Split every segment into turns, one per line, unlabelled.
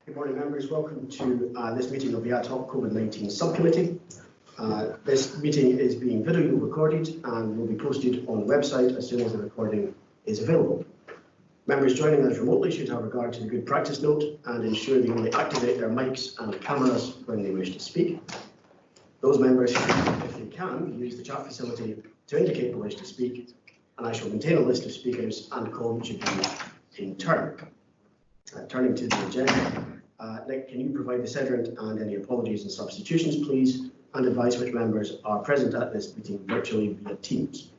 Good morning, members. Welcome to this meeting of the Ad-Hoc COVID-19 Subcommittee. This meeting is being video recorded and will be posted on the website as soon as the recording is available. Members joining us remotely should have regard to the good practice note and ensure they only activate their mics and cameras when they wish to speak. Those members should, if they can, use the chat facility to indicate they wish to speak, and I shall maintain a list of speakers and call each of you in turn. Turning to the agenda, Nick, can you provide the sederant and any apologies and substitutions, please, and advise which members are present at this meeting virtually via Teams?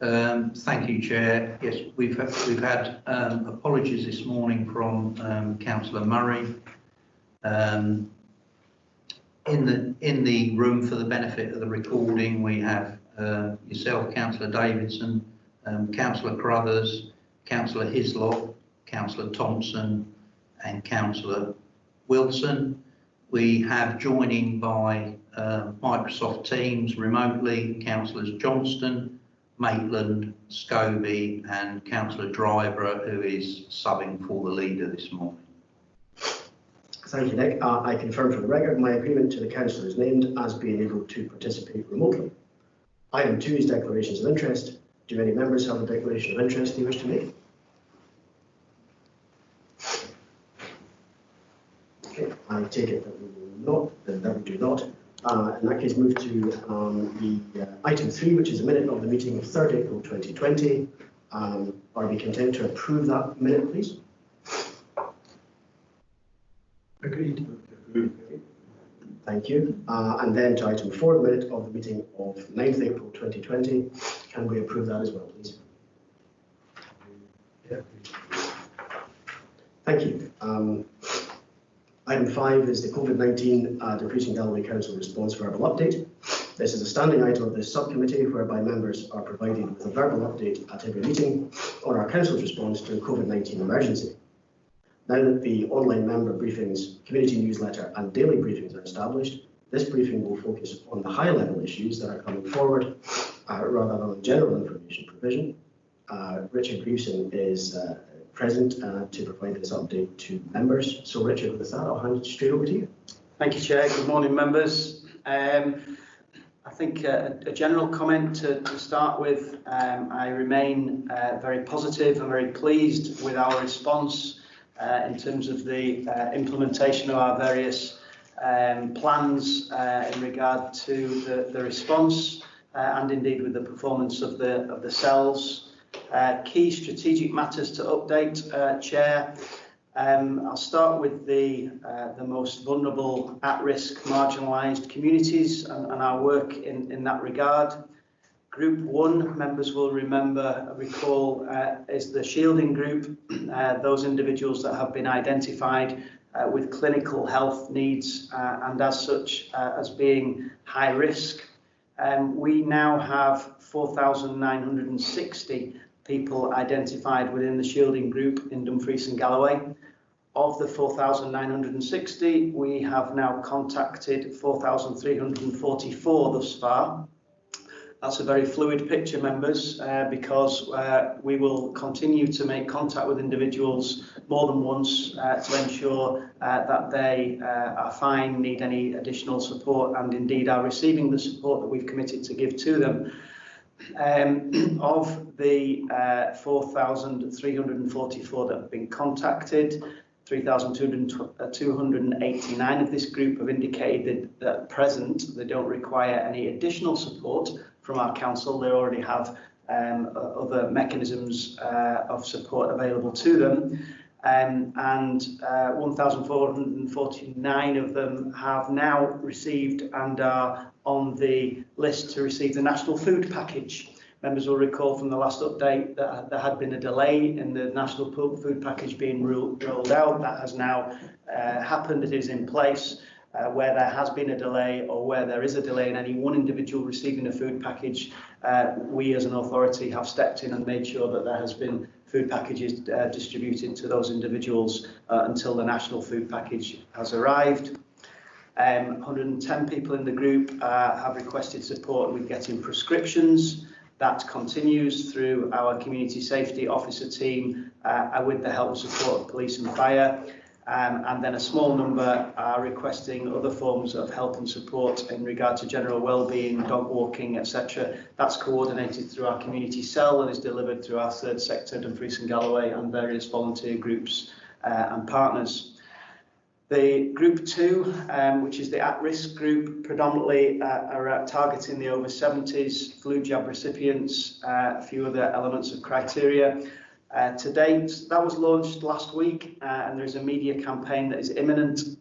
Thank you, Chair. Yes, we've had apologies this morning from Councillor Murray. In the room, for the benefit of the recording, we have yourself, Councillor Davidson, Councillor Crothers, Councillor Hislop, Councillor Thompson and Councillor Wilson. We have joining by Microsoft Teams remotely Councillors Johnston, Maitland, Scobie and Councillor Driver, who is subbing for the leader this morning.
Thank you, Nick. I confirm for the record my agreement to the councillors named as being able to participate remotely. Item 2 is declarations of interest. Do any members have a declaration of interest they wish to make? Okay, I take it that we will not, that we do not. In that case, move to item 3, which is a minute of the meeting of 3rd April 2020. Are we content to approve that minute, please?
Agreed.
Thank you. And then to item 4, the minute of the meeting of 9th April 2020. Can we approve that as well, please?
Yeah.
Thank you. Item 5 is the COVID-19 Decreasing Galloway Council Response Verbal Update. This is a standing item of this subcommittee whereby members are provided with a verbal update at every meeting on our council's response to the COVID-19 emergency. Now that the online member briefings, community newsletter and daily briefings are established, this briefing will focus on the high-level issues that are coming forward rather than general information provision. Richard Greason is present to provide this update to members. So Richard, with that, I'll hand it straight over to you.
Thank you, Chair. Good morning, members. I think a general comment to start with. I remain very positive and very pleased with our response in terms of the implementation of our various plans in regard to the response and indeed with the performance of the cells. Key strategic matters to update, Chair. I'll start with the most vulnerable, at-risk, marginalised communities and our work in that regard. Group 1, members will recall, is the shielding group, those individuals that have been identified with clinical health needs and as such as being high risk. We now have 4,960 people identified within the shielding group in Dumfries and Galloway. Of the 4,960, we have now contacted 4,344 thus far. That's a very fluid picture, members, because we will continue to make contact with individuals more than once to ensure that they are fine, need any additional support, and indeed are receiving the support that we've committed to give to them. Of the 4,344 that have been contacted, 3,289 of this group have indicated that at present they don't require any additional support from our council. They already have other mechanisms of support available to them. And 1,449 of them have now received and are on the list to receive the National Food Package. Members will recall from the last update that there had been a delay in the National Food Package being rolled out. That has now happened. It is in place. Where there has been a delay or where there is a delay in any one individual receiving a food package, we as an authority have stepped in and made sure that there has been food packages distributed to those individuals until the National Food Package has arrived. 110 people in the group have requested support with getting prescriptions. That continues through our community safety officer team with the help and support of police and fire. and then a small number are requesting other forms of help and support in regard to general well-being, dog walking, etc. That's coordinated through our community cell and is delivered through our third sector, Dumfries and Galloway, and various volunteer groups and partners. The group 2, which is the at-risk group, predominantly are targeting the over 70s, flu jab recipients, a few other elements of criteria. To date, that was launched last week, and there's a media campaign that is imminent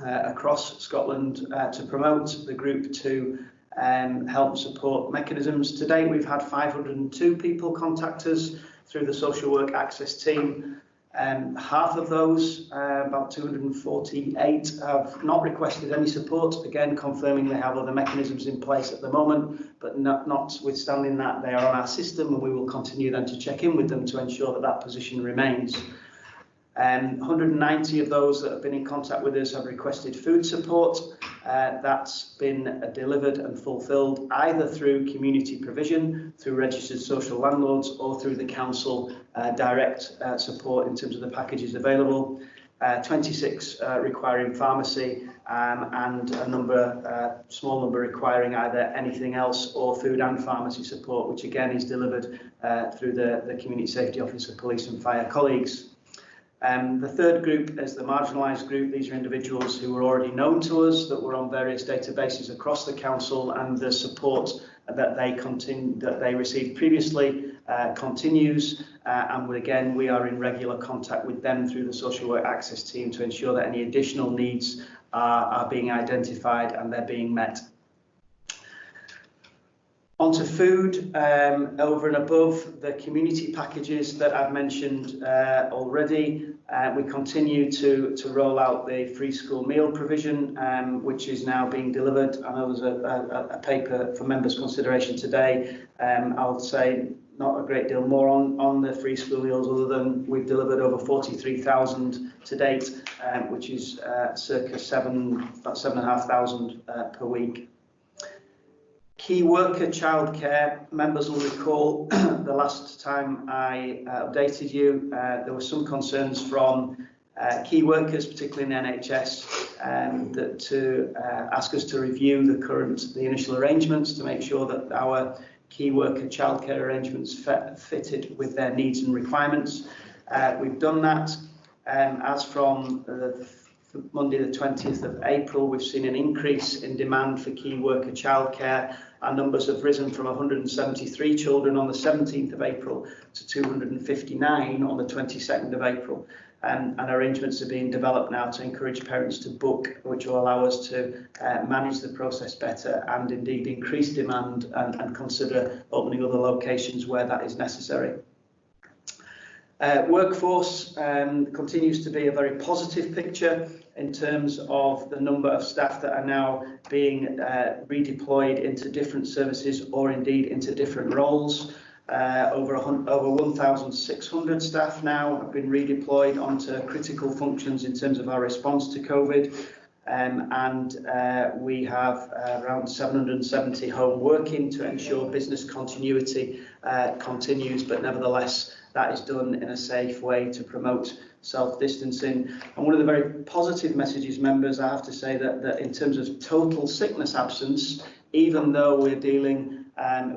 across Scotland to promote the group 2 help and support mechanisms. To date, we've had 502 people contact us through the social work access team. Half of those, about 248, have not requested any support, again confirming they have other mechanisms in place at the moment, but notwithstanding that, they are on our system, and we will continue then to check in with them to ensure that that position remains. 190 of those that have been in contact with us have requested food support. That's been delivered and fulfilled either through community provision, through registered social landlords, or through the council direct support in terms of the packages available. 26 requiring pharmacy, and a small number requiring either anything else or food and pharmacy support, which again is delivered through the Community Safety Officer, police and fire colleagues. The third group is the marginalised group. These are individuals who were already known to us, that were on various databases across the council, and the support that they received previously continues. And again, we are in regular contact with them through the social work access team to ensure that any additional needs are being identified and they're being met. Onto food, over and above the community packages that I've mentioned already, we continue to roll out the free school meal provision, which is now being delivered. I know there's a paper for members' consideration today. I'll say not a great deal more on the free school meals, other than we've delivered over 43,000 to date, which is circa about 7,500 per week. Key worker childcare, members will recall the last time I updated you, there were some concerns from key workers, particularly in the NHS, that to ask us to review the initial arrangements to make sure that our key worker childcare arrangements fitted with their needs and requirements. We've done that. As from Monday the 20th of April, we've seen an increase in demand for key worker childcare. Our numbers have risen from 173 children on the 17th of April to 259 on the 22nd of April. And arrangements are being developed now to encourage parents to book, which will allow us to manage the process better and indeed increase demand and consider opening other locations where that is necessary. Workforce continues to be a very positive picture in terms of the number of staff that are now being redeployed into different services or indeed into different roles. Over 1,600 staff now have been redeployed onto critical functions in terms of our response to COVID. And we have around 770 home working to ensure business continuity continues, but nevertheless that is done in a safe way to promote self-distancing. And one of the very positive messages, members, I have to say that in terms of total sickness absence, even though we're dealing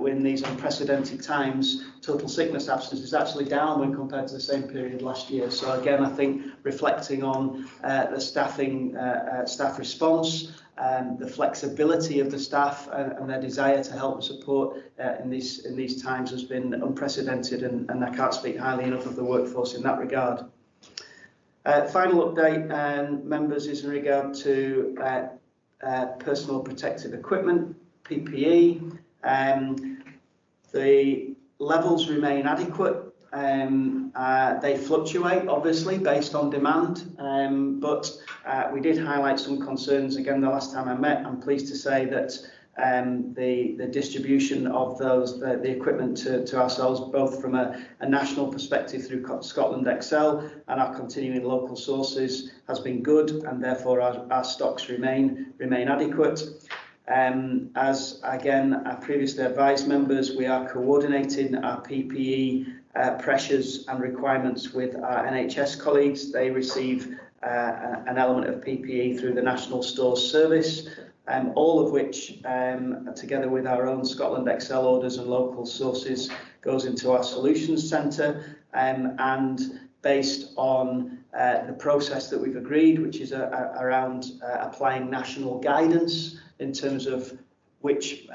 in these unprecedented times, total sickness absence is actually down when compared to the same period last year. So again, I think reflecting on the staff response, the flexibility of the staff and their desire to help and support in these times has been unprecedented, and I can't speak highly enough of the workforce in that regard. Final update, members, is in regard to personal protective equipment, PPE. The levels remain adequate. They fluctuate, obviously, based on demand, but we did highlight some concerns again the last time I met. I'm pleased to say that the distribution of the equipment to ourselves, both from a national perspective through Scotland Excel and our continuing local sources, has been good, and therefore our stocks remain adequate. As again I previously advised members, we are coordinating our PPE pressures and requirements with our NHS colleagues. They receive an element of PPE through the National Stores Service, all of which, together with our own Scotland Excel orders and local sources, goes into our Solutions Centre, and based on the process that we've agreed, which is around applying national guidance in terms of which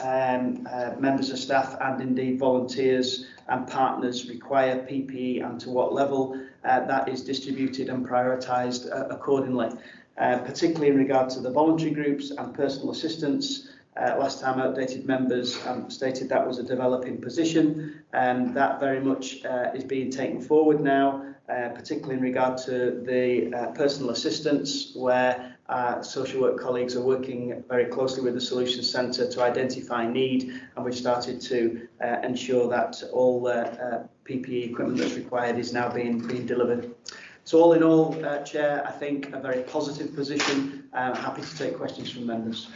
members of staff and indeed volunteers and partners require PPE and to what level, that is distributed and prioritised accordingly. Particularly in regard to the voluntary groups and personal assistants. Last time updated members stated that was a developing position, and that very much is being taken forward now, particularly in regard to the personal assistants, where social work colleagues are working very closely with the Solutions Centre to identify need, and we've started to ensure that all PPE equipment that's required is now being delivered. So all in all, Chair, I think a very positive position. Happy to take questions from members.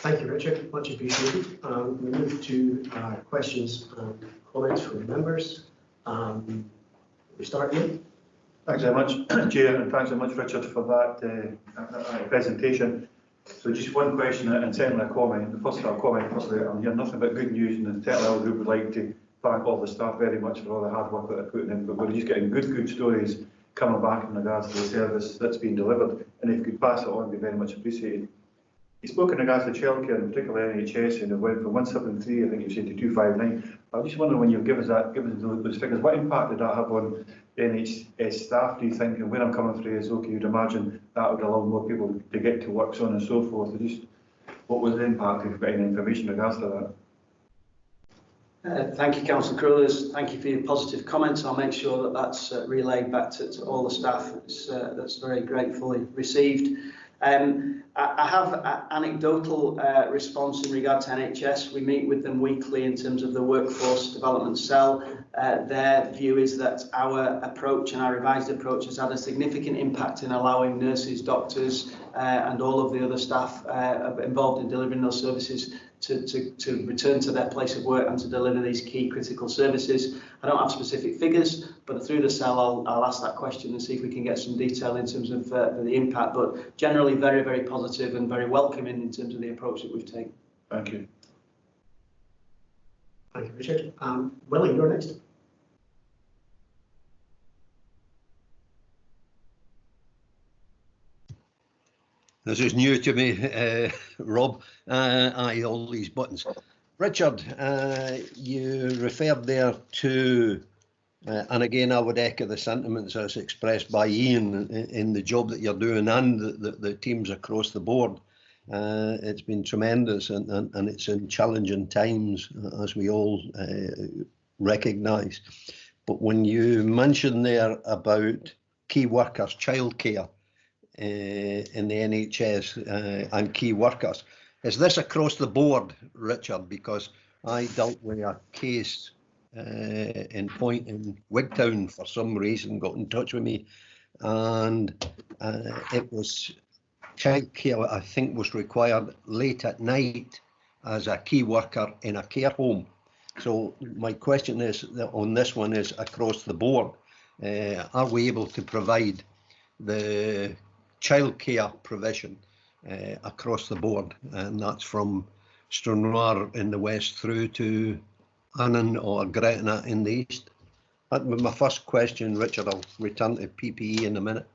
Thank you, Richard. Much appreciated. We move to questions and comments from members. We start here.
Thanks very much, Chair, and thanks very much, Richard, for that presentation. So just one question and certainly a comment. The first comment, firstly, I'm hearing nothing but good news, and the Technical Group would like to thank all the staff very much for all the hard work that they're putting in. But we're just getting good stories coming back in regards to the service that's been delivered, and if you could pass it on, it'd be very much appreciated. You spoke in regards to childcare, and particularly NHS, and it went from 173, I think you said, to 259. I was just wondering, when you give us those figures, what impact did that have on the NHS staff, do you think? And where I'm coming from is, okay, you'd imagine that would allow more people to get to work, so on and so forth. So just what was the impact, if you've got any information in regards to that?
Thank you, Councillor Crullers. Thank you for your positive comments. I'll make sure that that's relayed back to all the staff. That's very gratefully received. I have an anecdotal response in regard to NHS. We meet with them weekly in terms of the workforce development cell. Their view is that our approach and our revised approach has had a significant impact in allowing nurses, doctors and all of the other staff involved in delivering those services to return to their place of work and to deliver these key critical services. I don't have specific figures, but through the cell I'll ask that question and see if we can get some detail in terms of the impact, but generally very, very positive and very welcoming in terms of the approach that we've taken.
Thank you.
Thank you, Richard. Willie, you're next.
This is new to me, Rob. All these buttons. Richard, you referred there to, and again, I would echo the sentiments as expressed by Ian in the job that you're doing and the teams across the board. It's been tremendous, and it's in challenging times, as we all recognise. But when you mentioned there about key workers, childcare, in the NHS and key workers. Is this across the board, Richard? Because I dealt with a case in Point in Wigtown for some reason, got in touch with me, and it was childcare, I think, was required late at night as a key worker in a care home. So my question is, on this one, is across the board, are we able to provide the childcare provision across the board? And that's from Stranraer in the west through to Annan or Gretna in the east. That was my first question, Richard. I'll return to PPE in a minute.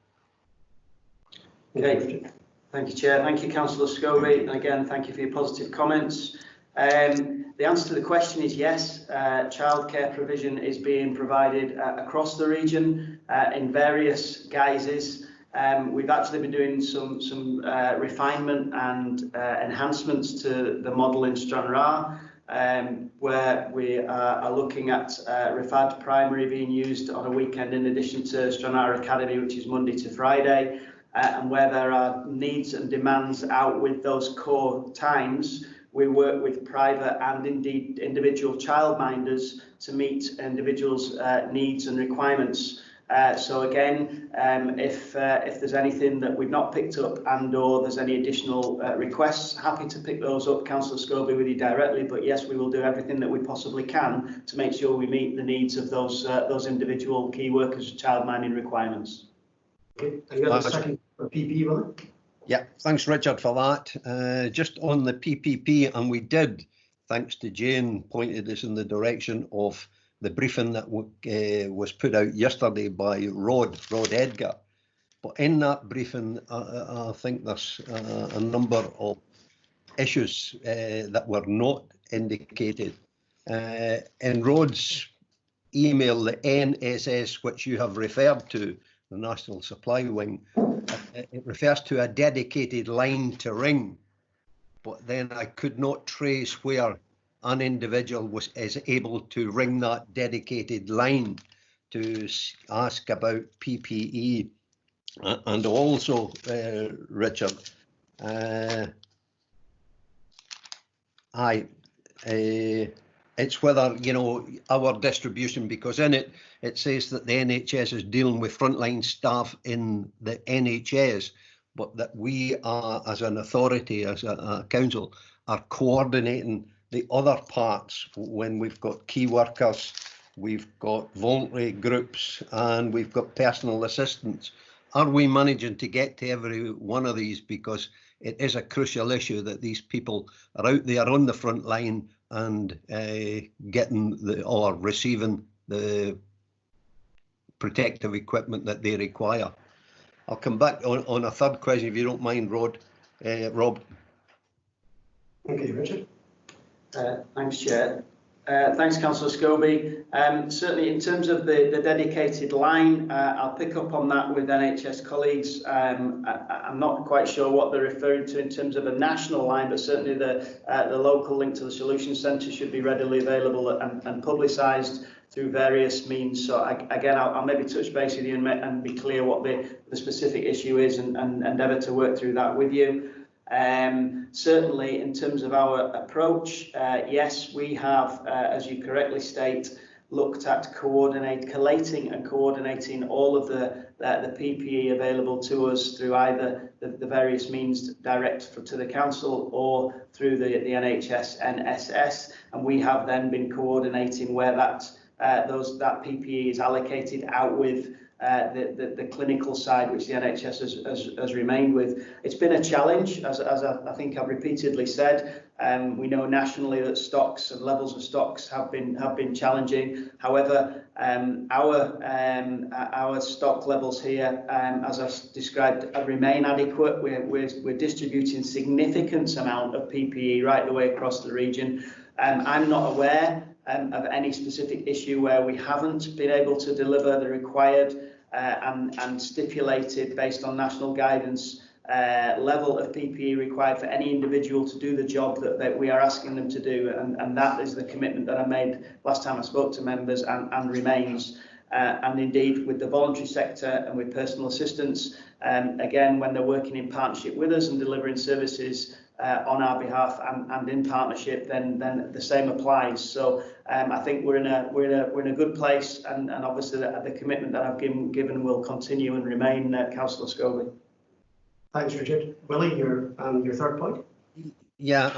Okay, thank you, Chair. Thank you, Councillor Scobie, and again, thank you for your positive comments. The answer to the question is yes. Childcare provision is being provided across the region in various guises. We've actually been doing some refinement and enhancements to the model in Stranraer, where we are looking at Rifad Primary being used on a weekend in addition to Stranraer Academy, which is Monday to Friday, and where there are needs and demands out with those core times, we work with private and indeed individual childminders to meet individuals' needs and requirements. So again, if there's anything that we've not picked up and or there's any additional requests, happy to pick those up, Councillor Scobie, with you directly. But yes, we will do everything that we possibly can to make sure we meet the needs of those individual key workers' childminding requirements.
Okay, and you have a second for PPE, will it?
Yeah, thanks, Richard, for that. Just on the PPP, and we did, thanks to Jane, pointed us in the direction of the briefing that was put out yesterday by Rod Edgar. But in that briefing, I think there's a number of issues that were not indicated. In Rod's email, the NSS, which you have referred to, the National Supply Wing, it refers to a dedicated line to ring. But then I could not trace where an individual is able to ring that dedicated line to ask about PPE. And also, Richard, it's whether, you know, our distribution, because in it, it says that the NHS is dealing with frontline staff in the NHS, but that we are, as an authority, as a council, are coordinating the other parts when we've got key workers, we've got voluntary groups, and we've got personal assistants. Are we managing to get to every one of these? Because it is a crucial issue that these people are out there on the front line and getting or receiving the protective equipment that they require. I'll come back on a third question, if you don't mind, Rob.
Okay, Richard.
Thanks, Chair. Thanks, Councillor Scobie. Certainly, in terms of the dedicated line, I'll pick up on that with NHS colleagues. I'm not quite sure what they're referring to in terms of a national line, but certainly the local link to the Solution Centre should be readily available and publicised through various means. So again, I'll maybe touch base with you and be clear what the specific issue is and endeavour to work through that with you. Certainly, in terms of our approach, yes, we have, as you correctly state, looked at collating and coordinating all of the PPE available to us through either the various means direct to the council or through the NHS NSS, and we have then been coordinating where that PPE is allocated out with the clinical side, which the NHS has remained with. It's been a challenge, as I think I've repeatedly said. We know nationally that stocks and levels of stocks have been challenging. However, our stock levels here, as I described, remain adequate. We're distributing significant amount of PPE right the way across the region. I'm not aware of any specific issue where we haven't been able to deliver the required and stipulated, based on national guidance, level of PPE required for any individual to do the job that we are asking them to do, and that is the commitment that I made last time I spoke to members and remains. And indeed, with the voluntary sector and with personal assistants, again, when they're working in partnership with us and delivering services on our behalf and in partnership, then the same applies. So I think we're in a good place, and obviously the commitment that I've given will continue and remain, Councillor Scobie.
Thanks, Richard. Willie, your third point.
Yeah,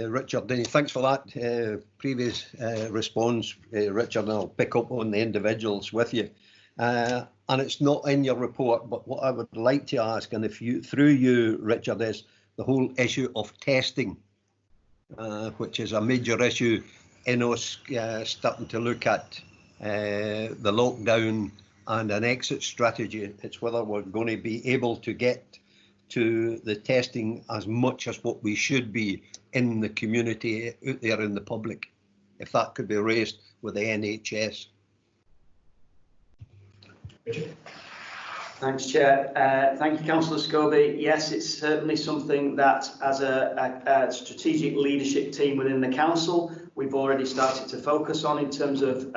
Richard, thanks for that previous response, Richard, and I'll pick up on the individuals with you. And it's not in your report, but what I would like to ask, and through you, Richard, is the whole issue of testing, which is a major issue in us starting to look at the lockdown and an exit strategy. It's whether we're going to be able to get to the testing as much as what we should be in the community, out there in the public, if that could be raised with the NHS.
Richard.
Thanks, Chair. Thank you, Councillor Scobie. Yes, it's certainly something that, as a strategic leadership team within the council, we've already started to focus on in terms of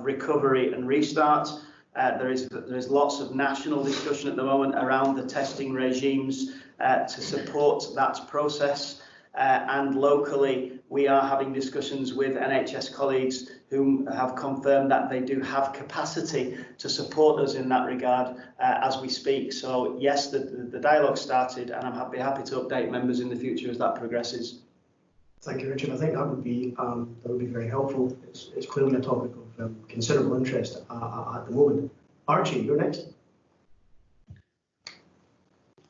recovery and restart. There is lots of national discussion at the moment around the testing regimes to support that process. and locally we are having discussions with NHS colleagues who have confirmed that they do have capacity to support us in that regard as we speak. So yes, the dialogue started, and I'm happy to update members in the future as that progresses.
Thank you, Richard. I think that would be very helpful. It's clearly a topic of considerable interest at the moment. Archie, you're next.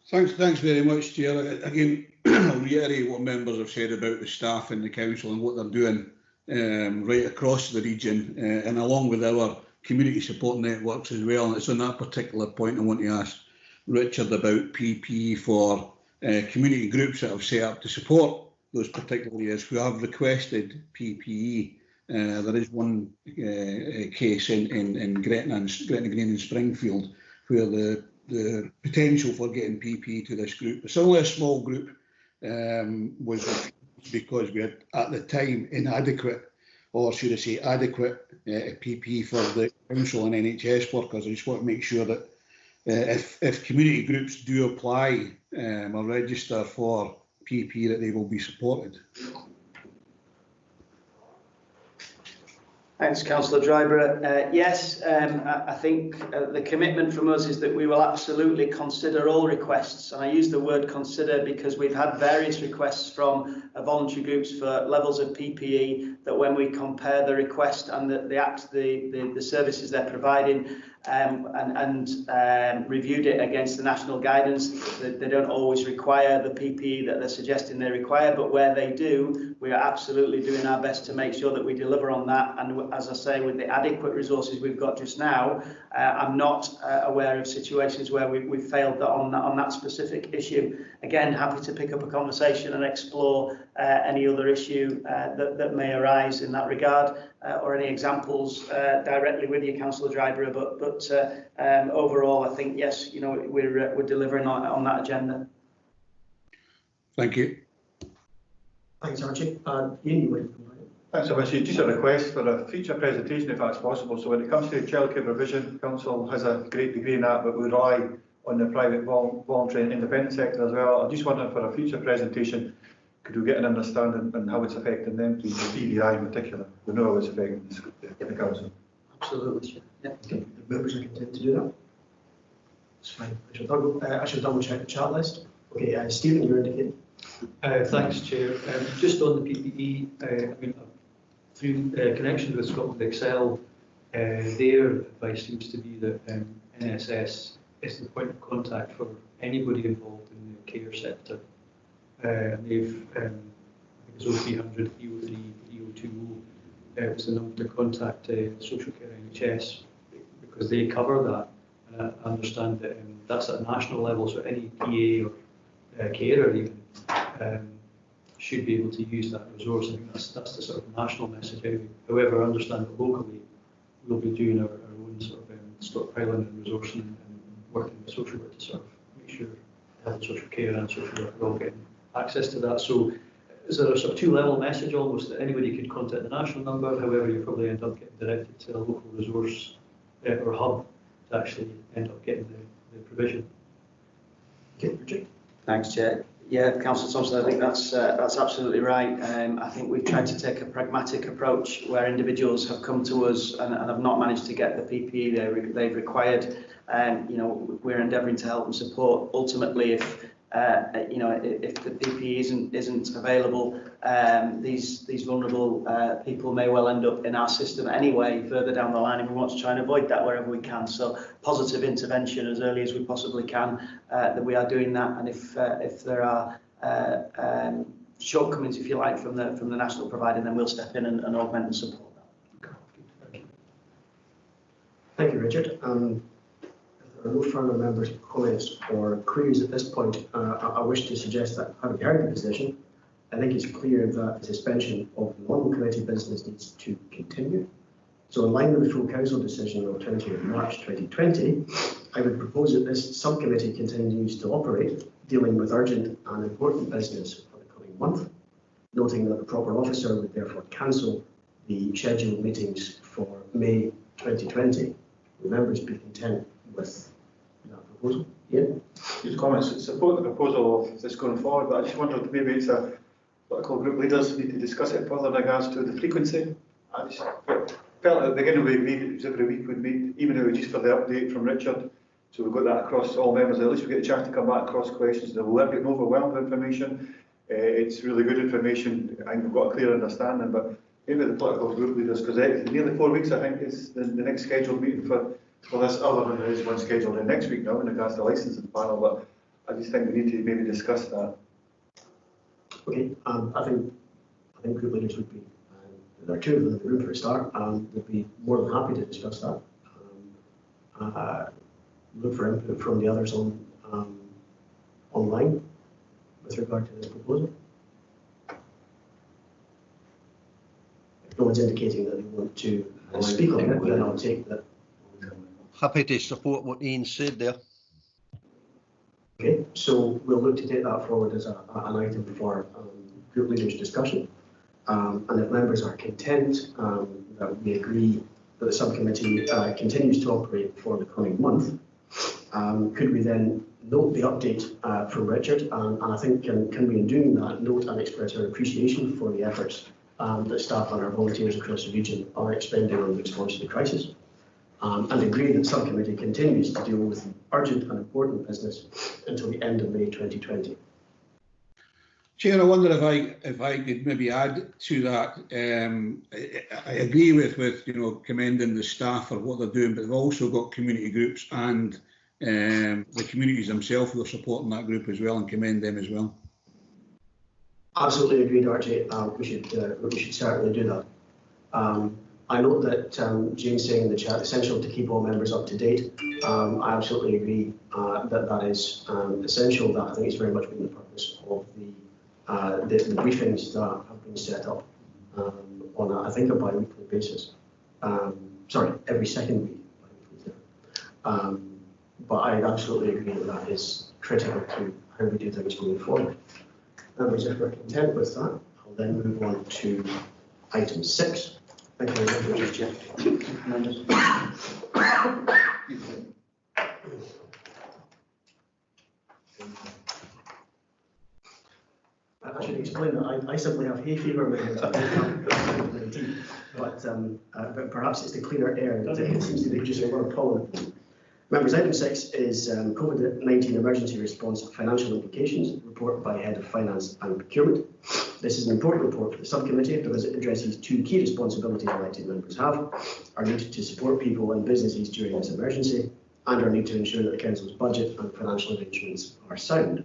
Thanks very much, Chair. Again, I'll reiterate what members have said about the staff in the council and what they're doing right across the region, and along with our community support networks as well. And it's on that particular point I want to ask Richard about PPE for community groups that have set up to support those particular areas who have requested PPE. There is one case in Gretna Green and Springfield where the potential for getting PPE to this group, it's only a small group, was because we had at the time inadequate, or should I say adequate, PPE for the council and NHS workers. I just want to make sure that if community groups do apply or register for PPE, that they will be supported.
Thanks, Councillor Dryburgh. Yes, I think the commitment from us is that we will absolutely consider all requests. And I use the word consider because we've had various requests from voluntary groups for levels of PPE that when we compare the request and the services they're providing and reviewed it against the national guidance, they don't always require the PPE that they're suggesting they require, but where they do, we are absolutely doing our best to make sure that we deliver on that. And as I say, with the adequate resources we've got just now, I'm not aware of situations where we've failed on that specific issue. Again, happy to pick up a conversation and explore any other issue that may arise in that regard, or any examples directly with you, Councillor Dryburgh. But overall, I think yes, we're delivering on that agenda.
Thank you.
Thanks, Archie. Ian, you might go ahead.
Thanks so much. Just a request for a future presentation, if that's possible. So when it comes to childcare provision, Council has a great degree in that, but we rely on the private, voluntary and independent sector as well. I just wonder for a future presentation, could we get an understanding on how it's affecting them, please, the PDI in particular? We know how it's affecting the Council.
Absolutely. Yeah.
Okay, the members are content to do that. That's fine. I should double check the chat list. Okay, Stephen, you're indicating.
Thanks, Chair. Just on the PPE, through connection with Scotland Excel, their advice seems to be that NSS is the point of contact for anybody involved in the care sector. They've, I think it's 0300, EO3, EO2, was the number to contact Social Care NHS because they cover that. And I understand that that's at a national level, so any PA or carer even should be able to use that resource. I think that's the sort of national message. However, I understand that locally we'll be doing our own sort of stockpiling and resourcing and working with social work to sort of make sure health, social care and social work are all getting access to that. So is there a sort of two-level message almost that anybody could contact the national number, however you probably end up getting directed to a local resource or hub to actually end up getting the provision?
Okay, Richard.
Thanks, Chair. Yeah, Councillor Thompson, I think that's absolutely right. I think we've tried to take a pragmatic approach where individuals have come to us and have not managed to get the PPE they've required. We're endeavouring to help and support. Ultimately, if the PPE isn't available, these vulnerable people may well end up in our system anyway further down the line, and we want to try and avoid that wherever we can. So positive intervention as early as we possibly can, that we are doing that, and if there are shortcomings, if you like, from the national provider, then we'll step in and augment and support that.
Thank you, Richard. If there are no further members' comments or queries at this point, I wish to suggest that, having heard the position, I think it's clear that the suspension of normal committee business needs to continue. So in line with the full council decision of 20th March 2020, I would propose that this subcommittee continues to operate, dealing with urgent and important business for the coming month, noting that the proper officer would therefore cancel the scheduled meetings for May 2020. Will members be content with that proposal? Yeah.
Just comments. Support the proposal of this going forward, but I just wondered maybe it's a political group leaders need to discuss it further in regards to the frequency. I just felt at the beginning we agreed it was every week we'd meet, even if it was just for the update from Richard. So we've got that across all members. At least we get a chance to come back across questions. We'll get an overwhelmed with information. It's really good information. I think we've got a clear understanding, but maybe the political group leaders, because nearly 4 weeks I think is the next scheduled meeting for this, other than there is one scheduled in next week now in regards to the licensing panel, but I just think we need to maybe discuss that.
Okay, I think group leaders would be, there are 2 of them in the room for a start, would be more than happy to discuss that. Look for input from the others on online with regard to this proposal. If no one's indicating that they want to speak on it, then I'll take that.
Happy to support what Ian said there.
Okay, so we'll look to take that forward as an item for group leaders discussion. And if members are content that we agree that the subcommittee continues to operate for the coming month, could we then note the update from Richard? And I think can we, in doing that, note and express our appreciation for the efforts that staff and our volunteers across the region are expending on the response to the crisis, and agree that the subcommittee continues to deal with urgent and important business until the end of May 2020.
Chair, I wonder if I could maybe add to that. I agree with commending the staff for what they're doing, but they've also got community groups and the communities themselves who are supporting that group as well, and commend them as well.
Absolutely agreed, Archie. We should certainly do that. I note that Jane's saying in the chat, essential to keep all members up to date. I absolutely agree that is essential. That I think it's very much been the purpose of the briefings that have been set up on I think a bi-weekly basis. Sorry, every second week. But I absolutely agree that is critical to how we do things going forward. Members, if we're content with that, I'll then move on to item 6. Thank you very much, Chair. I should explain that I simply have hay fever, but perhaps it's the cleaner air that it seems to be just a lot of pollen. Members, item 6 is COVID-19 emergency response financial implications, report by Head of Finance and Procurement. This is an important report for the subcommittee because it addresses 2 key responsibilities elected members have: our need to support people and businesses during this emergency, and our need to ensure that the Council's budget and financial arrangements are sound.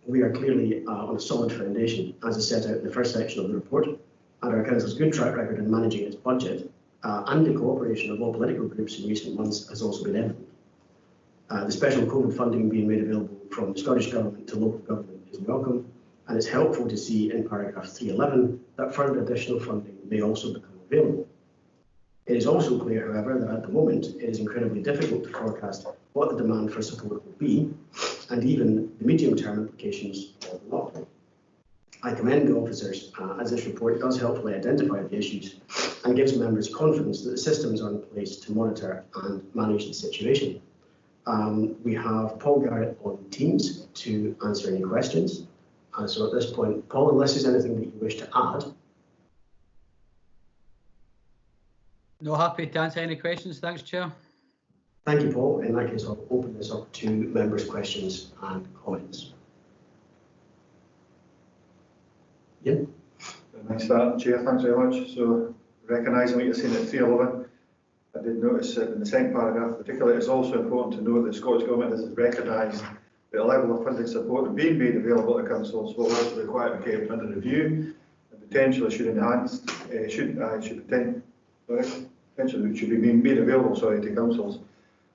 We are clearly on a solid foundation, as is set out in the first section of the report, and our Council's good track record in managing its budget and the cooperation of all political groups in recent months has also been evident. The special COVID funding being made available from the Scottish Government to local government is welcome, and it's helpful to see in paragraph 311 that further additional funding may also become available. It is also clear, however, that at the moment it is incredibly difficult to forecast what the demand for support will be, and even the medium-term implications of the lockdown. I commend the officers as this report does helpfully identify the issues and gives members confidence that the systems are in place to monitor and manage the situation. We have Paul Garrett on Teams to answer any questions. So at this point, Paul, unless there's anything that you wish to add.
No, happy to answer any questions. Thanks, Chair.
Thank you, Paul. In that case, I'll open this up to members' questions and comments. Yeah.
Nice start, Chair. Thanks very much. So, recognising what you're saying at 311, I did notice in the second paragraph, particularly, it's also important to note that the Scottish Government has recognised that the level of funding support being made available to councils will also require to be kept under review and potentially should be being made available to councils.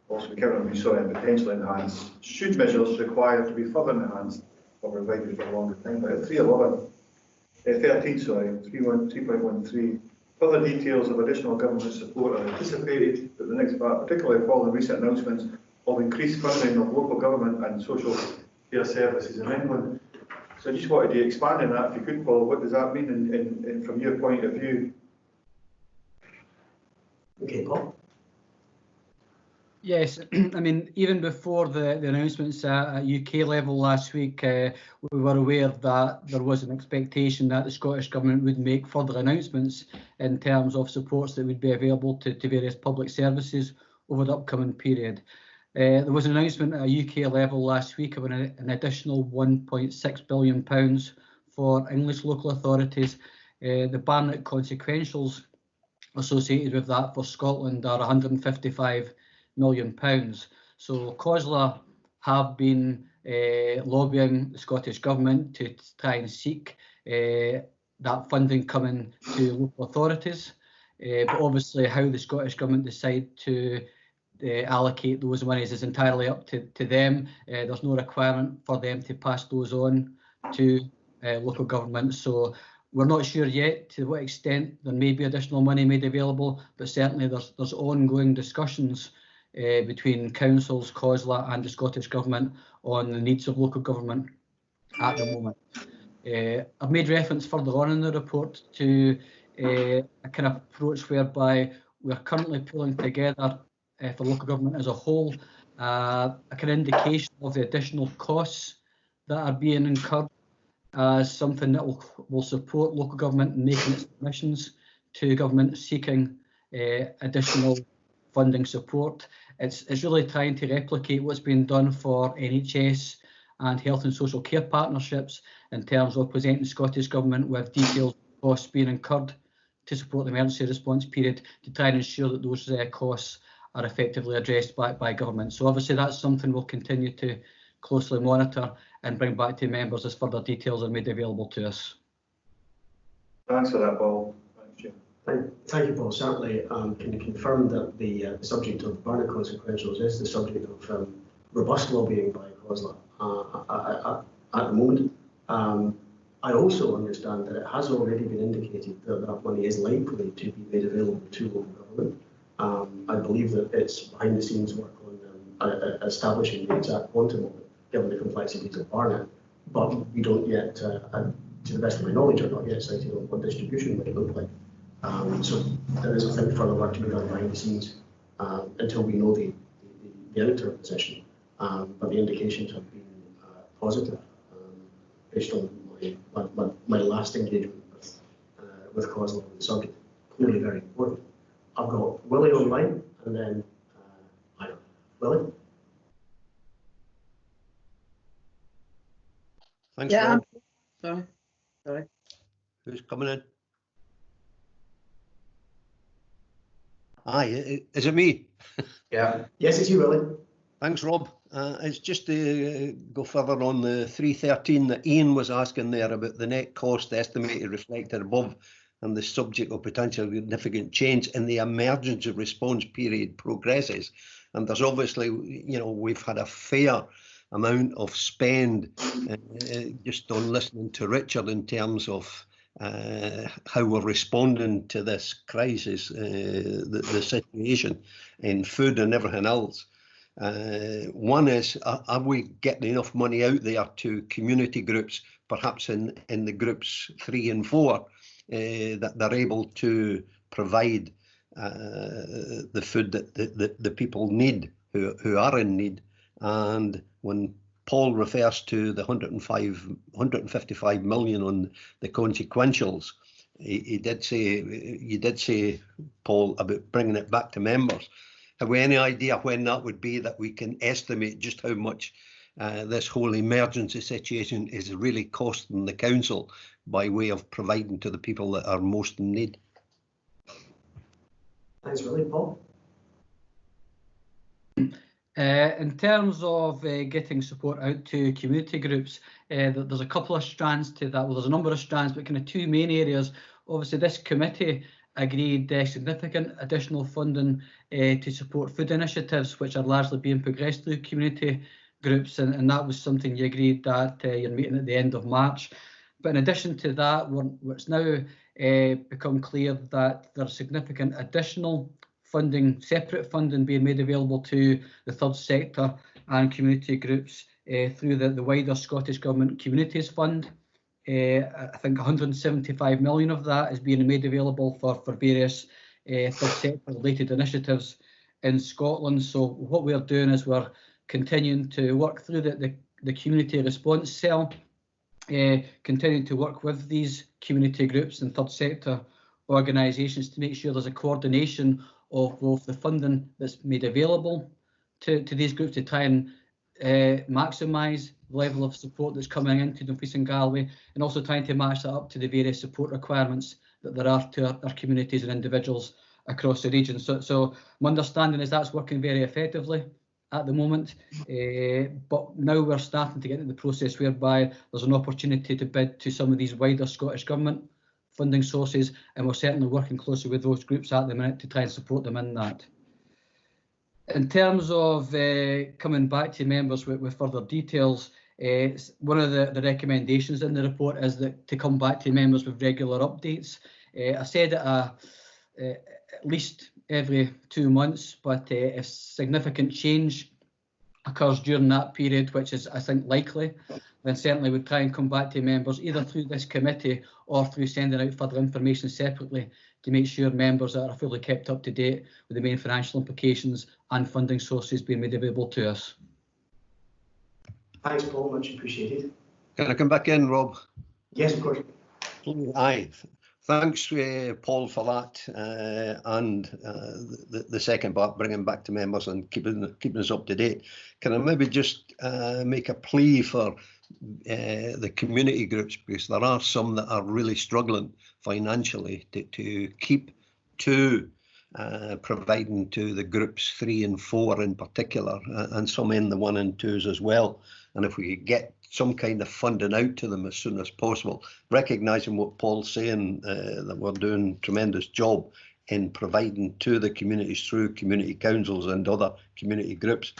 Also be kept under review, and potentially enhanced. Should measures require to be further enhanced or provided for a longer time. But at 3.13, further details of additional government support are anticipated, but the next part, particularly following recent announcements of increased funding of local government and social care services in England. So I just wanted to expand on that, if you could, Paul. What does that mean in from your point of view?
Okay, Paul.
Yes, I mean, even before the announcements at UK level last week, we were aware that there was an expectation that the Scottish Government would make further announcements in terms of supports that would be available to various public services over the upcoming period. There was an announcement at a UK level last week of an additional £1.6 billion for English local authorities. The Barnett consequentials associated with that for Scotland are £155 million. So COSLA have been lobbying the Scottish Government to try and seek that funding coming to local authorities. But obviously how the Scottish Government decide to allocate those monies is entirely up to them. There's no requirement for them to pass those on to local governments. So we're not sure yet to what extent there may be additional money made available, but certainly there's ongoing discussions between councils, COSLA and the Scottish Government on the needs of local government at the moment. I've made reference further on in the report to a kind of approach whereby we're currently pulling together for local government as a whole a kind of indication of the additional costs that are being incurred as something that will support local government in making its submissions to government seeking additional funding support. It's really trying to replicate what's been done for NHS and health and social care partnerships in terms of presenting Scottish Government with detailed costs being incurred to support the emergency response period to try and ensure that those costs are effectively addressed by government. So obviously that's something we'll continue to closely monitor and bring back to members as further details are made available to us.
Thanks for that, Paul. Thanks, Jim.
Thank you, Paul. Certainly can confirm that the subject of Barnett consequentials is the subject of robust lobbying by COSLA at the moment. I also understand that it has already been indicated that that money is likely to be made available to local government. I believe that it's behind the scenes work on establishing the exact quantum of it, given the complexities of Barnett, but we don't yet, to the best of my knowledge, are not yet cited on what distribution might look like. So there is, I think, further work to be done behind the scenes until we know the editor position. But the indications have been positive based on my last engagement with COSLA on the subject. Clearly very important. I've got Willie online, and then Willie.
Thanks,
Yeah,
Rob.
sorry.
Who's coming in? Aye, is it me?
Yeah.
Yes, it's you, Willie.
Thanks, Rob. It's just to go further on the 313 that Ian was asking there about the net cost estimated reflected above and the subject of potential significant change in the emergency response period progresses. And there's obviously, we've had a fair amount of spend just on listening to Richard in terms of how we're responding to this crisis, the situation in food and everything else. One is, are we getting enough money out there to community groups, perhaps in the groups 3 and 4, that they're able to provide the food that the people need who are in need? And when Paul refers to the 155 million on the consequentials, you did say, Paul, about bringing it back to members. Have we any idea when that would be, that we can estimate just how much this whole emergency situation is really costing the council by way of providing to the people that are most in need?
Thanks, Willie. Paul?
In terms of getting support out to community groups, there's a couple of strands to that. Well, there's a number of strands, but kind of two main areas. Obviously, this committee agreed significant additional funding to support food initiatives, which are largely being progressed through community groups, and that was something you agreed at your meeting at the end of March. But in addition to that, it's now become clear that there's significant additional funding, separate funding being made available to the third sector and community groups through the wider Scottish Government Communities Fund. I think 175 million of that is being made available for various third sector related initiatives in Scotland. So what we're doing is we're continuing to work through the community response cell, continuing to work with these community groups and third sector organisations to make sure there's a coordination of both the funding that's made available to these groups to try and maximise the level of support that's coming into Dumfries and Galway, and also trying to match that up to the various support requirements that there are to our communities and individuals across the region. So my understanding is that's working very effectively at the moment, but now we're starting to get into the process whereby there's an opportunity to bid to some of these wider Scottish Government funding sources, and we're certainly working closely with those groups at the minute to try and support them in that. In terms of coming back to members with further details, one of the recommendations in the report is that to come back to members with regular updates. I said it at least every 2 months, but if significant change occurs during that period, which is I think likely, then certainly we'd try and come back to members either through this committee or through sending out further information separately to make sure members are fully kept up to date with the main financial implications and funding sources being made available to us.
Thanks, Paul, much appreciated.
Can I come back in, Rob?
Yes, of course.
Aye. Thanks, Paul, for that, and the second part, bringing back to members and keeping us up to date. Can I maybe just make a plea for the community groups, because there are some that are really struggling financially to keep to providing to the groups 3 and 4 in particular, and some in the 1 and 2s as well. And if we could get some kind of funding out to them as soon as possible, recognising what Paul's saying, that we're doing a tremendous job in providing to the communities through community councils and other community groups.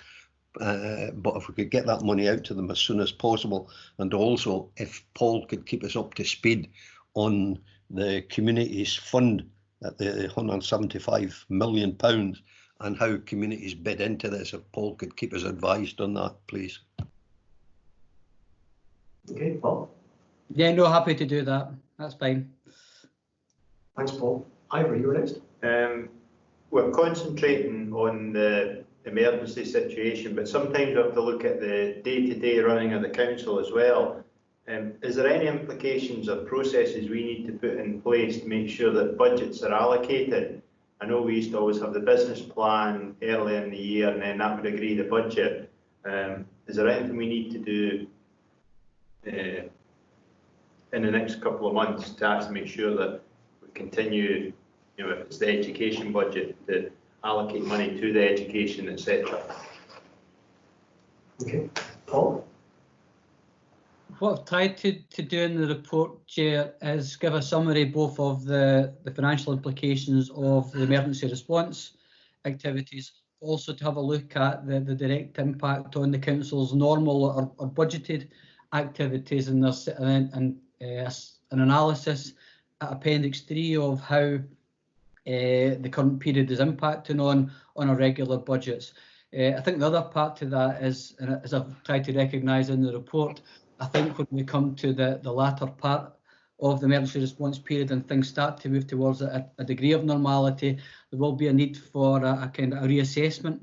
But if we could get that money out to them as soon as possible, and also if Paul could keep us up to speed on the communities fund at the £175 million and how communities bid into this, if Paul could keep us advised on that, please.
Okay, Paul.
Yeah, no, happy to do that. That's fine.
Thanks, Paul. Ivor, you were next.
We're concentrating on the emergency situation, but sometimes we have to look at the day-to-day running of the council as well. Is there any implications or processes we need to put in place to make sure that budgets are allocated? I know we used to always have the business plan early in the year, and then that would agree the budget. Is there anything we need to do in the next couple of months to actually make sure that we continue, if it's the education budget, to allocate money to the education, etc.?
Okay, Paul.
What I've tried to do in the report, Chair, is give a summary both of the financial implications of the emergency response activities, also to have a look at the direct impact on the council's normal or budgeted activities, and there's an analysis at Appendix 3 of how the current period is impacting on our regular budgets. I think the other part to that is, and as I've tried to recognise in the report, I think when we come to the latter part of the emergency response period and things start to move towards a degree of normality, there will be a need for a kind of a reassessment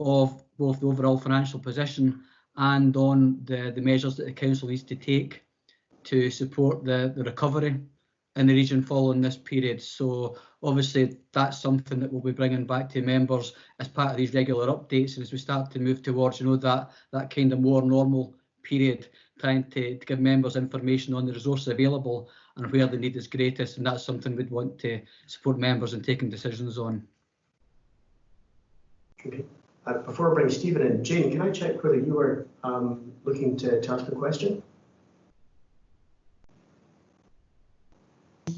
of both the overall financial position and on the measures that the council needs to take to support the recovery in the region following this period. So obviously that's something that we'll be bringing back to members as part of these regular updates, and as we start to move towards that kind of more normal period, trying to give members information on the resources available and where the need is greatest, and that's something we'd want to support members in taking decisions on.
Okay. Before I bring Stephen in, Jane, can I check whether you were looking to ask a question?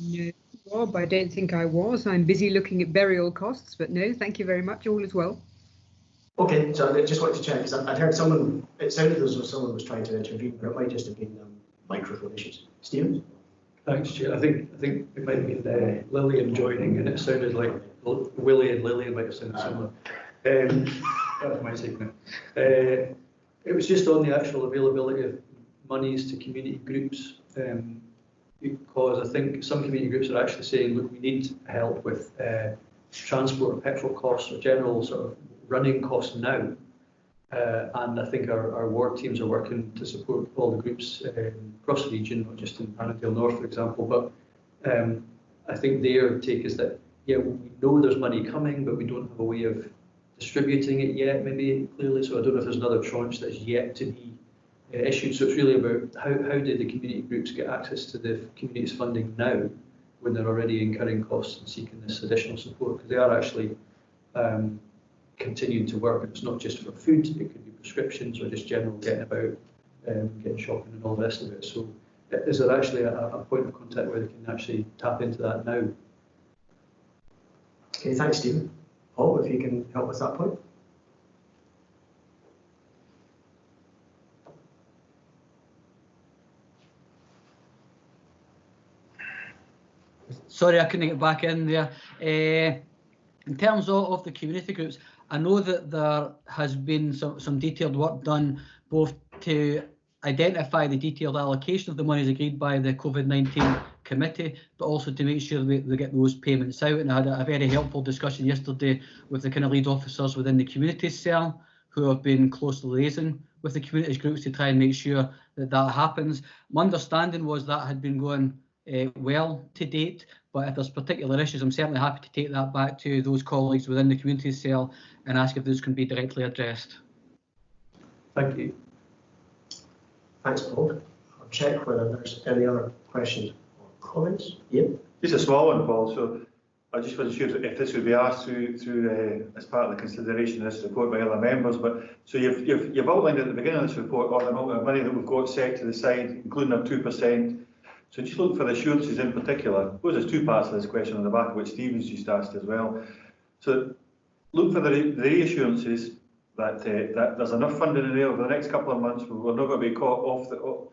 No, Rob, I don't think I was. I'm busy looking at burial costs, but no, thank you very much. All is well.
Okay, so I just wanted to check, because I'd heard someone, it sounded as though someone was trying to intervene, but it might just have been microphone issues. Stephen?
Thanks, Chair. I think it might have been Lillian joining, and it sounded like Willie and Lillian might have sounded similar. That's my segment. It was just on the actual availability of monies to community groups, because I think some community groups are actually saying, look, we need help with transport or petrol costs or general sort of running costs now. And I think our ward teams are working to support all the groups across the region, not just in Annandale North, for example. But I think their take is that, yeah, we know there's money coming, but we don't have a way of distributing it yet, maybe clearly. So I don't know if there's another tranche that's yet to be issued. So it's really about how do the community groups get access to the community's funding now when they're already incurring costs and seeking this additional support, because they are actually continuing to work. And it's not just for food, it could be prescriptions or just general getting about, getting shopping and all the rest of it. So is there actually a point of contact where they can actually tap into that now?
Okay, thanks, Stephen. Paul, if you can help with that point.
Sorry, I couldn't get back in there. In terms of the community groups, I know that there has been some detailed work done both to identify the detailed allocation of the monies agreed by the COVID-19 committee, but also to make sure we get those payments out. And I had a very helpful discussion yesterday with the kind of lead officers within the community cell who have been closely liaising with the communities groups to try and make sure that that happens. My understanding was that had been going well to date, but if there's particular issues, I'm certainly happy to take that back to those colleagues within the community cell and ask if those can be directly addressed.
Thank you.
Thanks, Paul. I'll check whether there's any other questions or comments. Ian?
Just a small one, Paul. So I just wasn't sure if this would be asked through as part of the consideration of this report by other members. But so you've outlined at the beginning of this report all the amount of money that we've got set to the side, including our 2%. So just look for the assurances in particular. I suppose there's two parts of this question on the back of which Stephen's just asked as well. So look for the reassurances that there's enough funding in there over the next couple of months. We're not going to be caught off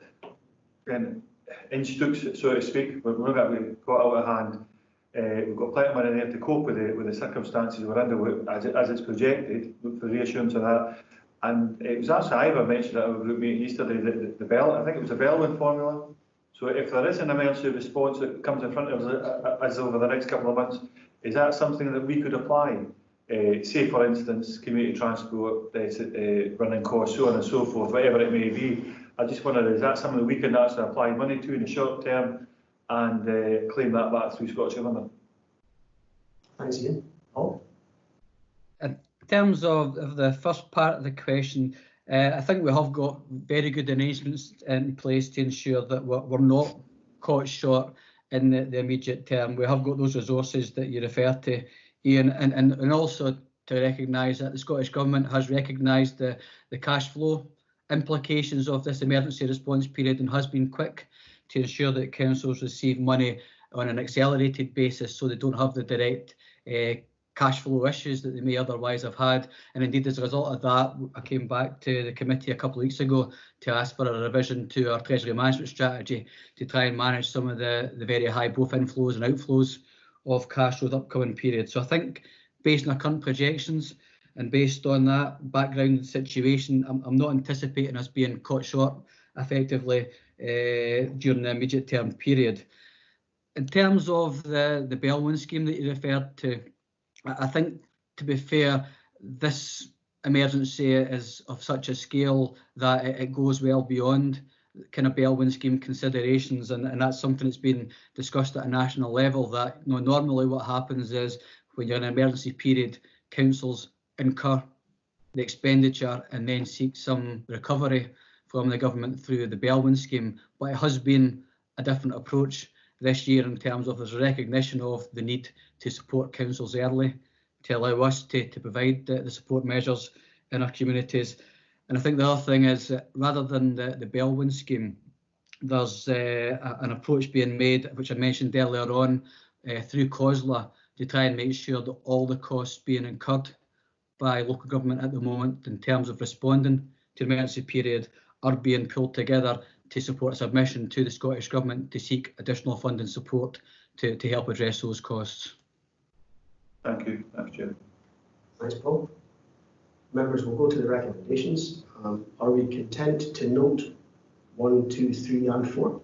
in stooks, so to speak. We're not going to be caught out of hand. We've got plenty of money in there to cope with the circumstances we're under as it's projected. Look for reassurance of that. And it was actually Ivor mentioned at our group meeting yesterday, the I think it was the Bellwin formula. So if there is an emergency response that comes in front of us over the next couple of months, is that something that we could apply? Say, for instance, community transport, running costs, so on and so forth, whatever it may be. I just wonder, is that something that we can actually apply money to in the short term and claim that back through Scottish Government?
Thanks, Ian. Paul?
In terms of the first part of the question, I think we have got very good arrangements in place to ensure that we're not caught short in the immediate term. We have got those resources that you refer to, Ian, and also to recognise that the Scottish Government has recognised the cash flow implications of this emergency response period and has been quick to ensure that councils receive money on an accelerated basis so they don't have the direct cash flow issues that they may otherwise have had. And indeed, as a result of that, I came back to the committee a couple of weeks ago to ask for a revision to our treasury management strategy to try and manage some of the very high both inflows and outflows of cash over the upcoming period. So I think based on our current projections and based on that background situation, I'm not anticipating us being caught short effectively during the immediate term period. In terms of the Bellwin scheme that you referred to, I think, to be fair, this emergency is of such a scale that it goes well beyond kind of Bellwin scheme considerations, and that's something that's been discussed at a national level. That normally what happens is when you're in an emergency period, councils incur the expenditure and then seek some recovery from the government through the Bellwin scheme. But it has been a different approach this year in terms of there's a recognition of the need to support councils early to allow us to provide the support measures in our communities. And I think the other thing is that rather than the Bellwin scheme, there's an approach being made, which I mentioned earlier on, through COSLA to try and make sure that all the costs being incurred by local government at the moment in terms of responding to the emergency period are being pulled together to support a submission to the Scottish Government to seek additional funding support to help address those costs.
Thank you. Thanks, Chair.
Thanks, Paul. Members will go to the recommendations. Are we content to note 1, 2, 3 and 4?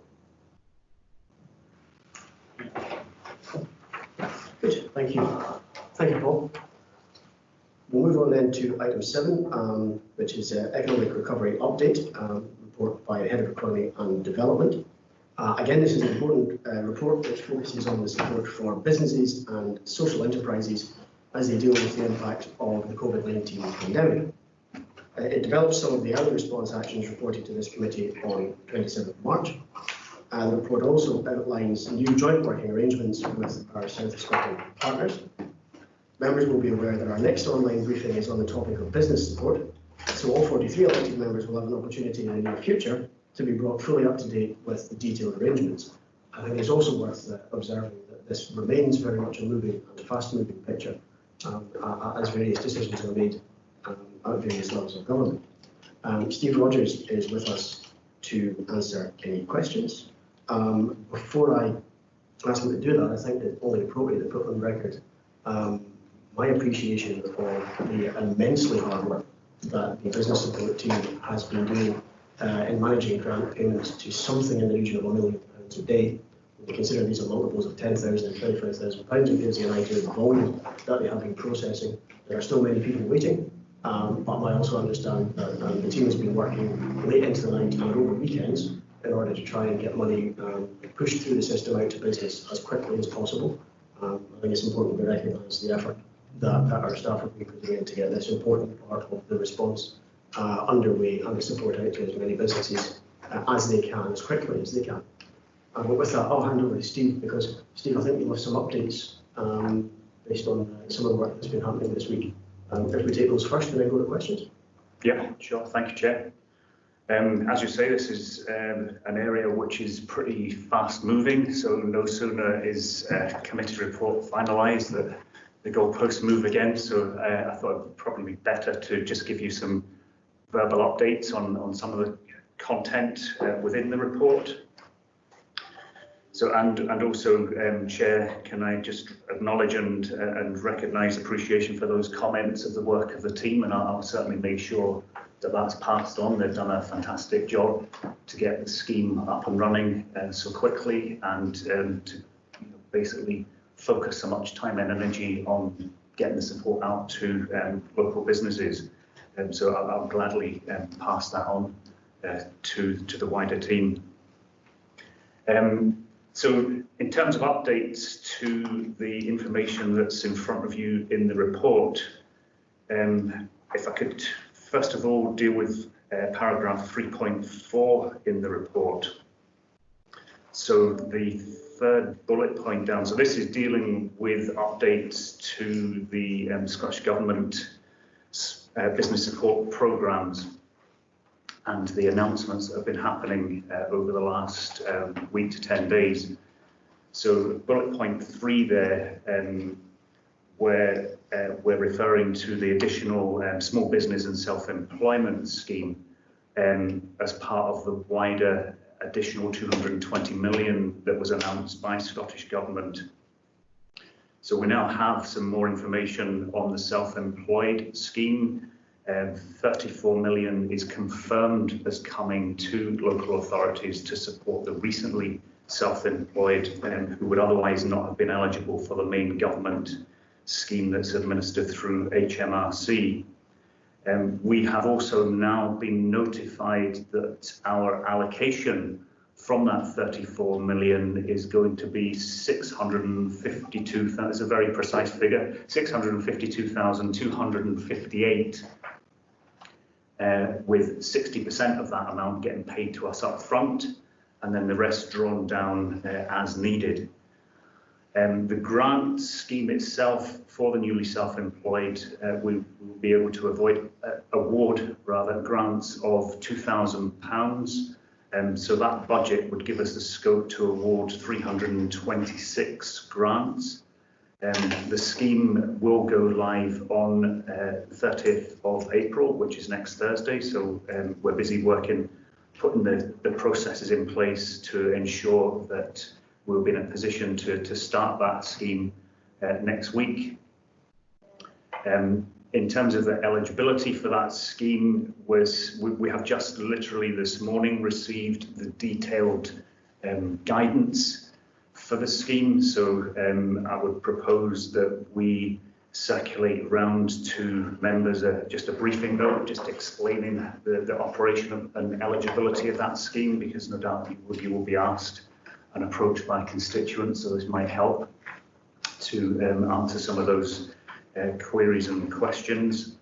Good, thank you. Thank you, Paul. We'll move on then to item 7, which is economic recovery update, report by Head of Economy and Development. Again, this is an important report which focuses on the support for businesses and social enterprises as they deal with the impact of the COVID-19 pandemic. It develops some of the early response actions reported to this committee on 27th March. And the report also outlines new joint working arrangements with our South of Scotland partners. Members will be aware that our next online briefing is on the topic of business support, so all 43 elected members will have an opportunity in the near future to be brought fully up to date with the detailed arrangements. I think it's also worth observing that this remains very much a moving and fast-moving picture as various decisions are made at various levels of government. Steve Rogers is with us to answer any questions. Before I ask him to do that, I think it's only appropriate to put on record my appreciation of the immensely hard work that the business support team has been doing in managing grant payments to something in the region of £1 million a day. When you consider these are multiples of £10,000 and £25,000, it gives you an idea of the volume that they have been processing. There are still many people waiting, but I also understand that the team has been working late into the night and over weekends in order to try and get money pushed through the system out to business as quickly as possible. I think it's important to recognise the effort that our staff have been putting in to get this important part of the response underway and the support out to as many businesses as they can, as quickly as they can. But with that, I'll hand over to Steve, because Steve, I think you have some updates based on some of the work that's been happening this week. If we take those first and then go to questions.
Yeah, sure. Thank you, Chair. As you say, this is an area which is pretty fast moving, so no sooner is committee report finalised that the goalposts move again. So I thought it would probably be better to just give you some verbal updates on some of the content within the report. So and also, Chair, can I just acknowledge and recognise appreciation for those comments of the work of the team, and I'll certainly make sure that that's passed on. They've done a fantastic job to get the scheme up and running so quickly, and to basically focus so much time and energy on getting the support out to local businesses. So I'll gladly pass that on to the wider team. So in terms of updates to the information that's in front of you in the report, if I could first of all deal with paragraph 3.4 in the report. So the third bullet point down, so this is dealing with updates to the Scottish Government business support programmes and the announcements that have been happening over the last week to 10 days. So bullet point 3 there, where we're referring to the additional small business and self-employment scheme as part of the wider additional 220 million that was announced by Scottish Government. So we now have some more information on the self-employed scheme. 34 million is confirmed as coming to local authorities to support the recently self-employed who would otherwise not have been eligible for the main government scheme that's administered through HMRC. We have also now been notified that our allocation from that 34 million is going to be 652,000, that's a very precise figure, 652,258, with 60% of that amount getting paid to us up front, and then the rest drawn down as needed. The grant scheme itself for the newly self-employed, we will be able to award grants of £2,000. So that budget would give us the scope to award 326 grants. The scheme will go live on 30th of April, which is next Thursday. So we're busy working, putting the processes in place to ensure that we'll be in a position to start that scheme next week. In terms of the eligibility for that scheme, we have just literally this morning received the detailed guidance for the scheme. So I would propose that we circulate round to members just a briefing note, just explaining the operation and eligibility of that scheme, because no doubt you will be asked and approached by constituents, so this might help to answer some of those queries and questions.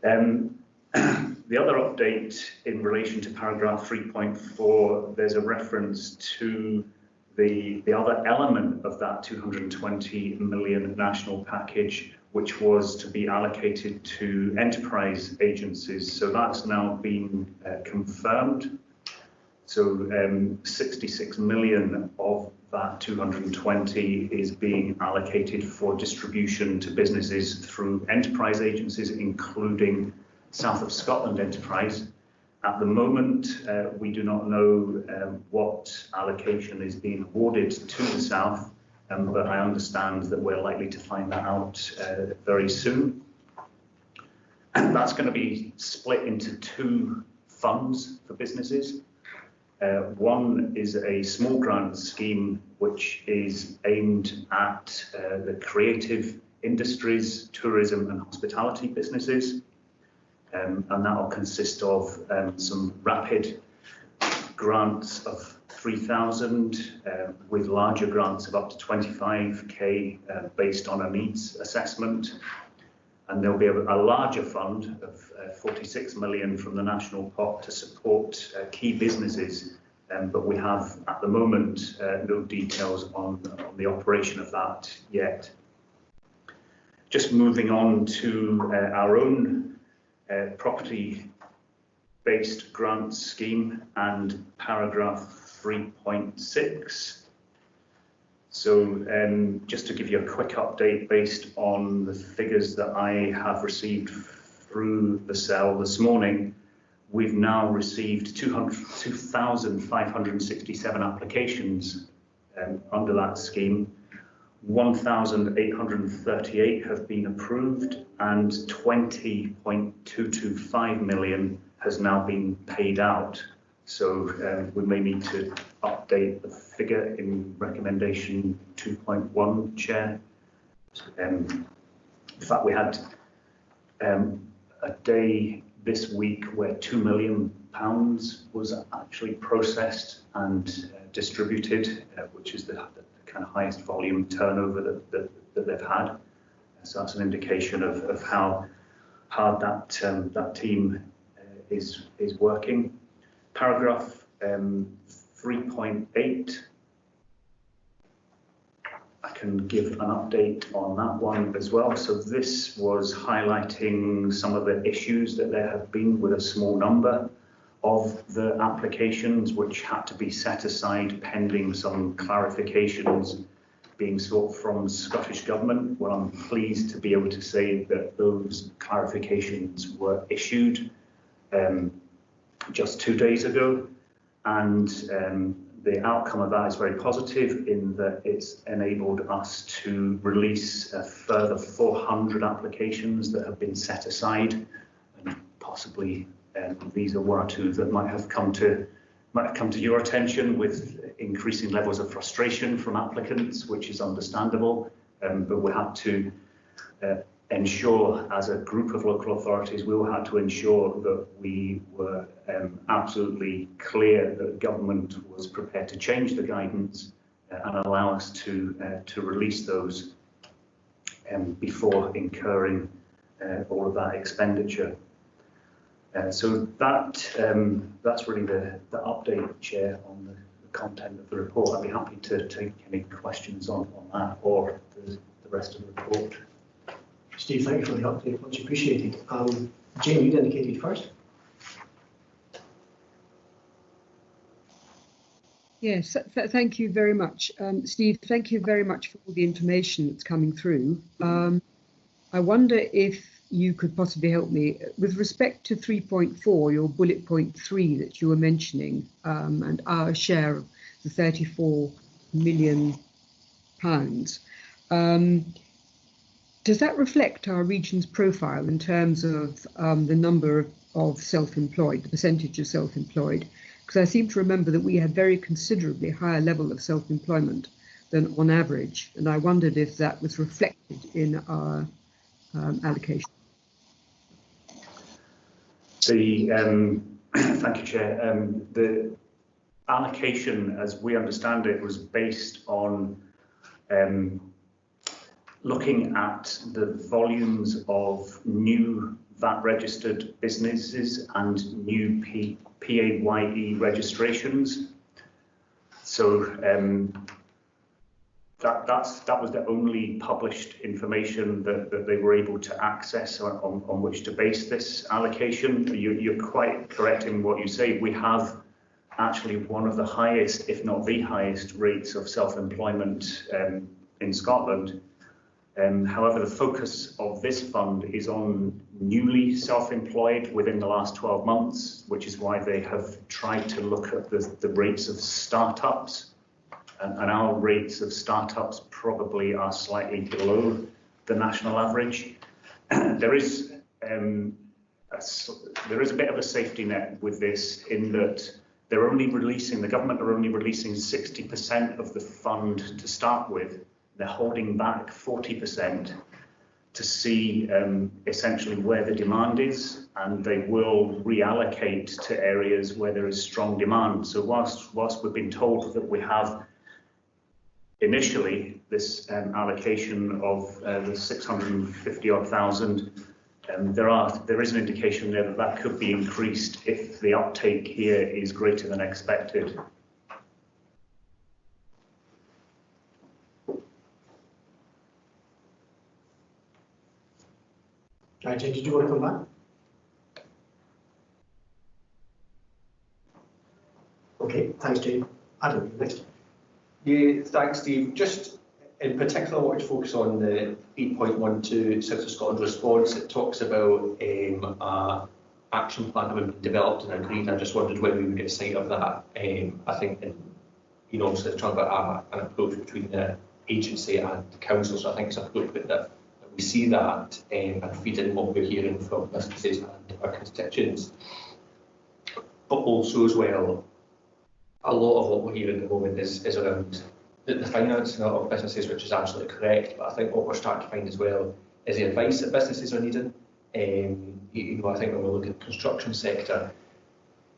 The other update in relation to paragraph 3.4, there's a reference to the other element of that 220 million national package, which was to be allocated to enterprise agencies. So that's now been confirmed. So 66 million of that 220 is being allocated for distribution to businesses through enterprise agencies, including South of Scotland Enterprise. At the moment, we do not know what allocation is being awarded to the South, but I understand that we're likely to find that out very soon. And that's going to be split into two funds for businesses. One is a small grant scheme which is aimed at the creative industries, tourism and hospitality businesses. And that will consist of some rapid grants of 3,000 with larger grants of up to 25k based on a needs assessment. And there'll be a larger fund of 46 million from the national pot to support key businesses. But we have at the moment no details on the operation of that yet. Just moving on to our own property-based grant scheme and paragraph 3.6. So just to give you a quick update based on the figures that I have received through the cell this morning, we've now received 2,567 applications under that scheme. 1,838 have been approved and 20.225 million has now been paid out. So we may need to update the figure in recommendation 2.1, Chair. In fact, we had a day this week where £2 million was actually processed and distributed, which is the kind of highest volume turnover that they've had. So that's an indication of how hard that team is working. Paragraph 3.8, I can give an update on that one as well. So this was highlighting some of the issues that there have been with a small number of the applications which had to be set aside pending some clarifications being sought from Scottish Government. Well, I'm pleased to be able to say that those clarifications were issued just 2 days ago, and the outcome of that is very positive in that it's enabled us to release a further 400 applications that have been set aside, and possibly these are one or two that might have come to your attention with increasing levels of frustration from applicants, which is understandable, but we have to ensure, as a group of local authorities, we all had to ensure that we were absolutely clear that government was prepared to change the guidance and allow us to release those before incurring all of that expenditure. So that's really the update, Chair, on the content of the report. I'd be happy to take any questions on that or the rest of the report.
Steve, thank you for the update, much appreciated. Jane, you'd indicated first.
Yes, thank you very much. Steve, thank you very much for all the information that's coming through. I wonder if you could possibly help me with respect to 3.4, your bullet point 3 that you were mentioning, and our share of the £34 million. Does that reflect our region's profile in terms of the number of self-employed, the percentage of self-employed? Because I seem to remember that we had very considerably higher level of self-employment than on average, and I wondered if that was reflected in our allocation.
Thank you, Chair. The allocation, as we understand it, was based on looking at the volumes of new VAT registered businesses and new PAYE registrations. So that was the only published information that they were able to access on which to base this allocation. You're quite correct in what you say. We have actually one of the highest, if not the highest, rates of self-employment in Scotland. However, the focus of this fund is on newly self-employed within the last 12 months, which is why they have tried to look at the rates of startups. And our rates of startups probably are slightly below the national average. There is a bit of a safety net with this, in that the government are only releasing 60% of the fund to start with. They're holding back 40% to see essentially where the demand is, and they will reallocate to areas where there is strong demand. So whilst we've been told that we have initially this allocation of the 650 odd thousand, there is an indication there that could be increased if the uptake here is greater than expected.
Right, Jane, did you want to come back? Okay, thanks, Jane. Adam, next.
Yeah, thanks, Steve. Just in particular, I wanted to focus on the 8.12 South of Scotland response. It talks about an action plan that would be developed and agreed. I just wondered when we would get sight of that. I think, obviously, it's talking about an approach between the agency and the council, so I think it's appropriate that we see that and feed in what we're hearing from businesses and our constituents. But also as well, a lot of what we're hearing at the moment is around the financing of businesses, which is absolutely correct. But I think what we're starting to find as well is the advice that businesses are needing. I think when we look at the construction sector,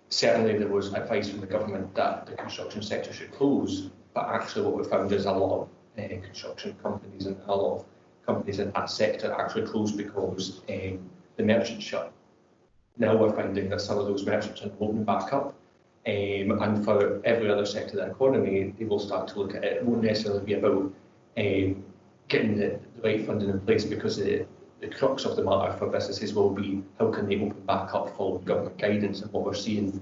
certainly there was advice from the government that the construction sector should close. But actually what we found is a lot of construction companies and a lot of companies in that sector actually closed because the merchants shut. Now we're finding that some of those merchants are opening back up. And for every other sector of the economy, they will start to look at it. It won't necessarily be about getting the right funding in place, because the crux of the matter for businesses will be how can they open back up following government guidance. And what we're seeing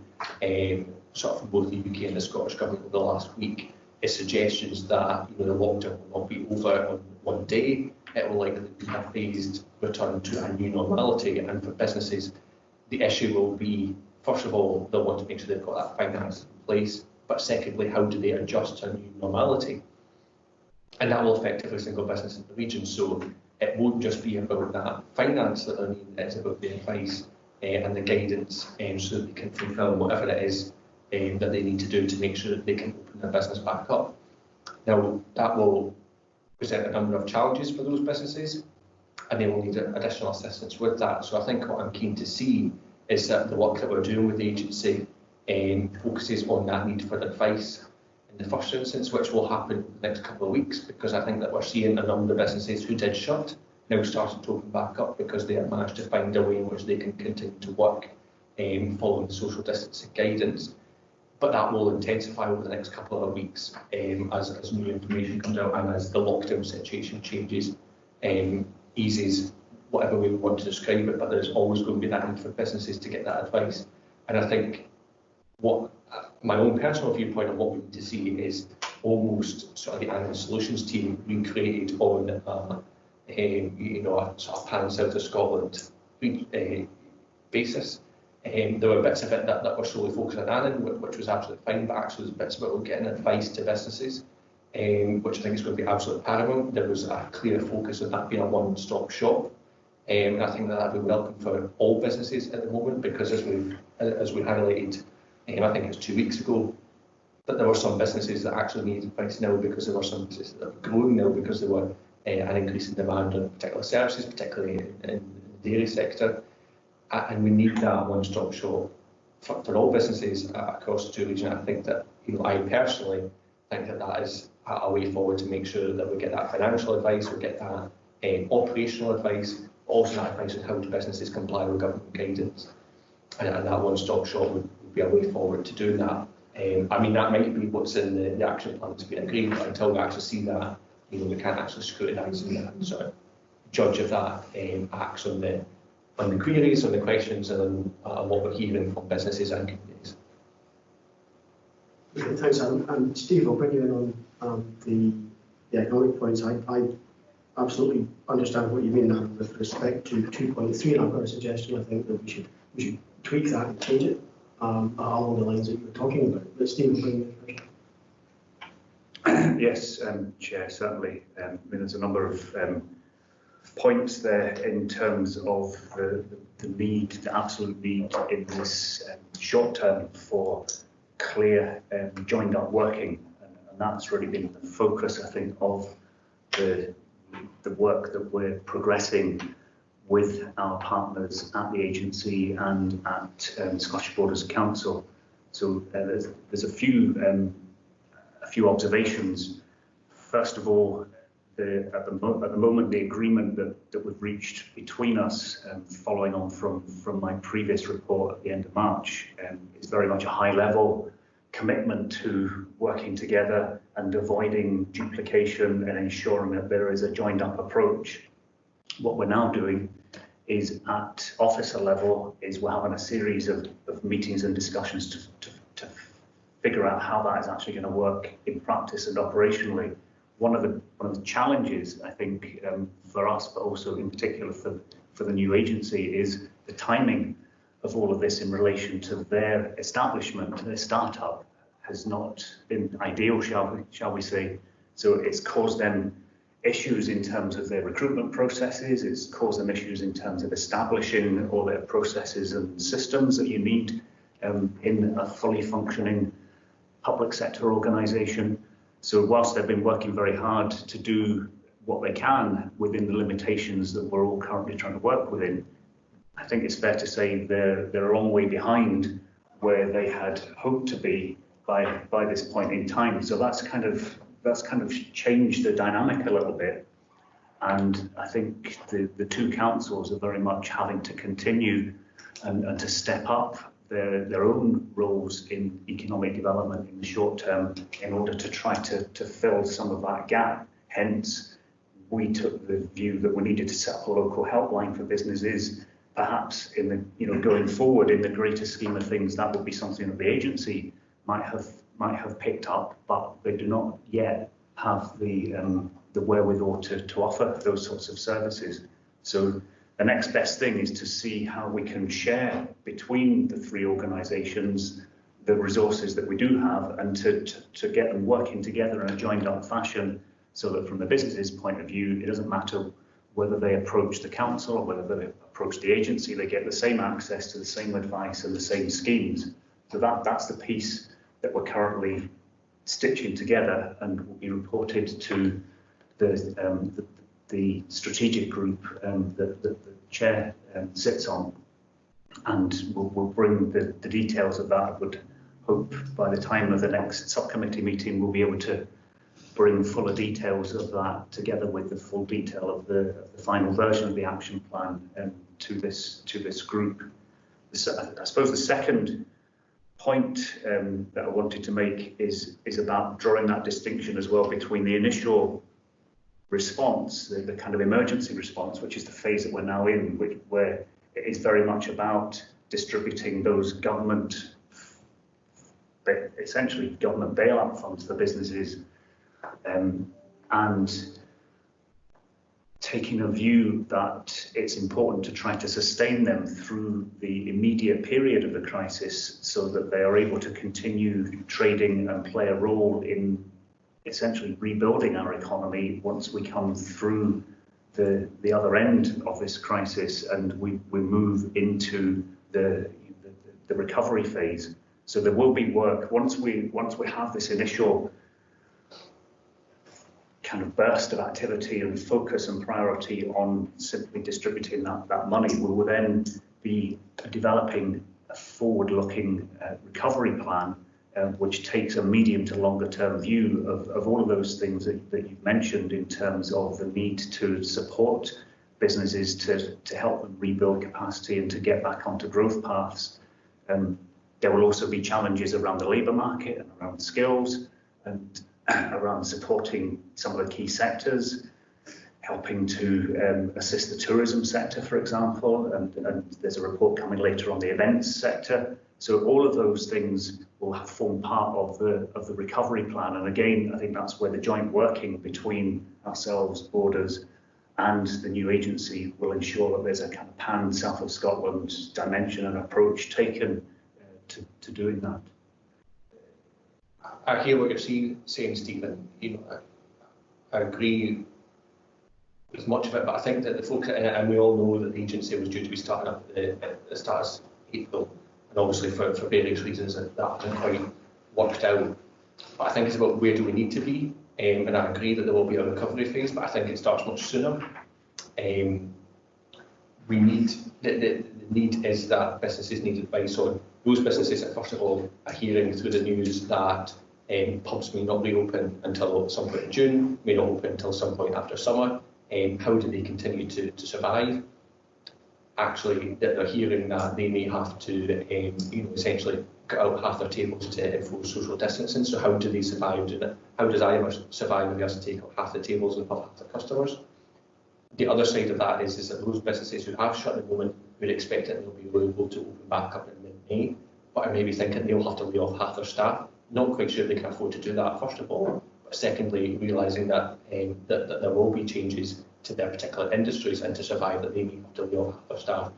sort of from both the UK and the Scottish Government over the last week is suggestions that the lockdown will not be over on one day. It will likely be a phased return to a new normality. And for businesses, the issue will be, first of all, they'll want to make sure they've got that finance in place. But secondly, how do they adjust to a new normality? And that will affect every single business in the region. So it won't just be about that finance that they're needing, it's about the advice and the guidance so that they can fulfil whatever it is that they need to do to make sure that they can open their business back up. Now, that will present a number of challenges for those businesses, and they will need additional assistance with that. So I think what I'm keen to see is that the work that we're doing with the agency focuses on that need for advice in the first instance, which will happen in the next couple of weeks, because I think that we're seeing a number of businesses who did shut now starting to open back up because they have managed to find a way in which they can continue to work following the social distancing guidance. But that will intensify over the next couple of weeks as new information comes out and as the lockdown situation changes, eases, whatever we want to describe it. But there's always going to be that need for businesses to get that advice. And I think what my own personal viewpoint on what we need to see is almost sort of the Annual Solutions team recreated on a sort of pan-South of Scotland basis. There were bits of it that were solely focused on Annan, which was absolutely fine, but actually there's bits about getting advice to businesses, which I think is going to be absolutely paramount. There was a clear focus on that being a one-stop shop, and I think that would be welcome for all businesses at the moment, because as we highlighted, I think it was 2 weeks ago, that there were some businesses that actually needed advice now, because there were some businesses that were growing now because they were an increase in demand on particular services, particularly in the dairy sector. And we need that one-stop shop for all businesses across the two regions. I think that, I personally think that that is a way forward to make sure that we get that financial advice, we get that operational advice, also that advice on how do businesses comply with government guidance. And that one-stop shop would be a way forward to doing that. I mean, that might be what's in the action plan that's been agreed, but until we actually see that, we can't actually scrutinise and sort of judge if that acts on the queries, on the questions, and on what we're hearing from businesses and communities.
Okay, thanks, Adam. And Steve, I'll bring you in on the economic points. I absolutely understand what you mean, Adam, with respect to 2.3, and I've got a suggestion. I think that we should tweak that and change it along the lines that you were talking about. But Steve, will bring you in first.
Yes, Chair, certainly. I mean, there's a number of points there in terms of the need, the absolute need in this short term for clear joined up working, and that's really been the focus, I think, of the work that we're progressing with our partners at the agency and at Scottish Borders Council. So there's a few observations. First of all, at the moment, the agreement that we've reached between us, following on from my previous report at the end of March, is very much a high-level commitment to working together and avoiding duplication and ensuring that there is a joined-up approach. What we're now doing is at officer level is we're having a series of meetings and discussions to figure out how that is actually going to work in practice and operationally. One of the challenges, I think, for us, but also in particular for the new agency, is the timing of all of this in relation to their establishment. Their startup has not been ideal, shall we say. So it's caused them issues in terms of their recruitment processes. It's caused them issues in terms of establishing all their processes and systems that you need in a fully functioning public sector organisation. So whilst they've been working very hard to do what they can within the limitations that we're all currently trying to work within, I think it's fair to say they're a long way behind where they had hoped to be by this point in time. So that's kind of changed the dynamic a little bit. And I think the two councils are very much having to continue and to step up their own roles in economic development in the short term in order to try to fill some of that gap. Hence, we took the view that we needed to set up a local helpline for businesses. Perhaps in the going forward in the greater scheme of things, that would be something that the agency might have picked up, but they do not yet have the wherewithal to offer those sorts of services. So the next best thing is to see how we can share between the three organisations the resources that we do have, and to get them working together in a joined up fashion, so that from the business's point of view, it doesn't matter whether they approach the council or whether they approach the agency, they get the same access to the same advice and the same schemes. So that's the piece that we're currently stitching together and will be reported to the strategic group that the chair sits on, and we'll bring the details of that. I would hope by the time of the next subcommittee meeting we'll be able to bring fuller details of that together with the full detail of the final version of the action plan to this group. I suppose the second point that I wanted to make is about drawing that distinction as well between the initial response, the kind of emergency response, which is the phase that we're now in, where it is very much about distributing those essentially government bailout funds for businesses, and taking a view that it's important to try to sustain them through the immediate period of the crisis so that they are able to continue trading and play a role in essentially rebuilding our economy once we come through the other end of this crisis and we move into the recovery phase. So there will be work once we have this initial kind of burst of activity and focus and priority on simply distributing that money. We will then be developing a forward-looking recovery plan, which takes a medium to longer term view of all of those things that you've mentioned in terms of the need to support businesses to help them rebuild capacity and to get back onto growth paths. There will also be challenges around the labour market and around skills and around supporting some of the key sectors, helping to assist the tourism sector, for example, and there's a report coming later on the events sector. So all of those things will form part of the recovery plan. And again, I think that's where the joint working between ourselves, Borders, and the new agency will ensure that there's a kind of pan South of Scotland dimension and approach taken to doing that.
I hear what you're saying, Stephen. I agree with much of it, but I think that the focus, and we all know that the agency was due to be starting up at the start of April, and obviously for various reasons that hasn't quite worked out. But I think it's about where do we need to be, and I agree that there will be a recovery phase, but I think it starts much sooner. We need the need is that businesses need advice on those businesses that first of all are hearing through the news that pubs may not reopen until some point in June, may not open until some point after summer. How do they continue to survive? Actually, they're hearing that they may have to essentially cut out half their tables to enforce social distancing. So how do they survive doing it? How does Irish survive if he has to take out half the tables and half the customers? The other side of that is that those businesses who have shut at the moment would expect that they'll be able to open back up in mid-May, but are maybe thinking they'll have to lay off half their staff. Not quite sure they can afford to do that, first of all, but secondly, realising that, that there will be changes to their particular industries, and to survive that they may have to lay off half their staff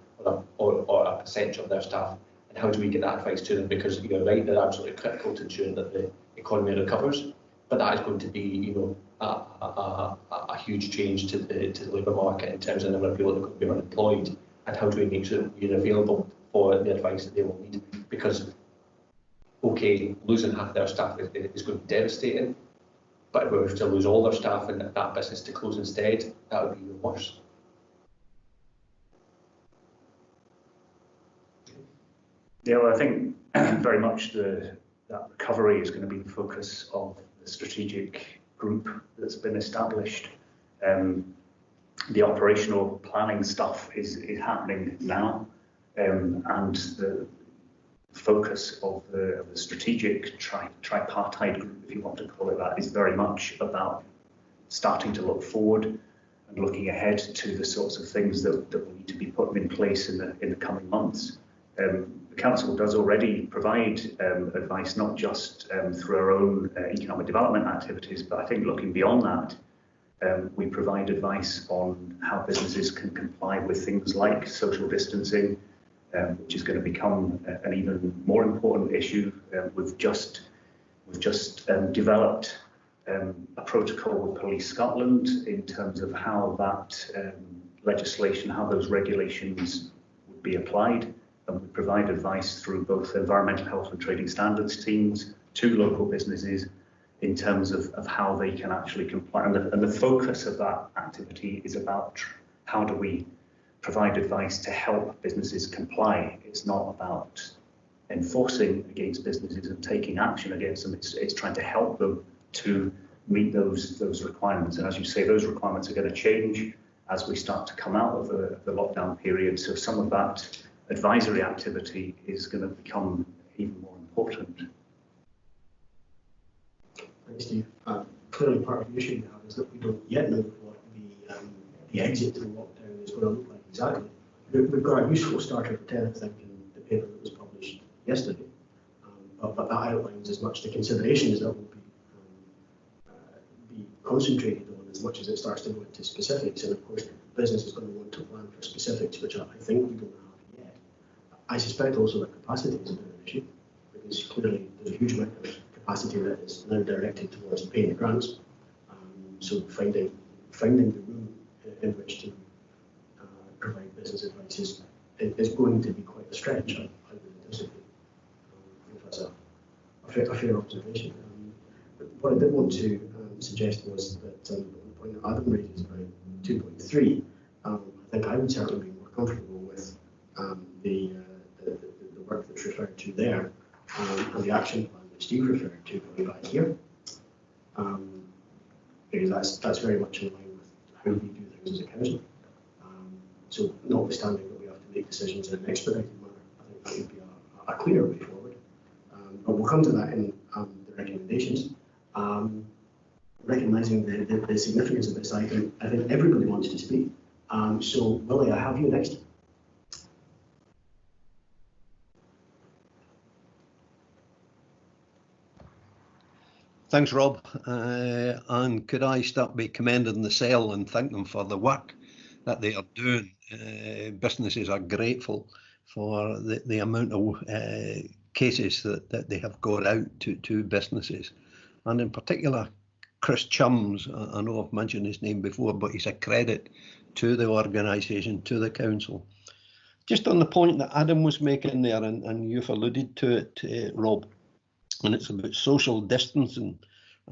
or a percentage of their staff. And how do we get that advice to them? Because you're right, they're absolutely critical to ensuring that the economy recovers, but that is going to be a huge change to the labour market in terms of the number of people that are going to be unemployed, and how do we make sure that we're available for the advice that they will need? Because, okay, losing half their staff is going to be devastating, but if we were to lose all their staff and that business to close instead, that would be even worse.
Yeah, well, I think very much that recovery is going to be the focus of the strategic group that's been established. The operational planning stuff is happening now, and the focus of the strategic tripartite group, if you want to call it that, is very much about starting to look forward and looking ahead to the sorts of things that will need to be put in place in the coming months. The Council does already provide advice, not just through our own economic development activities, but I think looking beyond that, we provide advice on how businesses can comply with things like social distancing, which is going to become an even more important issue. We've just developed a protocol with Police Scotland in terms of how that legislation, how those regulations would be applied. And we provide advice through both environmental health and trading standards teams to local businesses in terms of how they can actually comply. And the focus of that activity is about how do we provide advice to help businesses comply. It's not about enforcing against businesses and taking action against them. It's trying to help them to meet those requirements. And as you say, those requirements are going to change as we start to come out of the lockdown period. So some of that advisory activity is going to become even more important.
Thanks, Steve. Clearly, part of the issue we have is that we don't yet know what the exit to the lockdown is going to look like exactly. We've got a useful starter for 10, I think, in the paper that was published yesterday, but that outlines as much the considerations that will be concentrated on as much as it starts to go into specifics. And of course, business is going to want to plan for specifics, which I think we don't have yet. I suspect also that capacity is a bit of an issue, because clearly there's a huge amount of capacity that is now directed towards paying the grants. So finding the room in which to provide business advice is going to be quite a stretch, I would anticipate. I think that's a fair observation. What I did want to suggest was that the point that Adam raised about 2.3, I think I would certainly be more comfortable with the work that's referred to there and the action plan that Steve referred to going back here, because that's very much in line with how we do things as a council. So notwithstanding that we have to make decisions in an expedited manner, I think that would be a clearer way forward. But we'll come to that in the recommendations. Recognising the significance of this item, I think everybody wants to speak. So Willie, I have you next.
Thanks, Rob. And could I start by commending the cell and thank them for the work that they are doing. Businesses are grateful for the amount of cases that they have got out to businesses. And in particular, Chris Chums, I know I've mentioned his name before, but he's a credit to the organisation, to the council. Just on the point that Adam was making there, and you've alluded to it, Rob, and it's about social distancing.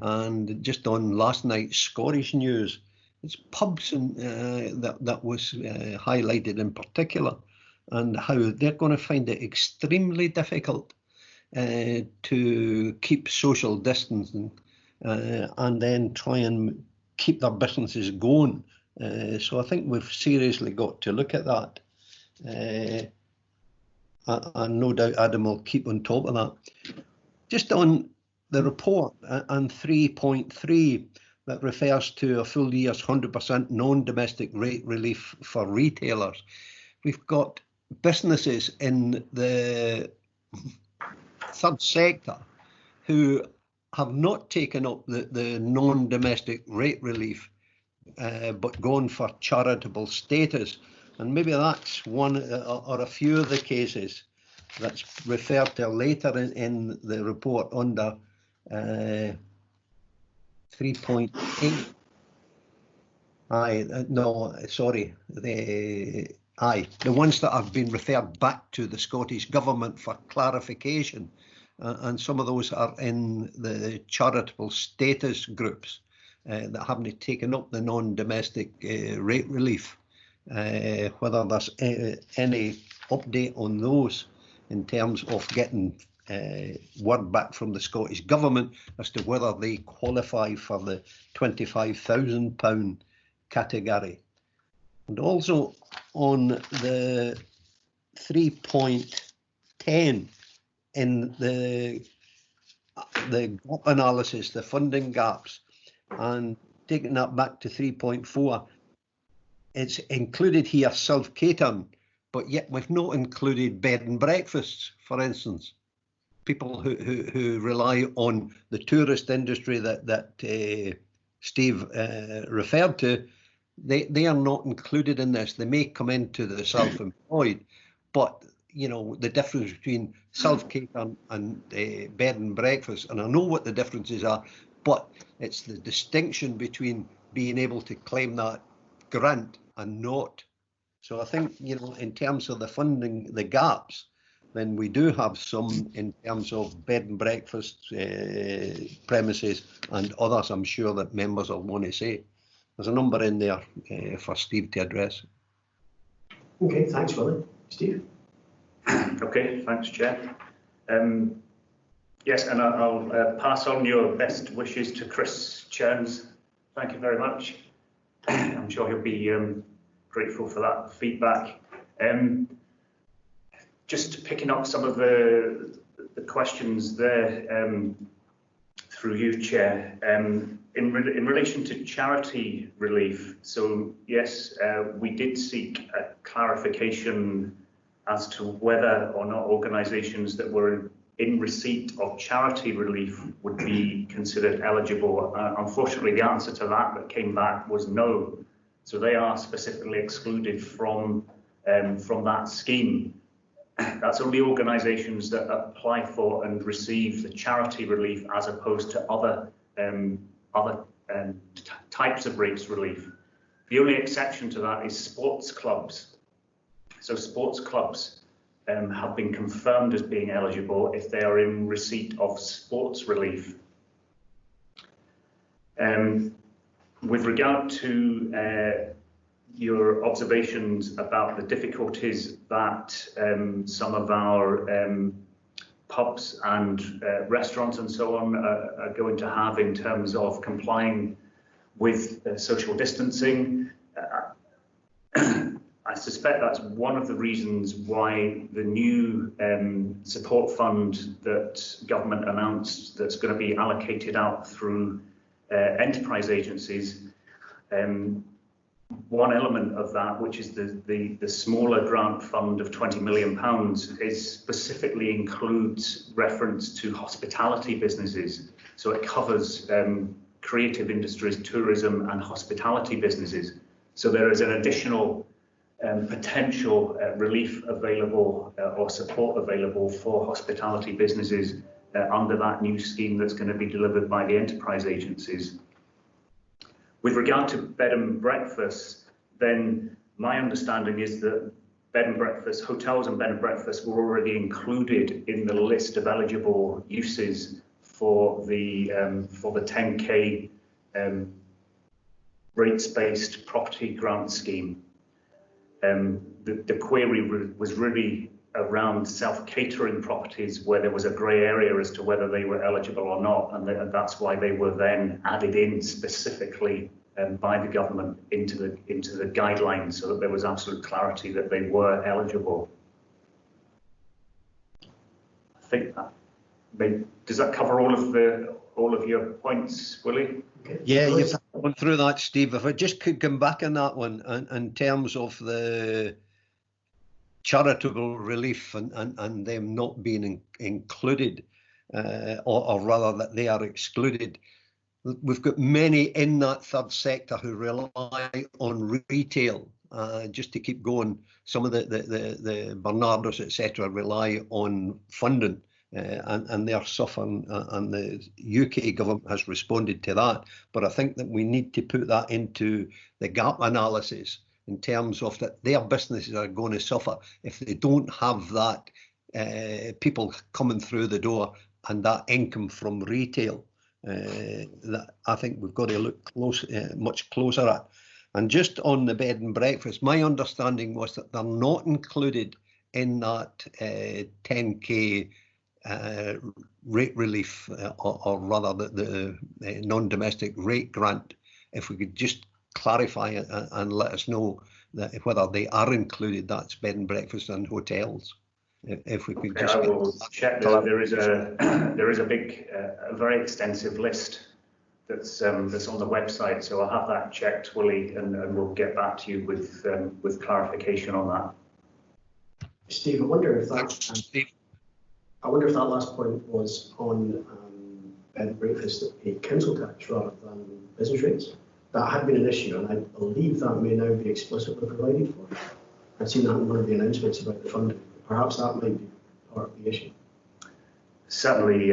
And just on last night's Scottish news, it's pubs and that was highlighted in particular, and how they're going to find it extremely difficult to keep social distancing and then try and keep their businesses going. So I think we've seriously got to look at that. And no doubt Adam will keep on top of that. Just on the report and 3.3 that refers to a full year's 100% non-domestic rate relief for retailers. We've got businesses in the third sector who have not taken up the non-domestic rate relief, but gone for charitable status. And maybe that's one or a few of the cases that's referred to later in the report under 3.8. The ones that have been referred back to the Scottish Government for clarification, and some of those are in the charitable status groups that haven't taken up the non-domestic rate relief. Whether there's any update on those in terms of getting word back from the Scottish Government as to whether they qualify for the £25,000 category. And also on the 3.10 in the gap analysis, the funding gaps, and taking that back to 3.4, it's included here self-catering, but yet we've not included bed and breakfasts, for instance. People who rely on the tourist industry that Steve referred to, they are not included in this. They may come into the self-employed, but you know the difference between self-catering and bed and breakfast, and I know what the differences are, but it's the distinction between being able to claim that grant and not. So I think, you know, in terms of the funding, the gaps, then we do have some in terms of bed and breakfast premises and others I'm sure that members will want to say. There's a number in there for Steve to address.
Okay, thanks, Willie. Steve?
Okay, thanks, Chair. Yes, and I'll pass on your best wishes to Chris Churns. Thank you very much. I'm sure he'll be grateful for that feedback. Just picking up some of the questions there through you, Chair. In relation to charity relief, so yes, we did seek a clarification as to whether or not organisations that were in receipt of charity relief would be considered eligible. Unfortunately, the answer to that came back was no. So they are specifically excluded from that scheme. That's only organisations that apply for and receive the charity relief as opposed to other types of rates relief. The only exception to that is sports clubs. So sports clubs have been confirmed as being eligible if they are in receipt of sports relief. With regard to your observations about the difficulties that some of our pubs and restaurants and so on are going to have in terms of complying with social distancing, I suspect that's one of the reasons why the new support fund that government announced that's going to be allocated out through enterprise agencies, one element of that, which is the smaller grant fund of £20 million, is specifically includes reference to hospitality businesses. So it covers creative industries, tourism and hospitality businesses. So there is an additional potential relief available or support available for hospitality businesses under that new scheme that's going to be delivered by the enterprise agencies. With regard to bed and breakfast, then my understanding is that bed and breakfast, hotels and bed and breakfast were already included in the list of eligible uses for the 10K rates-based property grant scheme. The query was really around self-catering properties where there was a grey area as to whether they were eligible or not, and that's why they were then added in specifically by the government into the guidelines, so that there was absolute clarity that they were eligible. I think does that cover all of your points, Willie?
Yeah, you've gone through that, Steve. If I just could come back on that one, in terms of the charitable relief and them not being included, or rather that they are excluded. We've got many in that third sector who rely on retail, just to keep going. Some of the Bernardos, etc., rely on funding. And they're suffering, and the UK government has responded to that. But I think that we need to put that into the gap analysis in terms of that their businesses are going to suffer if they don't have that people coming through the door and that income from retail. That I think we've got to look much closer at. And just on the bed and breakfast, my understanding was that they're not included in that 10K rate relief, or rather the non-domestic rate grant. If we could just clarify it and let us know that whether they are included, that's bed and breakfast and hotels. If we could just
I will check. There is a big, a very extensive list that's on the website. So I'll have that checked, Willie, and we'll get back to you with clarification on that.
Steve, I wonder if that last point was on bed and breakfast that pay council tax rather than business rates. That had been an issue, and I believe that may now be explicitly provided for. I've seen that in one of the announcements about the funding. Perhaps that might be part of the issue.
Certainly,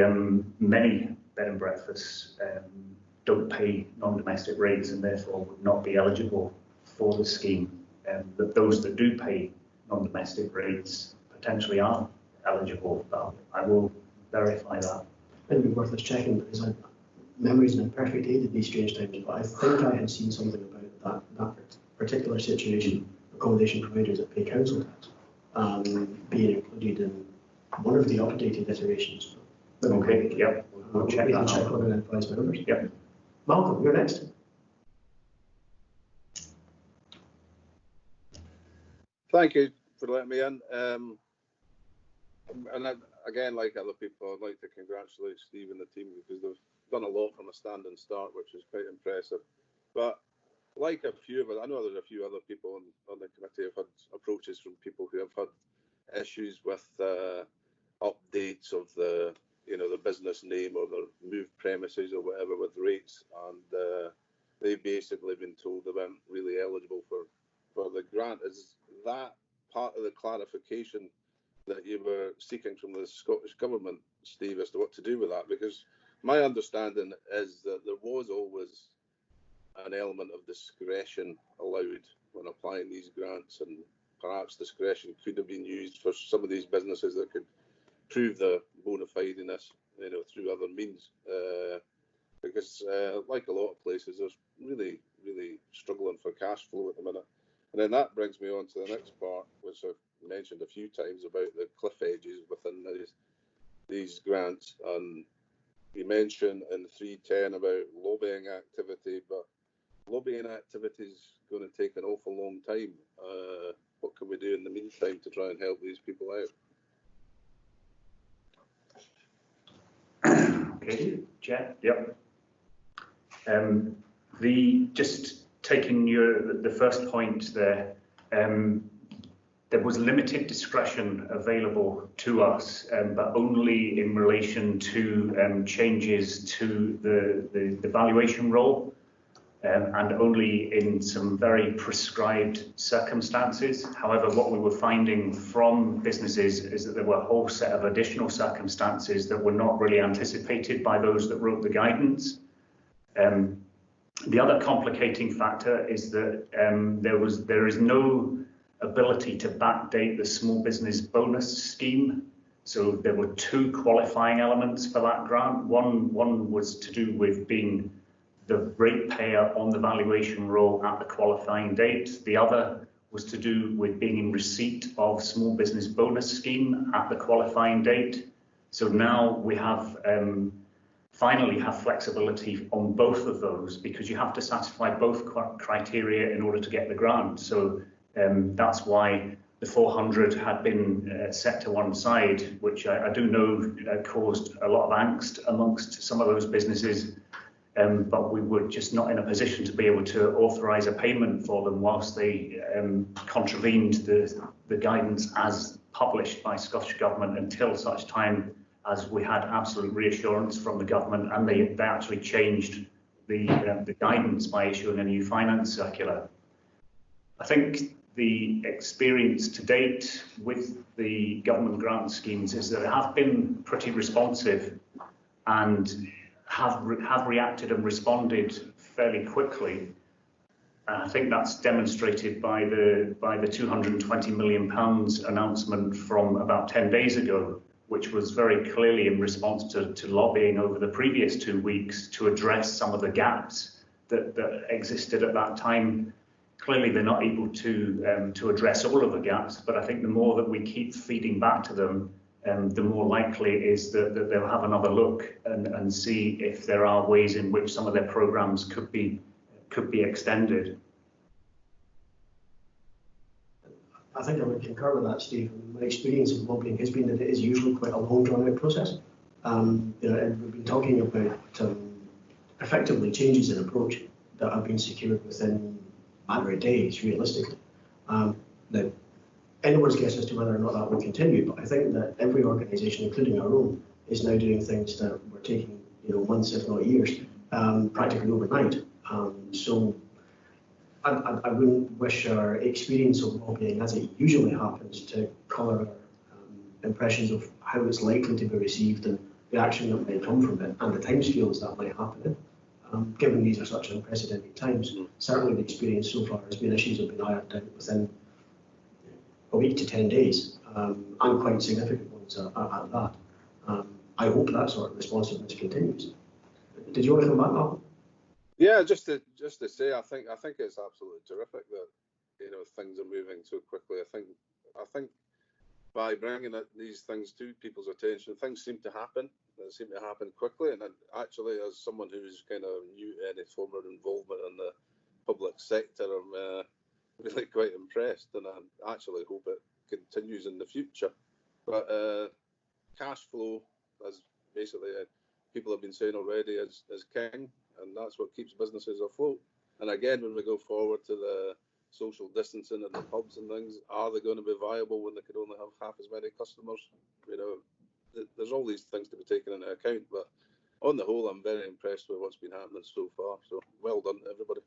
many bed and breakfasts don't pay non-domestic rates and therefore would not be eligible for the scheme. But those that do pay non-domestic rates potentially are eligible. I will verify that.
It would be worth us checking, because memories in perfect aid at these strange times, but I think I had seen something about that particular situation, accommodation providers that pay council tax, being included in one of the updated iterations.
Okay, yep. We'll check
we
that
can check
out.
on and advise members.
Yep.
Malcolm, you're next.
Thank you for letting me in. Again, like other people, I'd like to congratulate Steve and the team, because they've done a lot from a standing start, which is quite impressive. But like a few of us, I know there's a few other people on the committee have had approaches from people who have had issues with updates of the business name or the moved premises or whatever with rates, and they've basically been told they weren't really eligible for the grant. Is that part of the clarification that you were seeking from the Scottish Government, Steve, as to what to do with that? Because my understanding is that there was always an element of discretion allowed when applying these grants, and perhaps discretion could have been used for some of these businesses that could prove the bona fideness, through other means. because like a lot of places, there's really struggling for cash flow at the minute. And then that brings me on to the next part, which I've mentioned a few times about the cliff edges within these grants. And you mentioned in 310 about lobbying activity, but lobbying activity is going to take an awful long time. What can we do in the meantime to try and help these people out?
Okay, Chair. Yep. Just taking the first point there, there was limited discretion available to us, but only in relation to changes to the valuation role, and only in some very prescribed circumstances. However, what we were finding from businesses is that there were a whole set of additional circumstances that were not really anticipated by those that wrote the guidance. The other complicating factor is that there is no ability to backdate the small business bonus scheme. So there were two qualifying elements for that grant. One was to do with being the ratepayer on the valuation roll at the qualifying date. The other was to do with being in receipt of small business bonus scheme at the qualifying date. So now we have finally have flexibility on both of those, because you have to satisfy both criteria in order to get the grant. So that's why the 400 had been set to one side, which I do know caused a lot of angst amongst some of those businesses, but we were just not in a position to be able to authorise a payment for them whilst they contravened the guidance as published by Scottish Government until such time as we had absolute reassurance from the government, and they actually changed the guidance by issuing a new finance circular. I think the experience to date with the government grant schemes is that they have been pretty responsive and have reacted and responded fairly quickly. And I think that's demonstrated by the £220 million announcement from about 10 days ago, which was very clearly in response to lobbying over the previous 2 weeks to address some of the gaps that existed at that time. Clearly, they're not able to address all of the gaps, but I think the more that we keep feeding back to them, the more likely it is that they'll have another look and see if there are ways in which some of their programmes could be extended.
I think I would concur with that, Steve. My experience of lobbying has been that it is usually quite a long, drawn-out process. And we've been talking about effectively changes in approach that have been secured within a matter of days, realistically. Now, anyone's guess as to whether or not that will continue, but I think that every organisation, including our own, is now doing things that were taking months, if not years, practically overnight. So I wouldn't wish our experience of lobbying, as it usually happens, to colour our impressions of how it's likely to be received and the action that might come from it and the timescales that might happen in. Given these are such unprecedented times, certainly the experience so far has been issues have been ironed out within a week to 10 days, and quite significant ones at that. I hope that sort of responsiveness continues. Did you want to come back, Malcolm?
Yeah, just to say, I think it's absolutely terrific that things are moving so quickly. I think by bringing these things to people's attention, things seem to happen. They seem to happen quickly, and actually, as someone who's kind of new to any form of involvement in the public sector, I'm really quite impressed, and I actually hope it continues in the future. But cash flow, as basically people have been saying already, is king, and that's what keeps businesses afloat. And again, when we go forward to the social distancing and the pubs and things, are they going to be viable when they could only have half as many customers? There's all these things to be taken into account, but on the whole, I'm very impressed with what's been happening so far. So well done, everybody.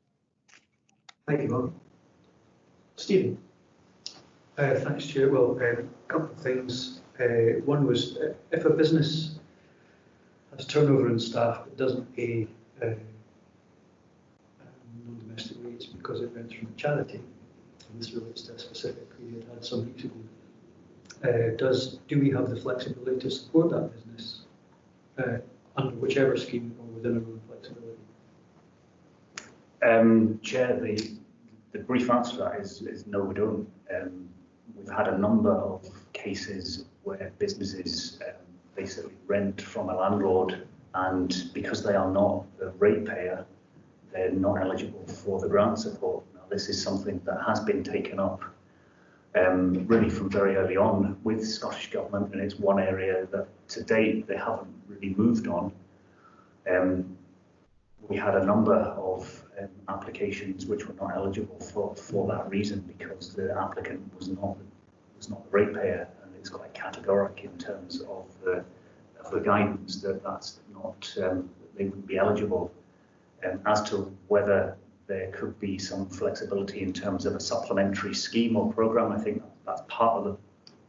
Thank you, Bob. Stephen.
Thanks, Chair. Well, a couple of things. One was, if a business has turnover in staff but doesn't pay non-domestic rates because it rents from a charity, and this relates to a specific we had some weeks ago, do we have the flexibility to support that business under whichever scheme or within our own flexibility?
Chair, the brief answer to that is no, we don't. We've had a number of cases where businesses basically rent from a landlord, and because they are not the ratepayer, they're not eligible for the grant support. Now, this is something that has been taken up really from very early on with Scottish Government, and it's one area that to date they haven't really moved on. We had a number of applications which were not eligible for that reason, because the applicant was not the ratepayer, and it's quite categoric in terms of the guidance that that's not they wouldn't be eligible. As to whether there could be some flexibility in terms of a supplementary scheme or programme, I think that's part of the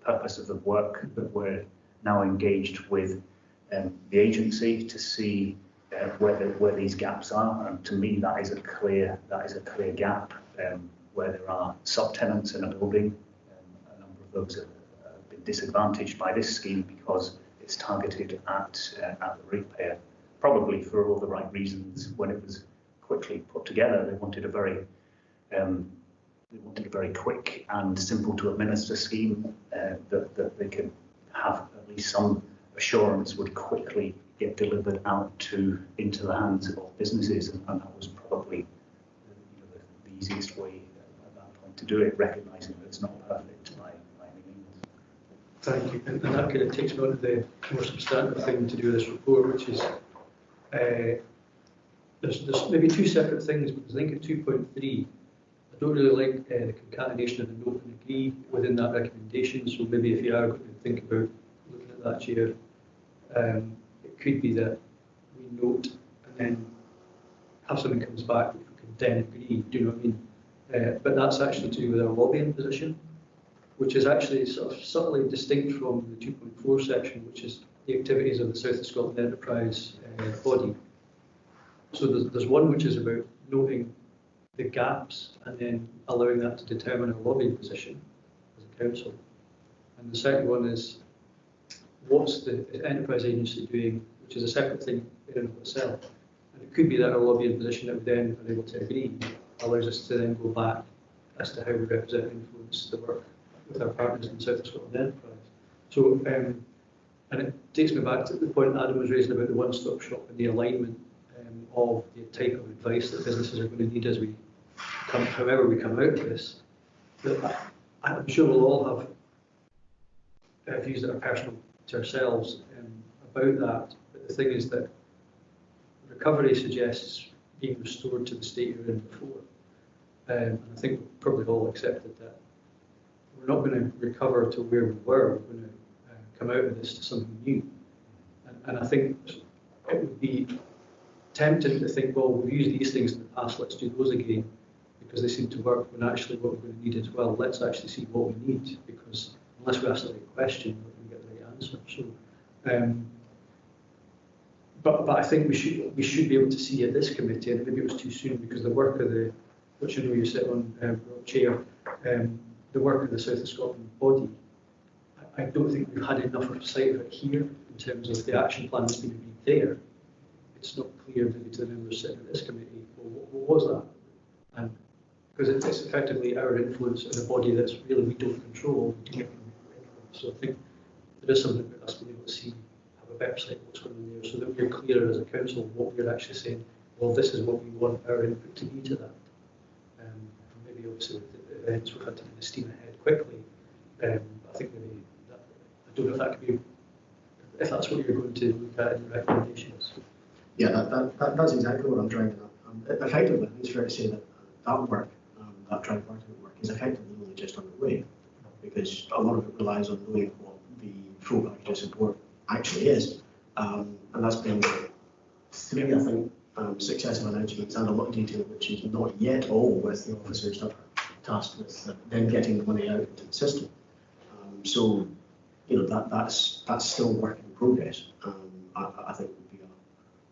purpose of the work that we're now engaged with the agency to see where these gaps are. And to me, that is a clear gap where there are subtenants in a building. A number of those have been disadvantaged by this scheme because it's targeted at the ratepayer, probably for all the right reasons. When it was quickly put together, they wanted a very quick and simple to administer scheme that they could have at least some assurance would quickly get delivered out into the hands of businesses, and that was probably the easiest way at that point to do it, recognising that it's not perfect by any means.
Thank you, and that kind of takes me on to the more substantive thing to do with this report, which is there's maybe two separate things, because I think at 2.3 I don't really like the concatenation of the note and agree within that recommendation. So maybe if you are going to think about looking at that, Chair, it could be that we note and then have something comes back which we can then agree. Do you know what I mean? But that's actually to do with our lobbying position, which is actually sort of subtly distinct from the 2.4 section, which is the activities of the South of Scotland Enterprise body. So there's one which is about noting the gaps and then allowing that to determine our lobbying position as a council. And the second one is what's the enterprise agency doing, which is a separate thing in and of itself. And it could be that our lobbying position that we then are able to agree allows us to then go back as to how we represent and influence the work with our partners in the South of Scotland Enterprise. So, and it takes me back to the point Adam was raising about the one-stop shop and the alignment of the type of advice that businesses are going to need as we come, however we come out of this. That I'm sure we'll all have views that are personal to ourselves about that. But the thing is that recovery suggests being restored to the state you were in before. And I think we've probably all accepted that we're not going to recover to where we were. We're going to come out of this to something new. And I think it would be tempting to think, well, we've used these things in the past, let's do those again, because they seem to work, when actually what we're going to need as well, let's actually see what we need, because unless we ask the right question, we're going to get the right answer. So, but I think we should be able to see at this committee, and maybe it was too soon because the work of the, which I know you sit on, Chair, the work of the South of Scotland body, I don't think we've had enough of sight of it here in terms of the action plan that's been agreed there. It's not clear maybe to the members sitting in this committee, well, what was that? And because it's effectively our influence in a body that's really we don't control. So I think there is something about us being able to see, have a better sight of what's going on there, so that we're clearer as a council what we're actually saying. Well, this is what we want our input to be to that. And maybe obviously with the events we've had to kind of steam ahead quickly. I think maybe that, I don't know if that could be, if that's what you're going to look at in your recommendations.
Yeah, that's exactly what I'm trying to. Effectively, it's fair to say that that work, that tripartite work, is effectively only just underway, because a lot of it relies on knowing what the full package of support actually is, and that's been three, I think, successive announcements and a lot of detail, which is not yet all with the officers that are tasked with then getting the money out into the system. So, you know, that's still work in progress. I think would be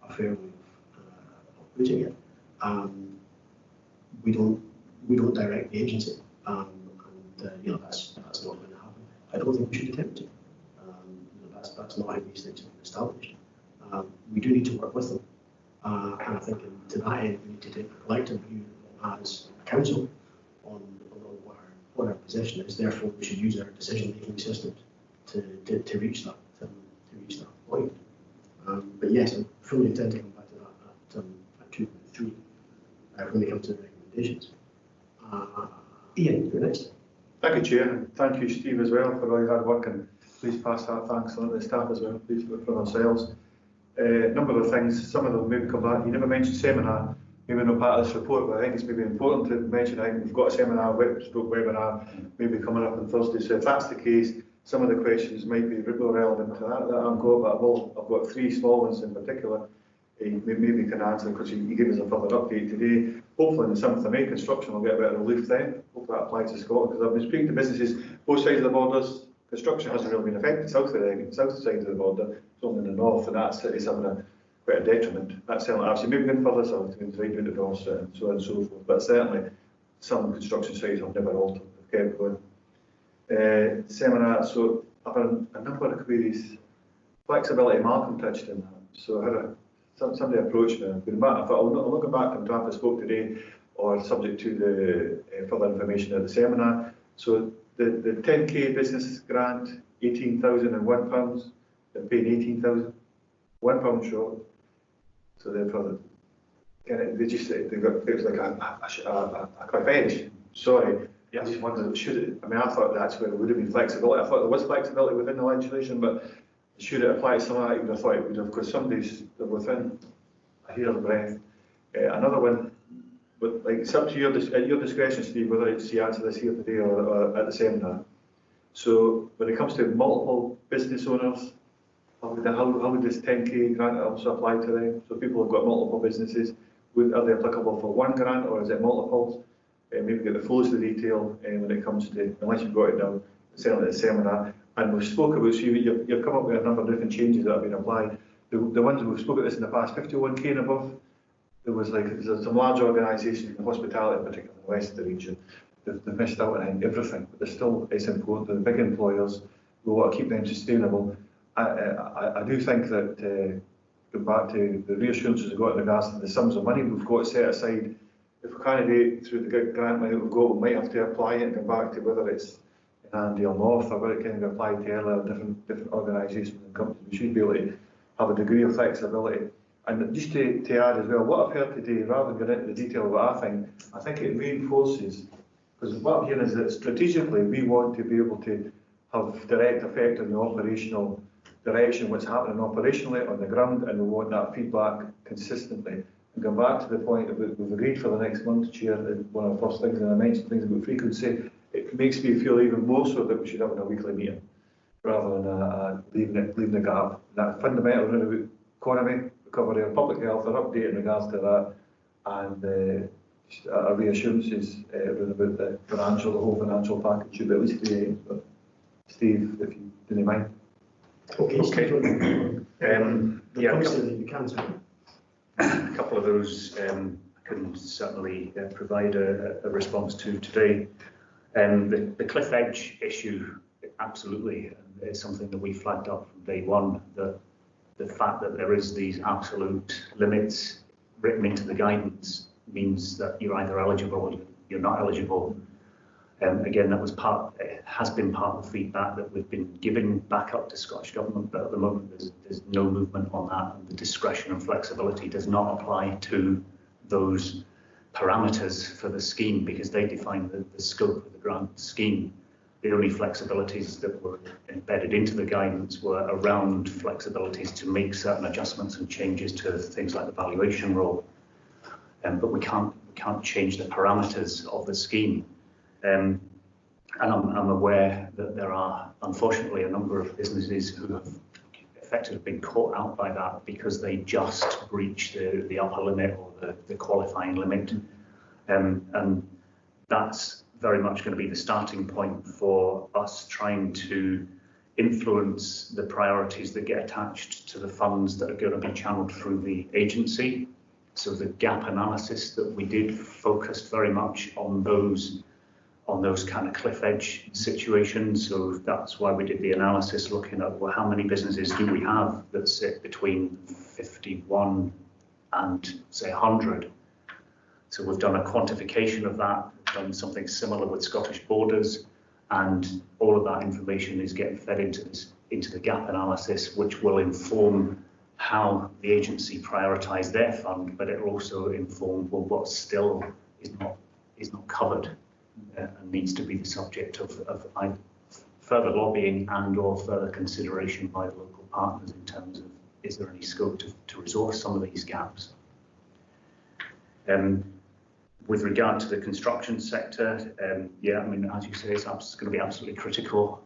a fair way of putting it. We don't direct the agency, and you know that's not going to happen. I don't think we should attempt to. You know, that's not how these things have been established. We do need to work with them, And I think to that end, we need to take a collective view as a council on what our position is. Therefore, we should use our decision-making systems to reach that point. But yes, I fully intend to come back to that at 2.3 when we come to the recommendations. Ian, you're next.
Thank you, Chair, and thank you, Steve, as well, for all your hard work, and please pass that thanks on to the staff as well, please, for ourselves. A number of things, some of them maybe come back. You never mentioned seminar, maybe not part of this report, but I think it's maybe important to mention. I think we've got a seminar, webinar, maybe coming up on Thursday. So if that's the case, some of the questions might be more relevant to that I've got, but I've got three small ones in particular. Maybe can answer because you gave us a further update today. Hopefully, in the 7th of May, construction will get a bit of relief then. Hopefully, that applies to Scotland, because I've been speaking to businesses both sides of the borders. Construction hasn't really been affected south side of the border. It's only in the north, and that city's having quite a detriment. That's certainly actually maybe going further south, going right down to Dorset and so on and so forth. But certainly, some construction sites have never altered. They've kept going. Seminar. So I've had a number of queries. Flexibility. Malcolm touched on that. So I had somebody approached me. I thought I'll not go back to him after I spoke today, or subject to the further information at the seminar. So the 10k business grant, £18,001. They're paying £18,000, £1 short. So therefore, they just it was like a cliff edge. Sorry. Yeah. I just wondered, should it? I mean, I thought that's where there would have been flexibility. I thought there was flexibility within the legislation, but should it apply to some of that? You would have thought it would have, because some days they're within a hair's breadth. Another one, but like it's up to your discretion, Steve, whether it's you answer this here today or at the seminar. So when it comes to multiple business owners, how would this 10k grant also apply to them? So people have got multiple businesses. Are they applicable for one grant, or is it multiples? Maybe get the fullest of the detail when it comes to, unless you've got it down, certainly at the seminar. And we've spoke about, so you've come up with a number of different changes that have been applied. The ones we've spoken about this in the past, 51k and above, there's some large organisations in hospitality, particularly in the west of the region, they've missed out on everything, but it's important to the big employers. We want to keep them sustainable. I do think that, going back to the reassurances we've got in regards to the sums of money we've got set aside, if we candidate through the grant money we've got, we might have to apply it and go back to whether it's in Andy or North, or whether it can be applied to earlier different organisations and companies. We should be able to have a degree of flexibility. And just to add as well, what I've heard today, rather than going into the detail of what I think it reinforces, because what I'm hearing is that strategically we want to be able to have direct effect on the operational direction, what's happening operationally on the ground, and we want that feedback consistently. And going back to the point about we've agreed for the next month, Chair, one of the first things, and I mentioned things about frequency, it makes me feel even more so that we should have a weekly meeting rather than leaving the gap. That fundamental about economy, recovery of public health, an update in regards to that, and reassurances about the whole financial package should be at least 3 items. But Steve, if you didn't mind.
Okay. A couple of those I can certainly provide a response to today. The cliff edge issue, absolutely, is something that we flagged up from day one. The fact that there is these absolute limits written into the guidance means that you're either eligible or you're not eligible. Again, that has been part of the feedback that we've been giving back up to Scottish Government, but at the moment there's no movement on that, and the discretion and flexibility does not apply to those parameters for the scheme, because they define the scope of the grant scheme. The only flexibilities that were embedded into the guidance were around flexibilities to make certain adjustments and changes to things like the valuation rule, but we can't change the parameters of the scheme. And I'm aware that there are, unfortunately, a number of businesses who have effectively been caught out by that because they just breach the upper limit or the qualifying limit. And that's very much going to be the starting point for us trying to influence the priorities that get attached to the funds that are going to be channeled through the agency. So the gap analysis that we did focused very much on those kind of cliff edge situations. So that's why we did the analysis looking at, well, how many businesses do we have that sit between 51 and say 100. So we've done a quantification of that, done something similar with Scottish Borders, and all of that information is getting fed into the gap analysis, which will inform how the agency prioritise their fund, but it will also inform what still is not covered and needs to be the subject of further lobbying and or further consideration by the local partners in terms of, is there any scope to resource some of these gaps? With regard to the construction sector, yeah, I mean, as you say, it's going to be absolutely critical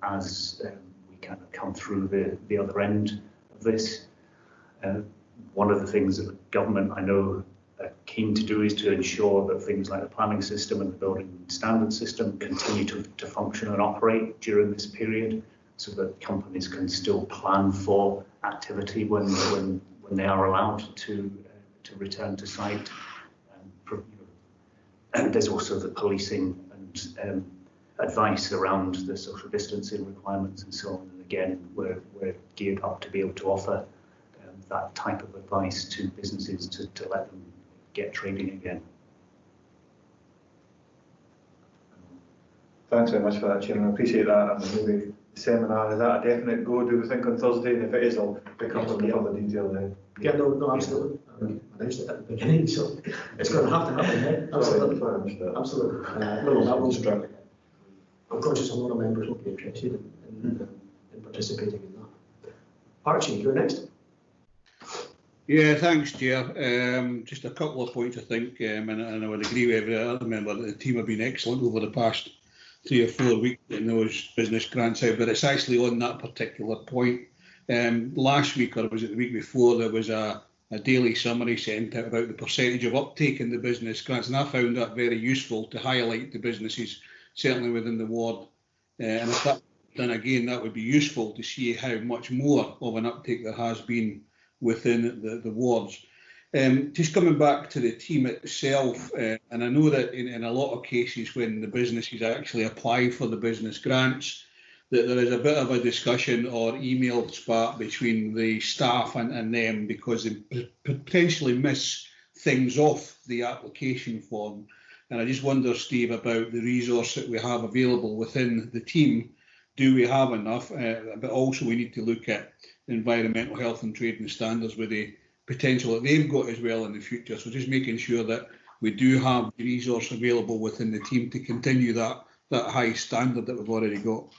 as we kind of come through the other end of this. One of the things that the government, I know, are keen to do is to ensure that things like the planning system and the building standard system continue to function and operate during this period, so that companies can still plan for activity when they are allowed to return to site. And there's also the policing and advice around the social distancing requirements and so on. And again, we're geared up to be able to offer that type of advice to businesses to let them get trading again.
Thanks very much for that, Chairman. I appreciate that. And maybe the seminar, is that a definite go, do we think, on Thursday? And if it is, I'll pick up on the further detail then.
Yeah, no, absolutely. I announced it at the beginning, so it's going to have to happen. Yeah? Absolutely. Absolutely. No, that will struggle. I'm conscious a lot of members will be interested in participating in that. Archie, you're next.
Yeah, thanks, Chair. Just a couple of points, I think, and I would agree with every other member that the team have been excellent over the past 3 or 4 weeks getting those business grants out, but it's actually on that particular point. Last week, or was it the week before, there was a daily summary sent out about the percentage of uptake in the business grants, and I found that very useful to highlight the businesses, certainly within the ward. And if that's done again, that would be useful to see how much more of an uptake there has been within the wards. Just coming back to the team itself, and I know that in a lot of cases when the businesses actually apply for the business grants, that there is a bit of a discussion or email spat between the staff and them, because they potentially miss things off the application form. And I just wonder, Steve, about the resource that we have available within the team. Do we have enough? But also we need to look at environmental health and trading standards with the potential that they've got as well in the future. So just making sure that we do have the resource available within the team to continue that high standard that we've already got.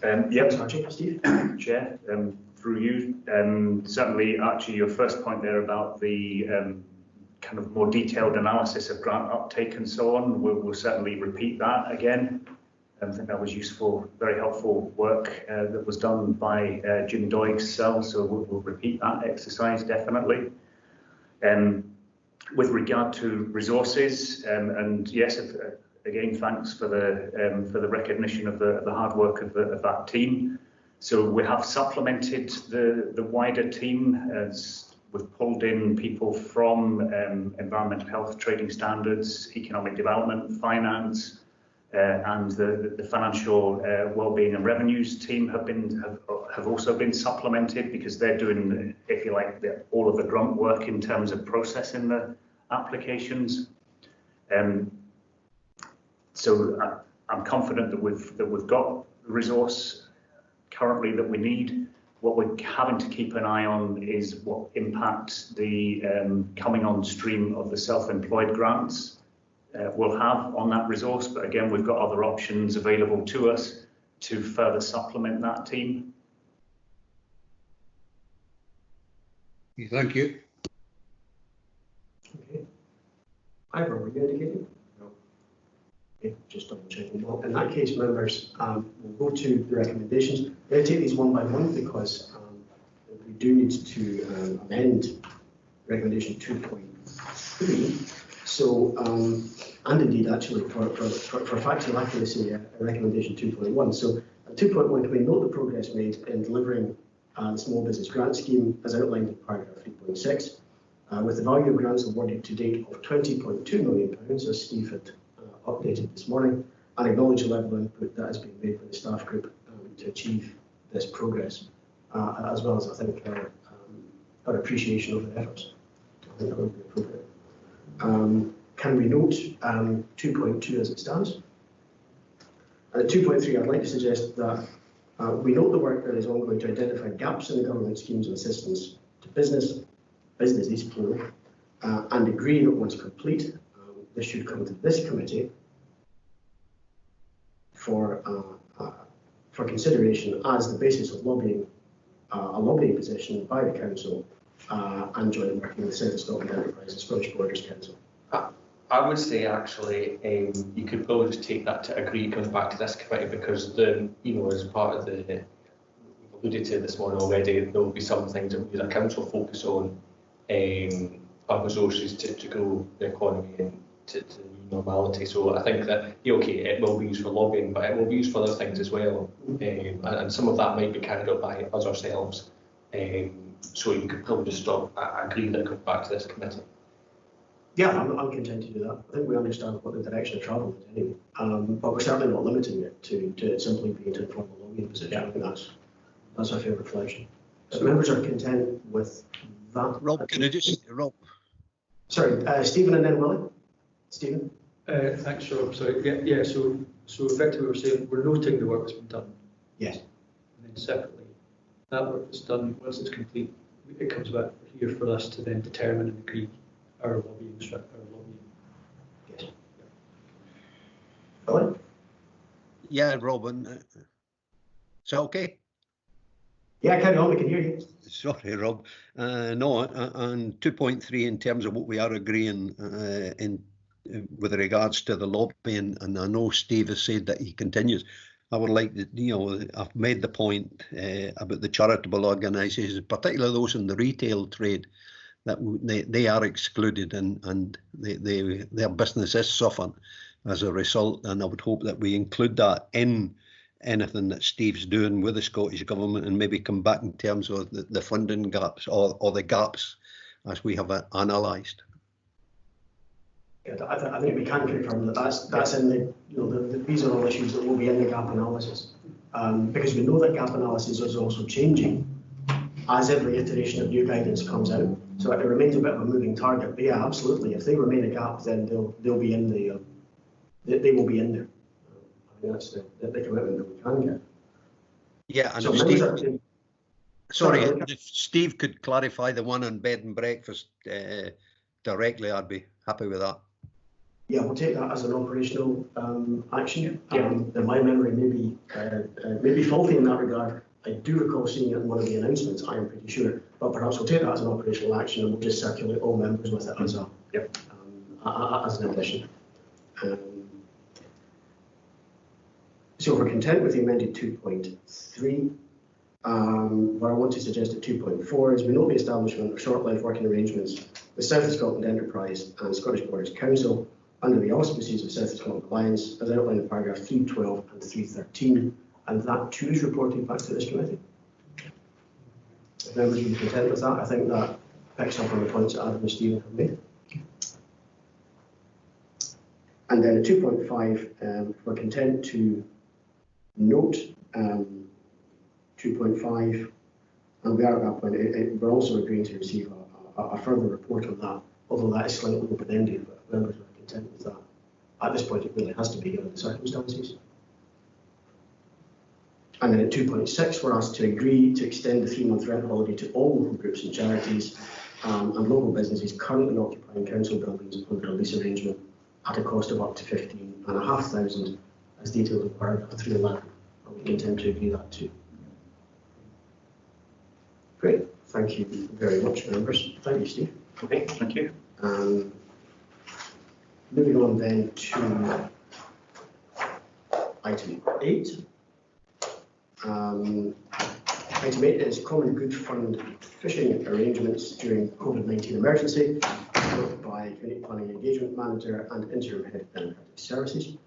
Yep, Steve. Chair, through you, certainly, Archie, your first point there about the kind of more detailed analysis of grant uptake and so on, we'll certainly repeat that again. I think that was useful, very helpful work that was done by Jim Doig's cell, so we'll repeat that exercise definitely. With regard to resources, and yes, again, thanks for the recognition of the hard work of that team. So we have supplemented the wider team as we've pulled in people from environmental health, trading standards, economic development, finance, and the financial wellbeing and revenues team have also been supplemented, because they're doing, if you like, all of the grunt work in terms of processing the applications. So I'm confident that we've got the resource currently that we need. What we're having to keep an eye on is what impact the coming on stream of the self-employed grants will have on that resource. But again, we've got other options available to us to further supplement that team.
Thank you.
Okay. Ivor, were you indicating? No. Okay, just double checking. Well, in that case, members, we'll go to the recommendations. I'm going to take these one by one, because we do need to amend recommendation 2.3. So, and indeed, actually, for factual accuracy, recommendation 2.1. So, 2.1, can we note the progress made in delivering the small business grant scheme as outlined in paragraph 3.6, with the value of grants awarded to date of £20.2 million, as Steve had updated this morning, and acknowledge the level of input that has been made by the staff group to achieve this progress. as well as, I think, our appreciation of the efforts. I think that would be appropriate. Can we note 2.2 as it stands? At 2.3, I'd like to suggest that we note the work that is ongoing to identify gaps in the government schemes and assistance to businesses, plural, and agree that once complete, this should come to this committee for consideration as the basis of lobbying, a lobbying position by the council and jointly working with South Scotland Enterprise and Scottish Borders Council.
I would say actually you could probably just take that to agree it comes back to this committee, because then, you know, as part of the, we've alluded to this morning already, there will be some things that we as a council focus on, our resources to grow the economy and to normality. So I think that, okay, it will be used for lobbying, but it will be used for other things as well. And some of that might be carried out by us ourselves. So you could probably just agree that it comes back to this committee.
Yeah, I'm content to do that. I think we understand what the direction of travel is anyway, but we're certainly not limiting it to simply being to inform a lobbying position. Yeah. I think that's a fair reflection. So members are content with that.
Rob, can I just, Rob?
Sorry, Stephen and then Willie. Stephen?
Thanks, Rob. So yeah. So effectively, we're saying we're noting the work that's been done.
Yes.
And then separately, that work that's done, once it's complete, it comes back here for us to then determine and agree our lobbying.
Yes. Willie?
Yeah, Robin. Is that okay?
Yeah, carry on. We can hear you.
Sorry, Rob. No, and 2.3 in terms of what we are agreeing with regards to the lobbying, and I know Steve has said that he continues. I would like to, you know, I've made the point about the charitable organisations, particularly those in the retail trade, that they are excluded and their business is suffering as a result. And I would hope that we include that in anything that Steve's doing with the Scottish Government, and maybe come back in terms of the funding gaps or the gaps as we have analysed.
Yeah, I think we can confirm that that's in the, you know, these are all issues that will be in the gap analysis, because we know that gap analysis is also changing as every iteration of new guidance comes out. So it remains a bit of a moving target. But yeah, absolutely. If they remain a gap, then they'll be in the they will be in there. I think that's the commitment that we can get.
Yeah, and
so
Steve, sorry, if Steve could clarify the one on bed and breakfast directly, I'd be happy with that.
Yeah, we'll take that as an operational action. And my memory may be faulty in that regard. I do recall seeing it in one of the announcements, I am pretty sure, but perhaps we'll take that as an operational action and we'll just circulate all members with it as as an addition. So if we're content with the amended 2.3, what I want to suggest at 2.4 is we note the establishment of short-life working arrangements with South of Scotland Enterprise and Scottish Borders Council under the auspices of South of Scotland Alliance, as outlined in paragraph 312 and 313, and that too is reported back to this committee. If members would be content with that, I think that picks up on the points that Adam and Stephen have made. And then at 2.5, we're content to note 2.5, and we are at that point. We're also agreeing to receive a further report on that, although that is slightly open-ended, but if members are content with that. At this point, it really has to be given the circumstances. And then at 2.6, we're asked to agree to extend the 3-month rent holiday to all local groups and charities and local businesses currently occupying council buildings under a lease arrangement at a cost of up to £15,500, as detailed in paragraph 311. And we intend to agree that too. Great, thank you very much, members. Thank you, Steve.
Okay, thank you.
Moving on then to item 8. Item 8 is Common Good Fund fishing arrangements during COVID-19 emergency, developed by Community Planning Engagement Manager and Interim Head of Democratic Services.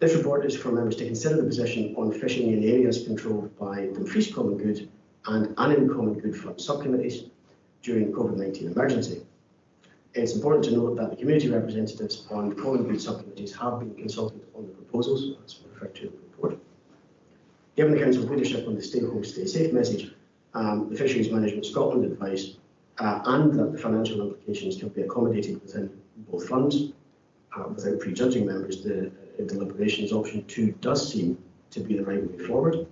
This report is for members to consider the position on fishing in areas controlled by Dumfries Common Good and Annan Common Good Fund subcommittees during COVID-19 emergency. It's important to note that the community representatives on the Common Good subcommittees have been consulted on the proposals, as referred to in the report. Given the Council's leadership on the Stay Home, Stay Safe message, the Fisheries Management Scotland advice, and that the financial implications can be accommodated within both funds without prejudging members, the deliberations option 2 does seem to be the right way forward.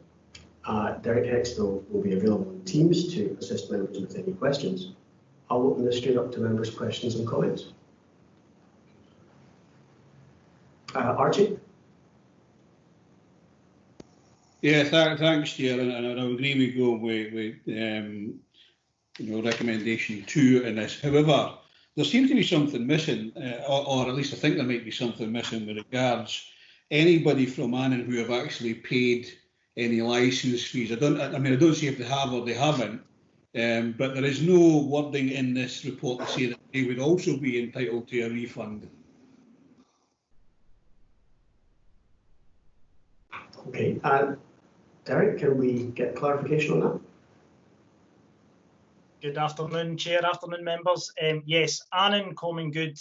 Derek Hextall will be available on Teams to assist members with any questions. I'll open this straight up to members' questions and comments. Archie?
Yeah, thanks, Chair, and I agree with going with recommendation 2 in this. However, there seems to be something missing, or at least I think there might be something missing with regards anybody from Annan who have actually paid any licence fees. I don't see if they have or they haven't, but there is no wording in this report to say that they would also be entitled to a refund.
Okay, Derek, can we get clarification on that?
Good afternoon, Chair, afternoon members. Yes, Annan Common Good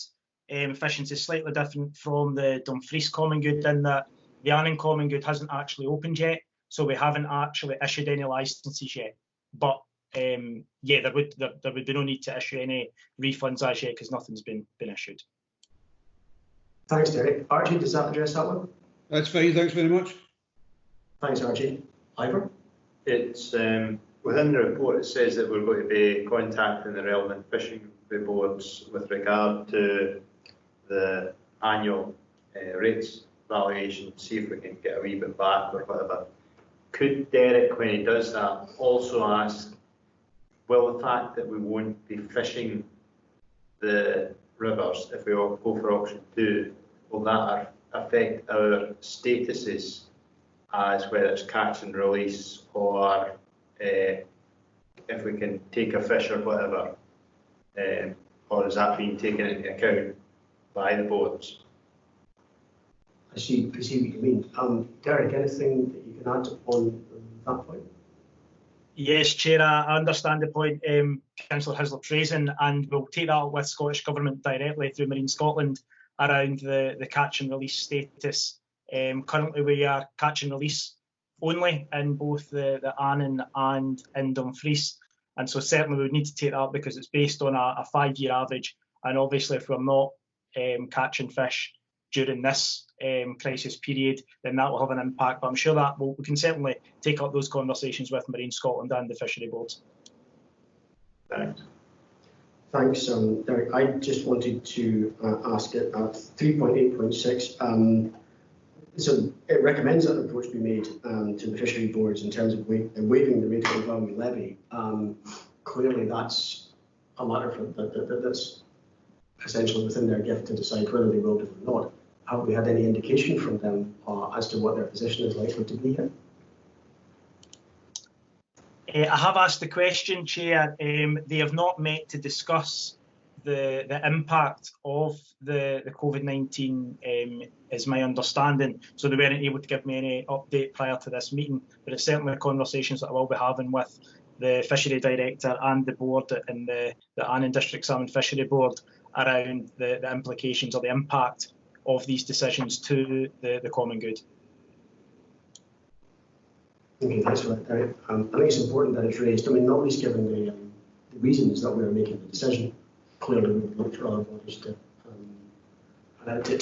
efficiency is slightly different from the Dumfries Common Good in that the Annan Common Good hasn't actually opened yet, so we haven't actually issued any licences yet. But yeah, there would be no need to issue any refunds as yet because nothing's been issued.
Thanks, Derek. Archie, does that address that one?
That's fine, thanks very much.
Thanks, Archie. Ivor?
It's within the report, it says that we're going to be contacting the relevant fishing boards with regard to the annual rates valuation, see if we can get a wee bit back or whatever. Could Derek, when he does that, also ask, will the fact that we won't be fishing the rivers if we all go for option 2, will that affect our statuses as whether it's catch and release or if we can take a fish or whatever, or is that being taken into account by the boards?
I see what you mean. Derek, anything that you can add on that point?
Yes, Chair, I understand the point Councillor Hislop's raising, and we'll take that up with Scottish Government directly through Marine Scotland around the catch and release status. Currently we are catch and release only in both the Annan and in Dumfries, and so certainly we would need to take that up because it's based on a 5-year average, and obviously if we're not catching fish during this crisis period, then that will have an impact. But I'm sure that we can certainly take up those conversations with Marine Scotland and the fishery boards.
Thanks. Thanks, Derek. I just wanted to ask it at 3.8.6. So it recommends that an approach be made to the fishery boards in terms of waiving the rate of value levy. Clearly, that's a matter that's essentially within their gift to decide whether they will do it or not. Have we had any indication from them as to what their position is likely to be here?
I have asked the question, Chair. They have not met to discuss the impact of the COVID-19, is my understanding. So they weren't able to give me any update prior to this meeting, but it's certainly conversations that I will be having with the Fishery Director and the board in the Annan District Salmon Fishery Board around the implications or the impact of these decisions to the common good.
Okay, thanks for that, Derek. I think it's important that it's raised. I mean, not least given the reasons that we're making the decision. Clearly, we've looked for other bodies to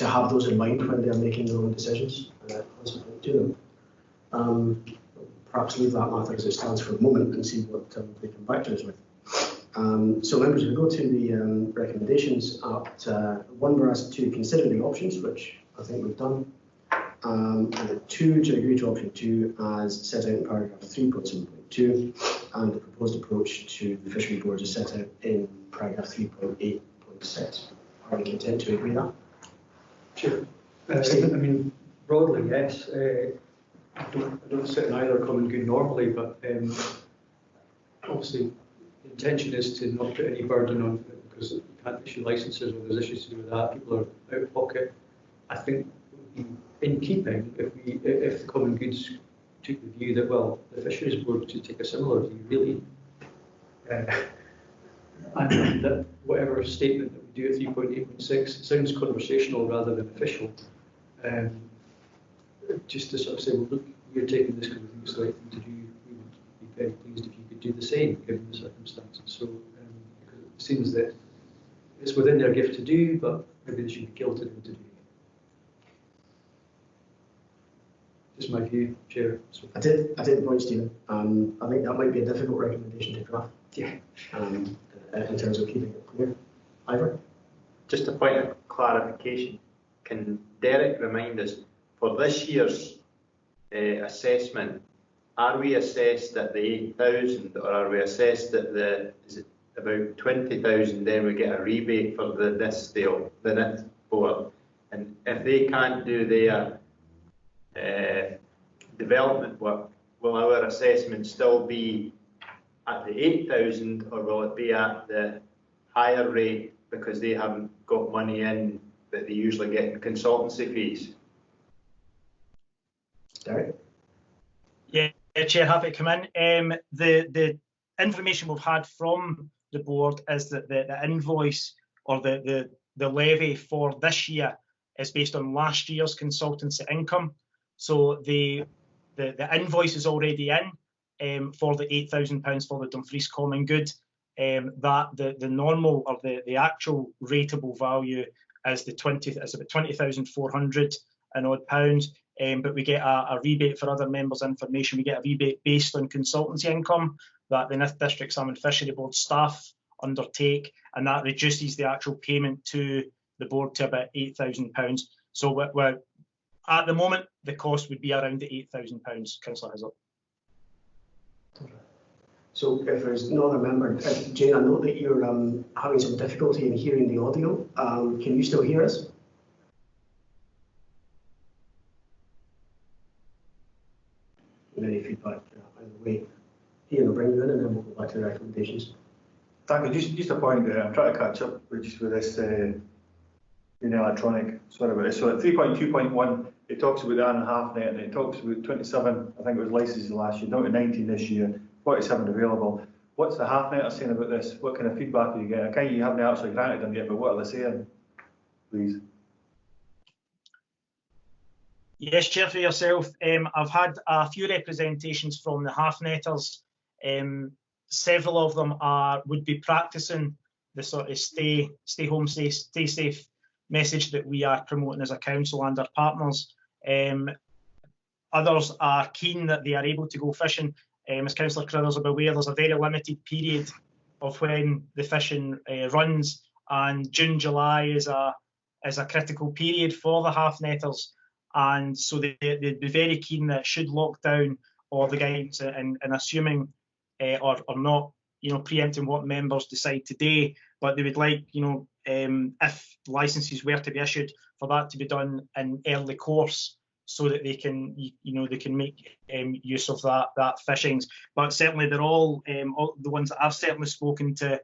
have those in mind when they're making their own decisions consequent to them. Perhaps leave that matter as it stands for a moment and see what they come back to us with. So members, we go to the recommendations. At 1, we're asked to consider the options, which I think we've done. And at 2, to agree to option 2 as set out in paragraph 3.7.2, and the proposed approach to the fishery boards is set out in paragraph 3.8.6. Are we content to agree that?
Sure. I mean, broadly, yes. I don't sit in either common good normally, but obviously the intention is to not put any burden on it because you can't issue licences or there's issues to do with that. People are out of pocket. I think it would be in keeping if the common goods took the view that, well, the fisheries board should take a similar view, really, and that whatever statement that we do at 3.8.6 sounds conversational rather than official. Just to sort of say, well, look, you're taking this because we think it's the right thing to do. We would be very pleased if you could do the same, given the circumstances. So because it seems that it's within their gift to do, but maybe they should be guilted into doing it. Just my view, Chair. So,
I take the point, Stephen. I think that might be a difficult recommendation to draft.
yeah.
In terms of keeping it clear. Ivor?
Just a point of clarification. Can Derek remind us, for this year's assessment, are we assessed at the 8,000 or are we assessed at the, is it about 20,000, then we get a rebate for the NIT board? And if they can't do their development work, will our assessment still be at the 8,000 or will it be at the higher rate because they haven't got money in that they usually get in consultancy fees?
Derek?
Yeah, Chair, happy to come in. The information we've had from the board is that the invoice or the levy for this year is based on last year's consultancy income. So the invoice is already in for the £8,000 for the Dumfries Common Good. That the normal or the actual rateable value is about 20,400 and odd pounds. But we get a rebate for other members' information. We get a rebate based on consultancy income that the Nith District Salmon Fishery Board staff undertake, and that reduces the actual payment to the board to about £8,000. So we're at the moment, the cost would be around the £8,000, Councillor Hislop.
So if there's no other member, Jane, I know that you're having some difficulty in hearing the audio. Can you still hear us? Any feedback either way? Ian will bring you in and then we'll go back to the recommendations.
Thank you. Just a point there. I'm trying to catch up with this electronic. Sorry about this. So at 3.2.1, it talks about the 1.5 net and it talks about 27, I think it was licenses last year, down to 19 this year, 47 available. What's the half net saying about this? What kind of feedback are you getting? Okay, you haven't actually granted them yet, but what are they saying? Please.
Yes, Chair, for yourself. I've had a few representations from the half-netters. Several of them would be practising the sort of stay home, stay safe message that we are promoting as a council and our partners. Others are keen that they are able to go fishing. As Councillor Critters are aware, there's a very limited period of when the fishing runs, and June, July is a critical period for the half-netters. And so they'd be very keen that should lockdown or the guidance and assuming or not, preempting what members decide today, but they would like, if licences were to be issued, for that to be done in early course so that they can, they can make use of that fishings. But certainly they're all the ones that I've certainly spoken to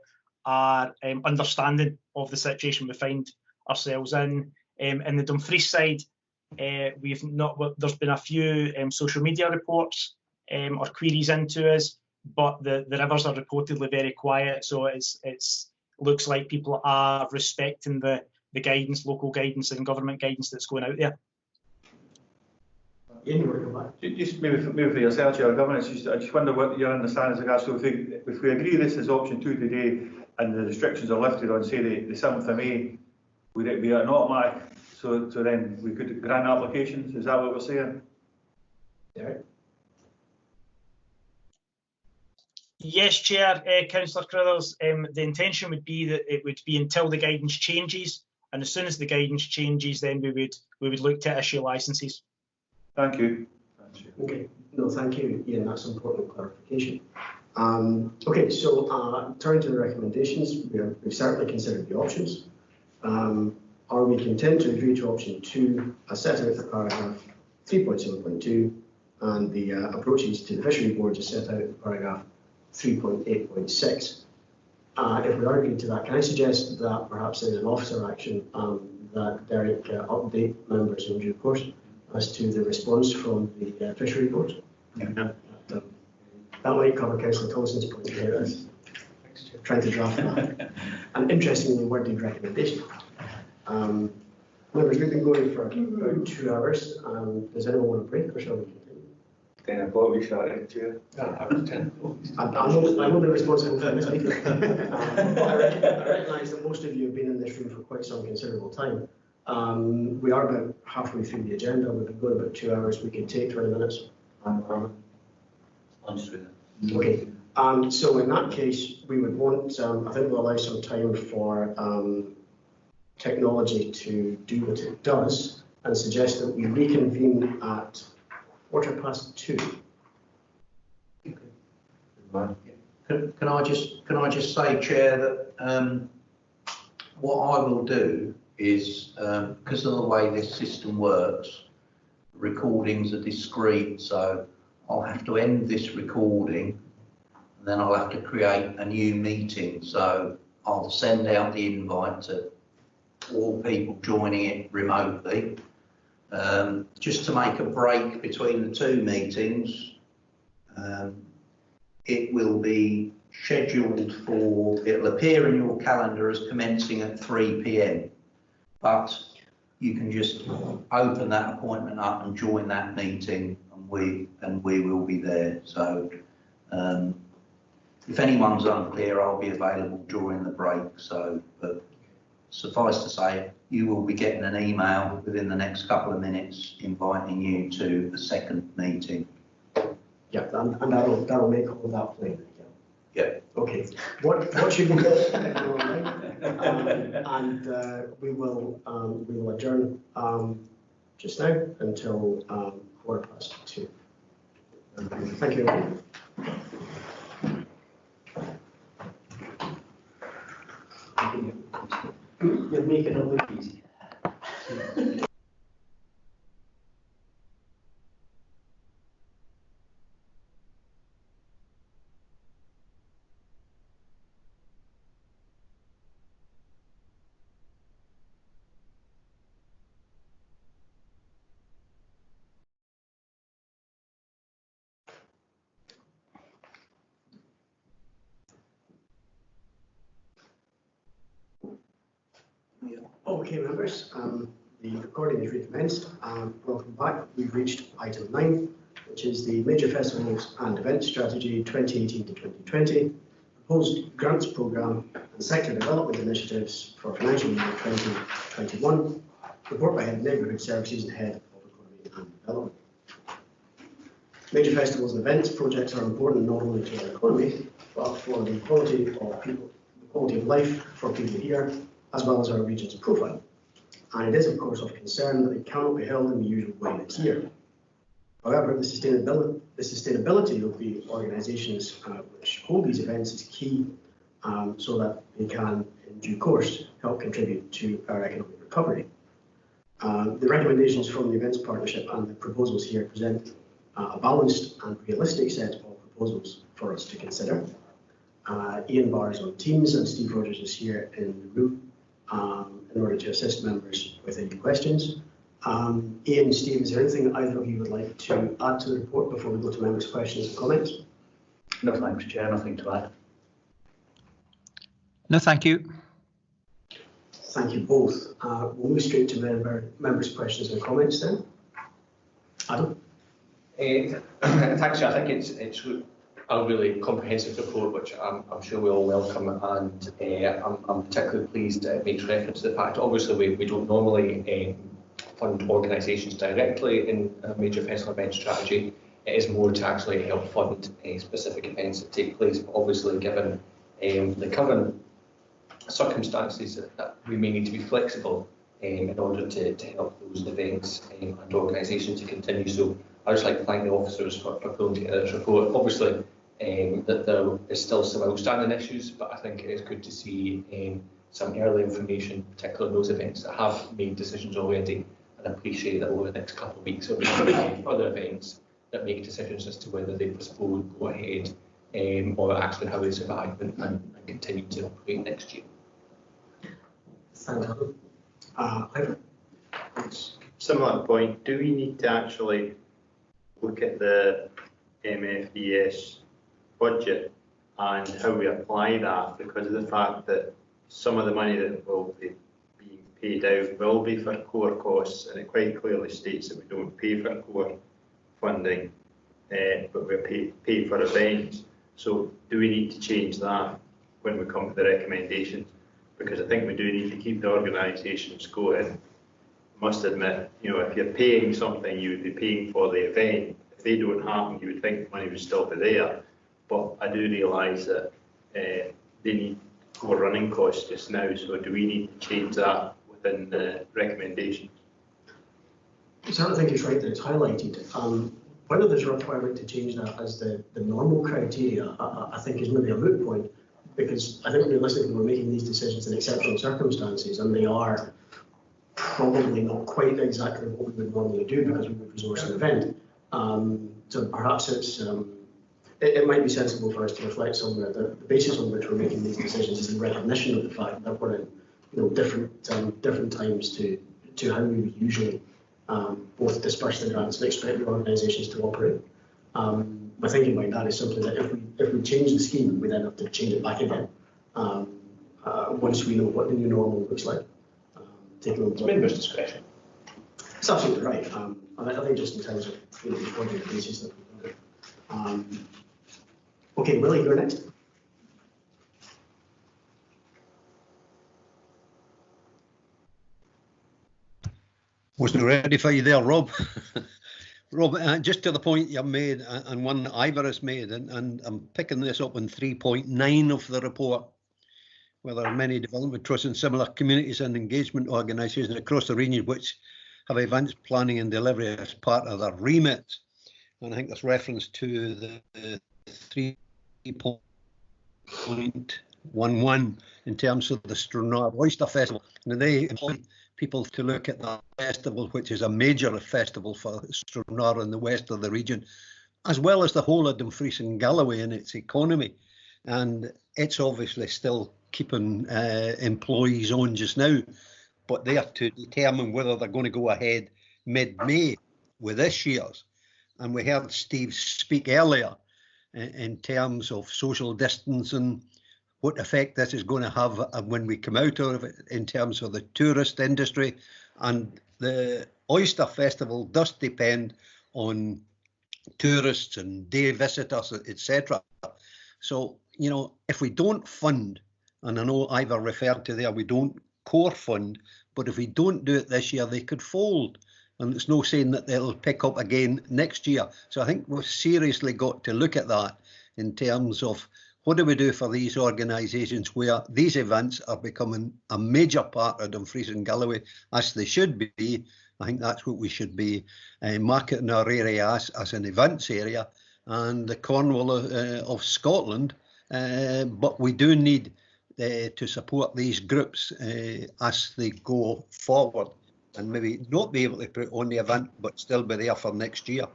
are understanding of the situation we find ourselves in. In the Dumfries side, there's been a few social media reports or queries into us, but the rivers are reportedly very quiet, so it's looks like people are respecting the guidance, local guidance and government guidance that's going out there.
Just maybe for yourself, Chair, governance, I just wonder what your understanding is of that. So if we agree this is option 2 today and the restrictions are lifted on, say, the 7th of May, would it be an automatic? So then we could grant applications? Is that what we're saying?
Yeah.
Yes, Chair, Councillor Critters. The intention would be that it would be until the guidance changes, and as soon as the guidance changes, then we would look to issue licences.
Thank you.
Okay. No, thank you, Ian. That's important clarification. Okay, so turning to the recommendations, we've certainly considered the options. Are we content to agree to option 2, as set out for paragraph 3.7.2, and the approaches to the fishery board as set out in paragraph 3.8.6? If we are agreed to that, can I suggest that perhaps there's an officer action that Derek update members in due course as to the response from the fishery board?
Yeah.
That might cover Councillor Thompson's point here as trying to draft an interestingly worded recommendation. Members, we've been going for about 2 hours. Does anyone want a break or shall we continue?
10 o'clock we started, Chair.
I will be responsible for this meeting. I recognise that most of you have been in this room for quite some considerable time. We are about halfway through the agenda. We've been going about 2 hours. We could take 20 minutes. Okay. So in that case, we would want, I think we'll allow some time for technology to do what it does, and suggest that we reconvene at 2:15.
Can I just say, Chair, that what I will do is, because of the way this system works, recordings are discrete, so I'll have to end this recording, and then I'll have to create a new meeting. So I'll send out the invite to all people joining it remotely, just to make a break between the two meetings. It will be scheduled for, it'll appear in your calendar as commencing at 3 p.m. But you can just open that appointment up and join that meeting, and we will be there. So if anyone's unclear, I'll be available during the break. So, but suffice to say, you will be getting an email within the next couple of minutes inviting you to a second meeting.
Yeah, and that'll make all of that plain.
Yeah.
Okay. What should we do? And we will adjourn just now until 2:15. Thank you.
You're making it look easy.
Okay, members, the recording is recommenced. Welcome back. We've reached item 9, which is the Major Festivals and Events Strategy 2018 to 2020, Proposed Grants Programme and Sector Development Initiatives for Financial Year 2021, report by Head of Neighbourhood Services and Head of Economy and Development. Major festivals and events projects are important not only to our economy, but for the quality of people, the quality of life for people here, as well as our region's profile. And it is, of course, of concern that it cannot be held in the usual way this year. However, the sustainability of the organisations which hold these events is key, so that they can, in due course, help contribute to our economic recovery. The recommendations from the Events Partnership and the proposals here present a balanced and realistic set of proposals for us to consider. Ian Barr is on Teams and Steve Rogers is here in the room in order to assist members with any questions. Ian, Steve, is there anything either of you would like to add to the report before we go to members' questions and comments?
No, thanks, Chair. Nothing to add.
No, thank you.
Thank you both. We'll move straight to members' questions and comments then. Adam?
Thanks, Chair. I think it's a really comprehensive report, which I'm sure we all welcome, and I'm particularly pleased it makes reference to the fact, obviously, we don't normally fund organisations directly in a major festival event strategy. It is more to actually help fund specific events that take place, but obviously given the current circumstances that we may need to be flexible in order to help those events and organisations to continue. So I'd just like to thank the officers for pulling together this report. Obviously, that there is still some outstanding issues, but I think it is good to see some early information, particularly on those events that have made decisions already, and I appreciate that over the next couple of weeks there will be other events that make decisions as to whether they postpone, go ahead, or actually how they survive and continue to operate next year.
Thank you. Ivan?
Similar point, do we need to actually look at the MFES budget and how we apply that, because of the fact that some of the money that will be being paid out will be for core costs, and it quite clearly states that we don't pay for core funding. but we're paid for events. So do we need to change that when we come to the recommendations? Because I think we do need to keep the organisations going. I must admit, you know, if you're paying something, you would be paying for the event. If they don't happen, you would think money would still be there. But I do realise that they need more running costs just now. So do we need to change that within the recommendations?
I certainly think it's right that it's highlighted. Whether there's a requirement to change that as the normal criteria, I think is maybe a moot point, because I think realistically we're making these decisions in exceptional circumstances, and they are probably not quite exactly what we would normally do because we would resource an event. So perhaps it might be sensible for us to reflect somewhere that the basis on which we're making these decisions is in recognition of the fact that we're in different times to how we would usually both disperse the grants and expect the organisations to operate. My thinking behind that is simply that if we change the scheme, we then have to change it back again once we know what the new normal looks like.
It's members' discretion.
It's absolutely right. And I think just in terms of responding to the basis that we've done it. Okay, Willie, you're next.
Wasn't ready for you there, Rob. Rob, just to the point you made, and one that Ivor has made, and I'm picking this up in 3.9 of the report, where there are many development trusts and similar communities and engagement organisations across the region which have events planning and delivery as part of their remit. And I think there's reference to the 3.11 in terms of the Stranraer Oyster Festival. And they employ people to look at that festival, which is a major festival for Stranraer in the west of the region, as well as the whole of Dumfries and Galloway and its economy. And it's obviously still keeping employees on just now, but they have to determine whether they're going to go ahead mid-May with this year's. And we heard Steve speak earlier in terms of social distancing, what effect this is going to have when we come out of it in terms of the tourist industry. And the Oyster Festival does depend on tourists and day visitors, etc. So, you know, if we don't fund, and I know Ivor referred to there, we don't core fund, but if we don't do it this year, they could fold. And it's no saying that they'll pick up again next year. So I think we've seriously got to look at that in terms of what do we do for these organisations where these events are becoming a major part of Dumfries and Galloway, as they should be. I think that's what we should be marketing our area as an events area, and the Cornwall of Scotland. But we do need to support these groups as they go forward, and maybe not be able to put on the event, but still be there for next year.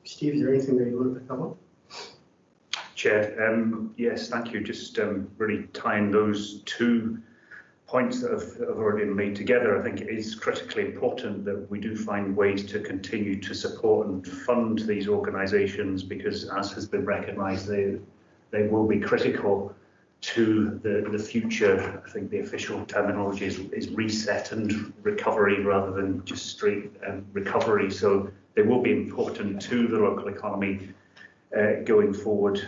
Steve, is there anything that you want to pick up?
Chair, yes, thank you. Just really tying those two points that have already been made together, I think it is critically important that we do find ways to continue to support and fund these organisations, because as has been recognised, they will be critical to the future. I think the official terminology is reset and recovery rather than just straight recovery. So they will be important to the local economy going forward.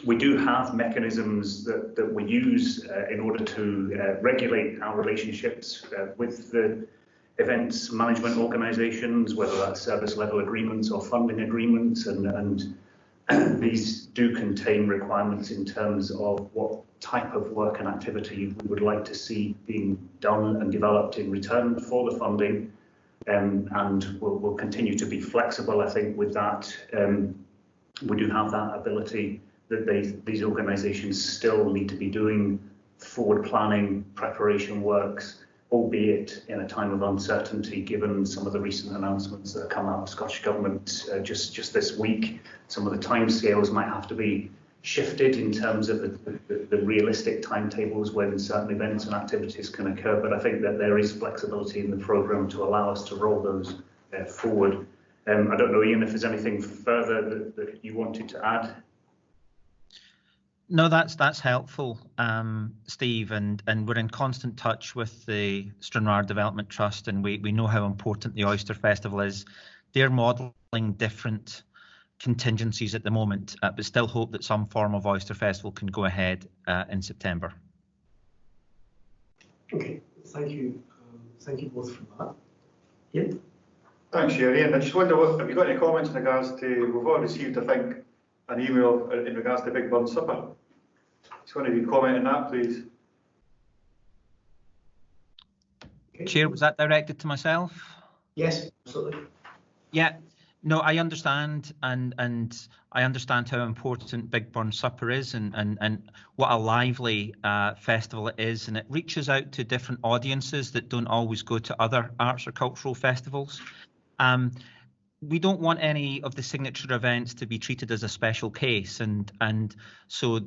We do have mechanisms that we use in order to regulate our relationships with the events management organisations, whether that's service level agreements or funding agreements, and these do contain requirements in terms of what type of work and activity we would like to see being done and developed in return for the funding. And we'll continue to be flexible, I think, with that. We do have that ability that these organisations still need to be doing forward planning, preparation works, albeit in a time of uncertainty, given some of the recent announcements that have come out of the Scottish Government just this week. Some of the timescales might have to be shifted in terms of the realistic timetables when certain events and activities can occur, but I think that there is flexibility in the programme to allow us to roll those forward. I don't know, Ian, if there's anything further that you wanted to add.
No, that's helpful, Steve, and we're in constant touch with the Stranraer Development Trust, and we know how important the Oyster Festival is. They're modelling different contingencies at the moment, but still hope that some form of Oyster Festival can go ahead in September.
Okay, thank you both for that. Yeah.
Thanks, Sherry. And I just wonder, have you got any comments in regards to, we've all received, I think, an email in regards to Big Burn Supper. Just wonder if you comment on that, please.
Okay.
Chair, was that directed to myself?
Yes, absolutely.
Yeah, no, I understand, and I understand how important Big Burn Supper is, and what a lively festival it is, and it reaches out to different audiences that don't always go to other arts or cultural festivals. We don't want any of the signature events to be treated as a special case, and so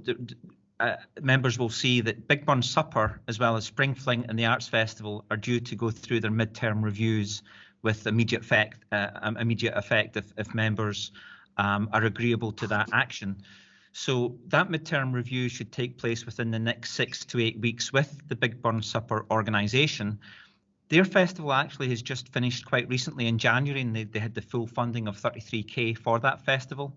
members will see that Big Burn Supper, as well as Spring Fling and the Arts Festival, are due to go through their mid-term reviews with immediate effect if members are agreeable to that action. So that mid-term review should take place within the next 6 to 8 weeks with the Big Burn Supper organisation. Their festival actually has just finished quite recently in January, and they had the full funding of 33k for that festival.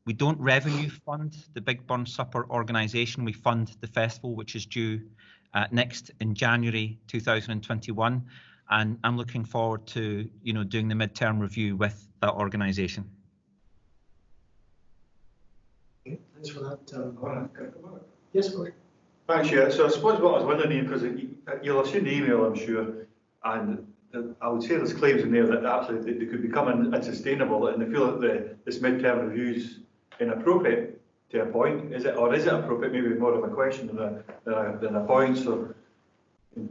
We don't revenue fund the Big Burn Supper organisation. We fund the festival, which is due next in January 2021. And I'm looking forward to doing the mid-term review with that organisation.
Okay, thanks for that. Yes, of course.
Thanks, yeah. So I suppose what I was wondering, because you'll have seen the email, I'm sure, and I would say there's claims in there that actually they could become unsustainable, and they feel that this mid-term review's inappropriate to a point. Is it appropriate? Maybe more of a question than a point. So,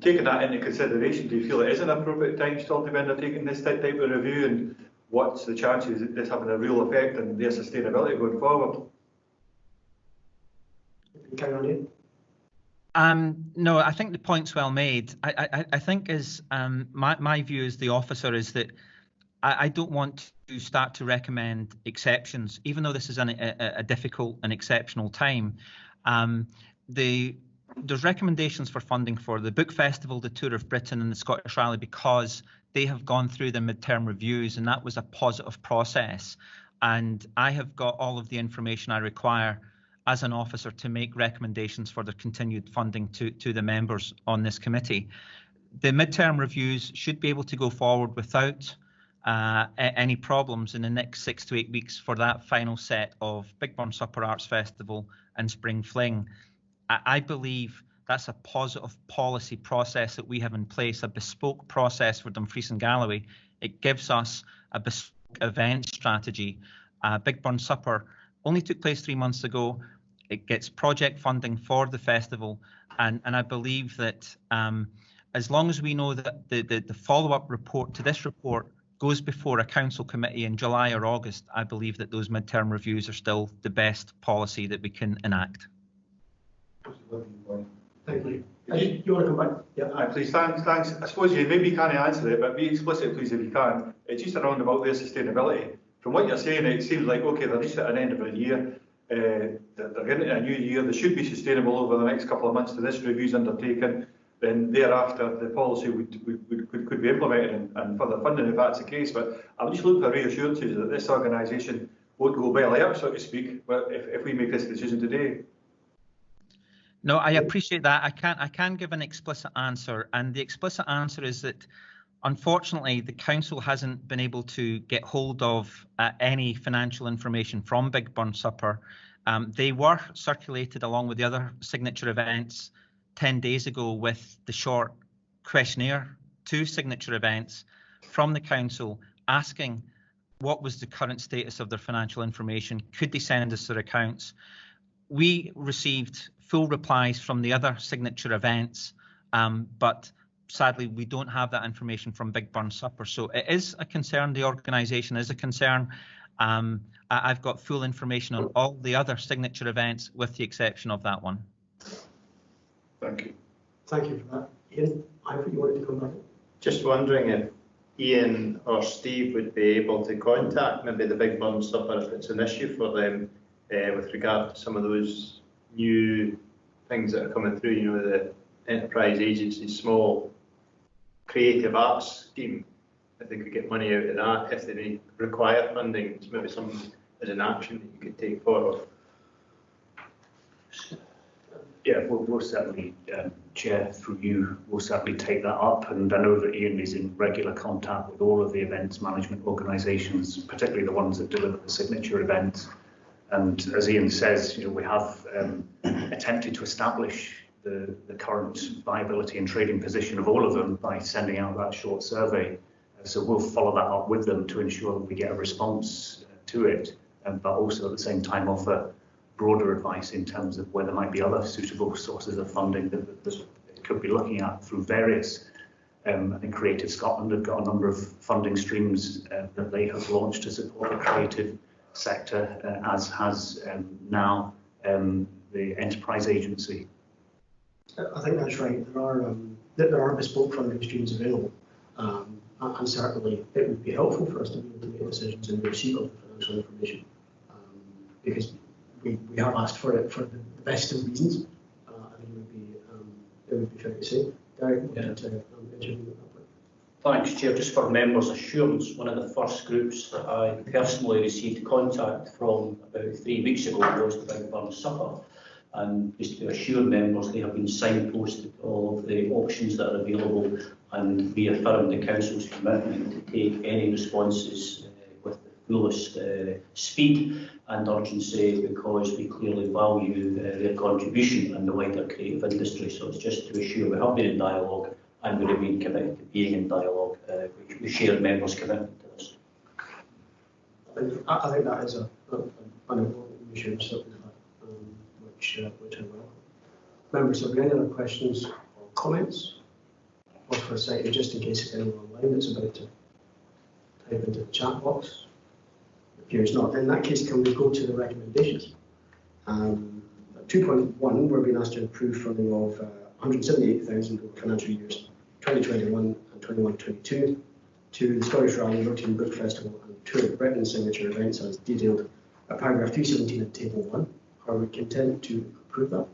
taking that into consideration, do you feel it is an appropriate time still to be undertaking this type of review, and what's the chances of this having a real effect on their sustainability going forward?
Carry on, Ian.
No, I think the point's well made. I think my view as the officer is that I don't want to start to recommend exceptions, even though this is a difficult and exceptional time. There's recommendations for funding for the Book Festival, the Tour of Britain and the Scottish Rally, because they have gone through the mid-term reviews, and that was a positive process. And I have got all of the information I require as an officer to make recommendations for the continued funding to the members on this committee. The mid-term reviews should be able to go forward without any problems in the next 6 to 8 weeks for that final set of Big Burn Supper Arts Festival and Spring Fling. I believe that's a positive policy process that we have in place, a bespoke process for Dumfries and Galloway. It gives us a bespoke event strategy. Big Burn Supper only took place 3 months ago. It gets project funding for the festival, and I believe that as long as we know that the follow-up report to this report goes before a council committee in July or August, I believe that those mid-term reviews are still the best policy that we can enact.
Thank you. You want to come back?
Yeah, please. Thanks. I suppose maybe you can't answer it, but be explicit, please, if you can. It's just around about their sustainability. From what you're saying, it seems like, okay, they're just at an end of a year. They're getting into a new year. They should be sustainable over the next couple of months till this review's undertaken. Then thereafter, the policy could be implemented and further funding if that's the case. But I'm just looking for reassurances that this organisation won't go belly up, so to speak, if we make this decision today.
No, I appreciate that. I can give an explicit answer, and the explicit answer is that unfortunately the council hasn't been able to get hold of any financial information from Big Burn Supper. They were circulated along with the other signature events 10 days ago with the short questionnaire to signature events from the council asking what was the current status of their financial information, could they send us their accounts. We received full replies from the other signature events, but sadly we don't have that information from Big Burn Supper. So it is a concern, the organisation is a concern. I've got full information on all the other signature events with the exception of that one.
Thank you.
Thank you for that. Ian, I think you wanted to come back.
Just wondering if Ian or Steve would be able to contact maybe the Big Burn Supper if it's an issue for them with regard to some of those new things that are coming through, you know, the enterprise agency, small creative arts scheme, if they could get money out of that, if they require funding, it's maybe something as an action that you could take forward.
Yeah, we'll certainly, Chair, through you, we'll certainly take that up. And I know that Ian is in regular contact with all of the events management organisations, particularly the ones that deliver the signature events. And as Ian says, you know, we have attempted to establish the current viability and trading position of all of them by sending out that short survey. So we'll follow that up with them to ensure that we get a response to it, but also at the same time offer broader advice in terms of where there might be other suitable sources of funding that they could be looking at through various. I think Creative Scotland have got a number of funding streams that they have launched to support the creative sector, as has now the Enterprise Agency.
I think that's right. There are bespoke funding streams available, and certainly it would be helpful for us to be able to make decisions in the receipt of the financial information, because we have asked for it for the best of reasons. I think it would be fair to say. Derek,
Thanks, Chair. Just for members' assurance, one of the first groups that I personally received contact from about 3 weeks ago was the Big Burn Supper. And just to assure members, they have been signposted all of the options that are available and reaffirmed the Council's commitment to take any responses with the fullest speed and urgency, because we clearly value their contribution and the wider creative industry. So it's just to assure we have been in dialogue and we remain committed to being in dialogue. We share members' commitment to this.
I think that is an important reassurance that we've had, which I welcome. Members, have there any other questions or comments? Pause for a second, just in case there's anyone online that's about to type into the chat box. It appears not. In that case, can we go to the recommendations? 2.1, we're being asked to approve funding of 178,000 over financial years 2021 and 21-22 to the Scottish Rally, Routine Book Festival and Tour of Britain signature events as detailed at paragraph 317 of Table 1. Are we content to approve that?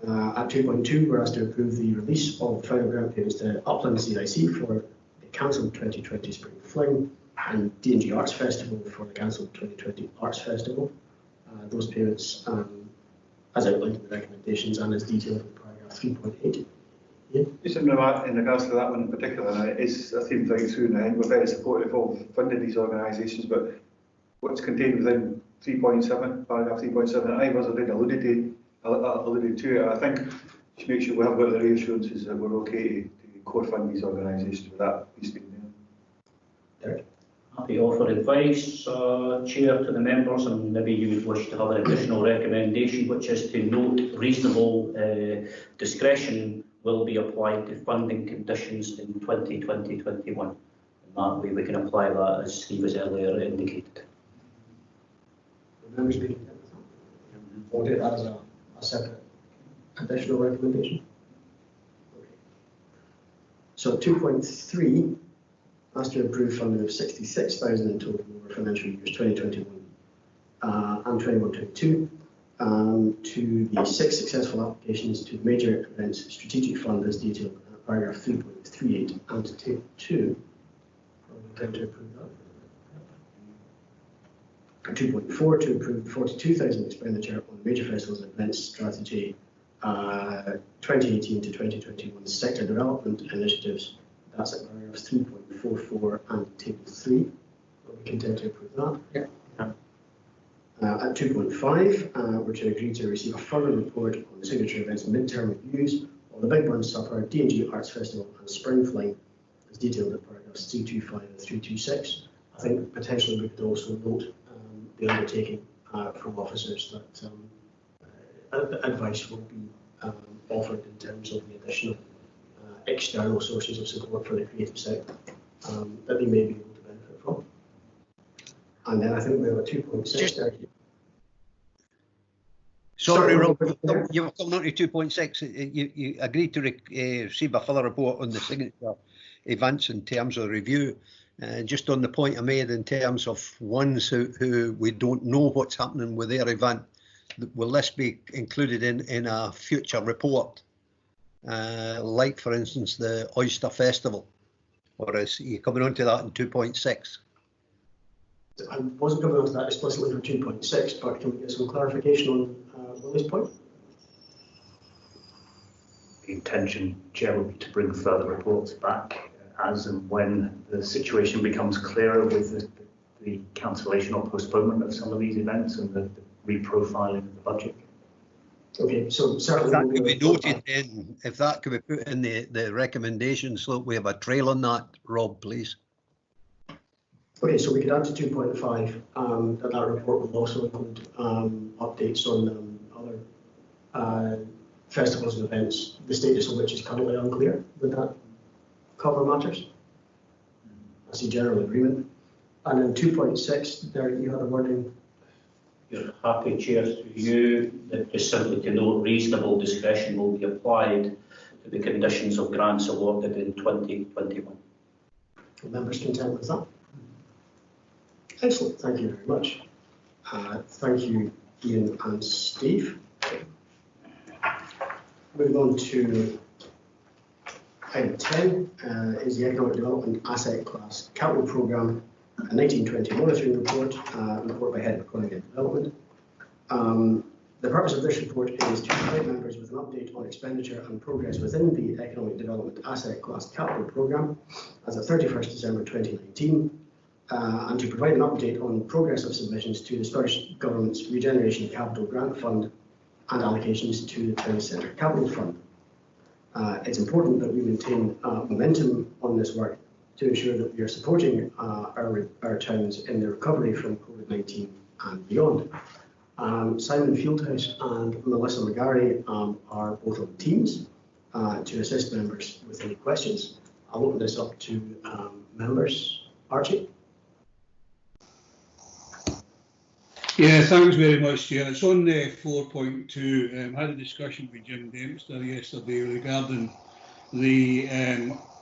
At 2.2, we're asked to approve the release of final grant payments to Upland CIC for the Council 2020 Spring Fling and D&G Arts Festival for the Council 2020 Arts Festival. Those payments, as outlined in the recommendations and as detailed in paragraph 3.8. Yeah.
Just in regards to that one in particular, it is a theme right through, and I think we're very supportive of funding these organisations, but what's contained within 3.7, paragraph 3.7, I was already alluded to it. I think to make sure we have got the reassurances that we're okay to core fund these organisations with that piece being there.
Derek?
Happy to offer advice, Chair, to the members, and maybe you would wish to have an additional recommendation, which is to note reasonable discretion will be applied to funding conditions in 2020-21. And that way we can apply that as Steve has earlier indicated.
Members being hold it as a separate additional recommendation. Okay. So 2.3, asked to approve funding of 66,000 in total over financial years 2021 and 21-22 to the 6 successful applications to the Major Events Strategic Fund as detailed in paragraph 3.38 and Table 2. Are we going to approve that? 2.4 to approve 42,000 expenditure on Major Festivals and Events Strategy 2018 to 2021 sector development initiatives. That's at paragraphs 3.44 and Table 3. Are we content to approve that?
Yeah.
At 2.5, we're to agree to receive a further report on the signature events midterm reviews on the Big Burn Supper, D&G Arts Festival and Spring Fling as detailed at paragraphs 325 and 326. I think potentially we could also note the undertaking from officers that advice will be offered in terms of the additional external sources of support for the creative sector that they may be able to benefit from. And then I think we have a 2.6 there.
Sorry, Rob, you were coming on to 2.6. You agreed to receive a further report on the signature events in terms of the review. Just on the point I made in terms of ones who we don't know what's happening with their event, will this be included in a future report? Like, for instance, the Oyster Festival? Or is you coming on to that in 2.6?
I wasn't coming on to that explicitly for 2.6, but can we get some clarification on Willie's point?
The intention, Chair, would be to bring further reports back as and when the situation becomes clearer with the cancellation or postponement of some of these events and the reprofiling of the budget.
Okay, so certainly
that could be noted in, if that could be put in the recommendations, so we have a trail on that, Rob, please.
Okay, so we could add to 2.5 that report will also include updates on other festivals and events, the status of which is currently unclear. Would that cover matters? I see general agreement. And then 2.6, there you had a wording.
You're happy, Chair, through you, that just simply to note reasonable discretion will be applied to the conditions of grants awarded in 2021.
Members content with that? Excellent, thank you very much. Thank you, Ian and Steve. Moving on to item 10 is the Economic Development Asset Class Capital Programme, a 1920 monitoring report, report by Head of Economy and Development. The purpose of this report is to provide members with an update on expenditure and progress within the Economic Development Asset Class Capital Programme as of 31st December 2019, and to provide an update on progress of submissions to the Scottish Government's Regeneration Capital Grant Fund and allocations to the Town Centre Capital Fund. It's important that we maintain momentum on this work to ensure that we are supporting our towns in the recovery from COVID-19 and beyond. Simon Fieldhouse and Melissa McGarry are both on teams to assist members with any questions. I'll open this up to members. Archie?
Yeah, thanks very much, Chair. It's on 4.2. I had a discussion with Jim Dempster yesterday regarding the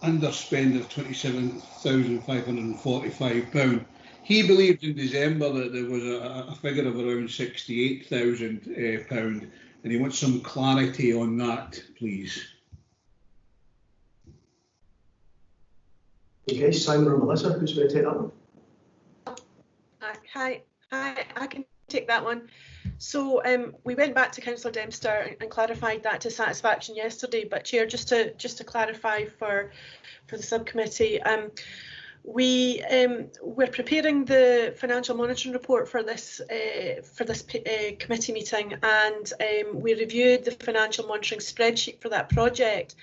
underspend of £27,545. He believed in December that there was a figure of around £68,000, and he wants some clarity on that, please.
Okay, Simon or Melissa, who's going to take that one?
Hi, I can take that one. So we went back to Councillor Dempster and clarified that to satisfaction yesterday. But Chair, just to clarify for the subcommittee, we're preparing the financial monitoring report for this committee meeting, and we reviewed the financial monitoring spreadsheet for that project.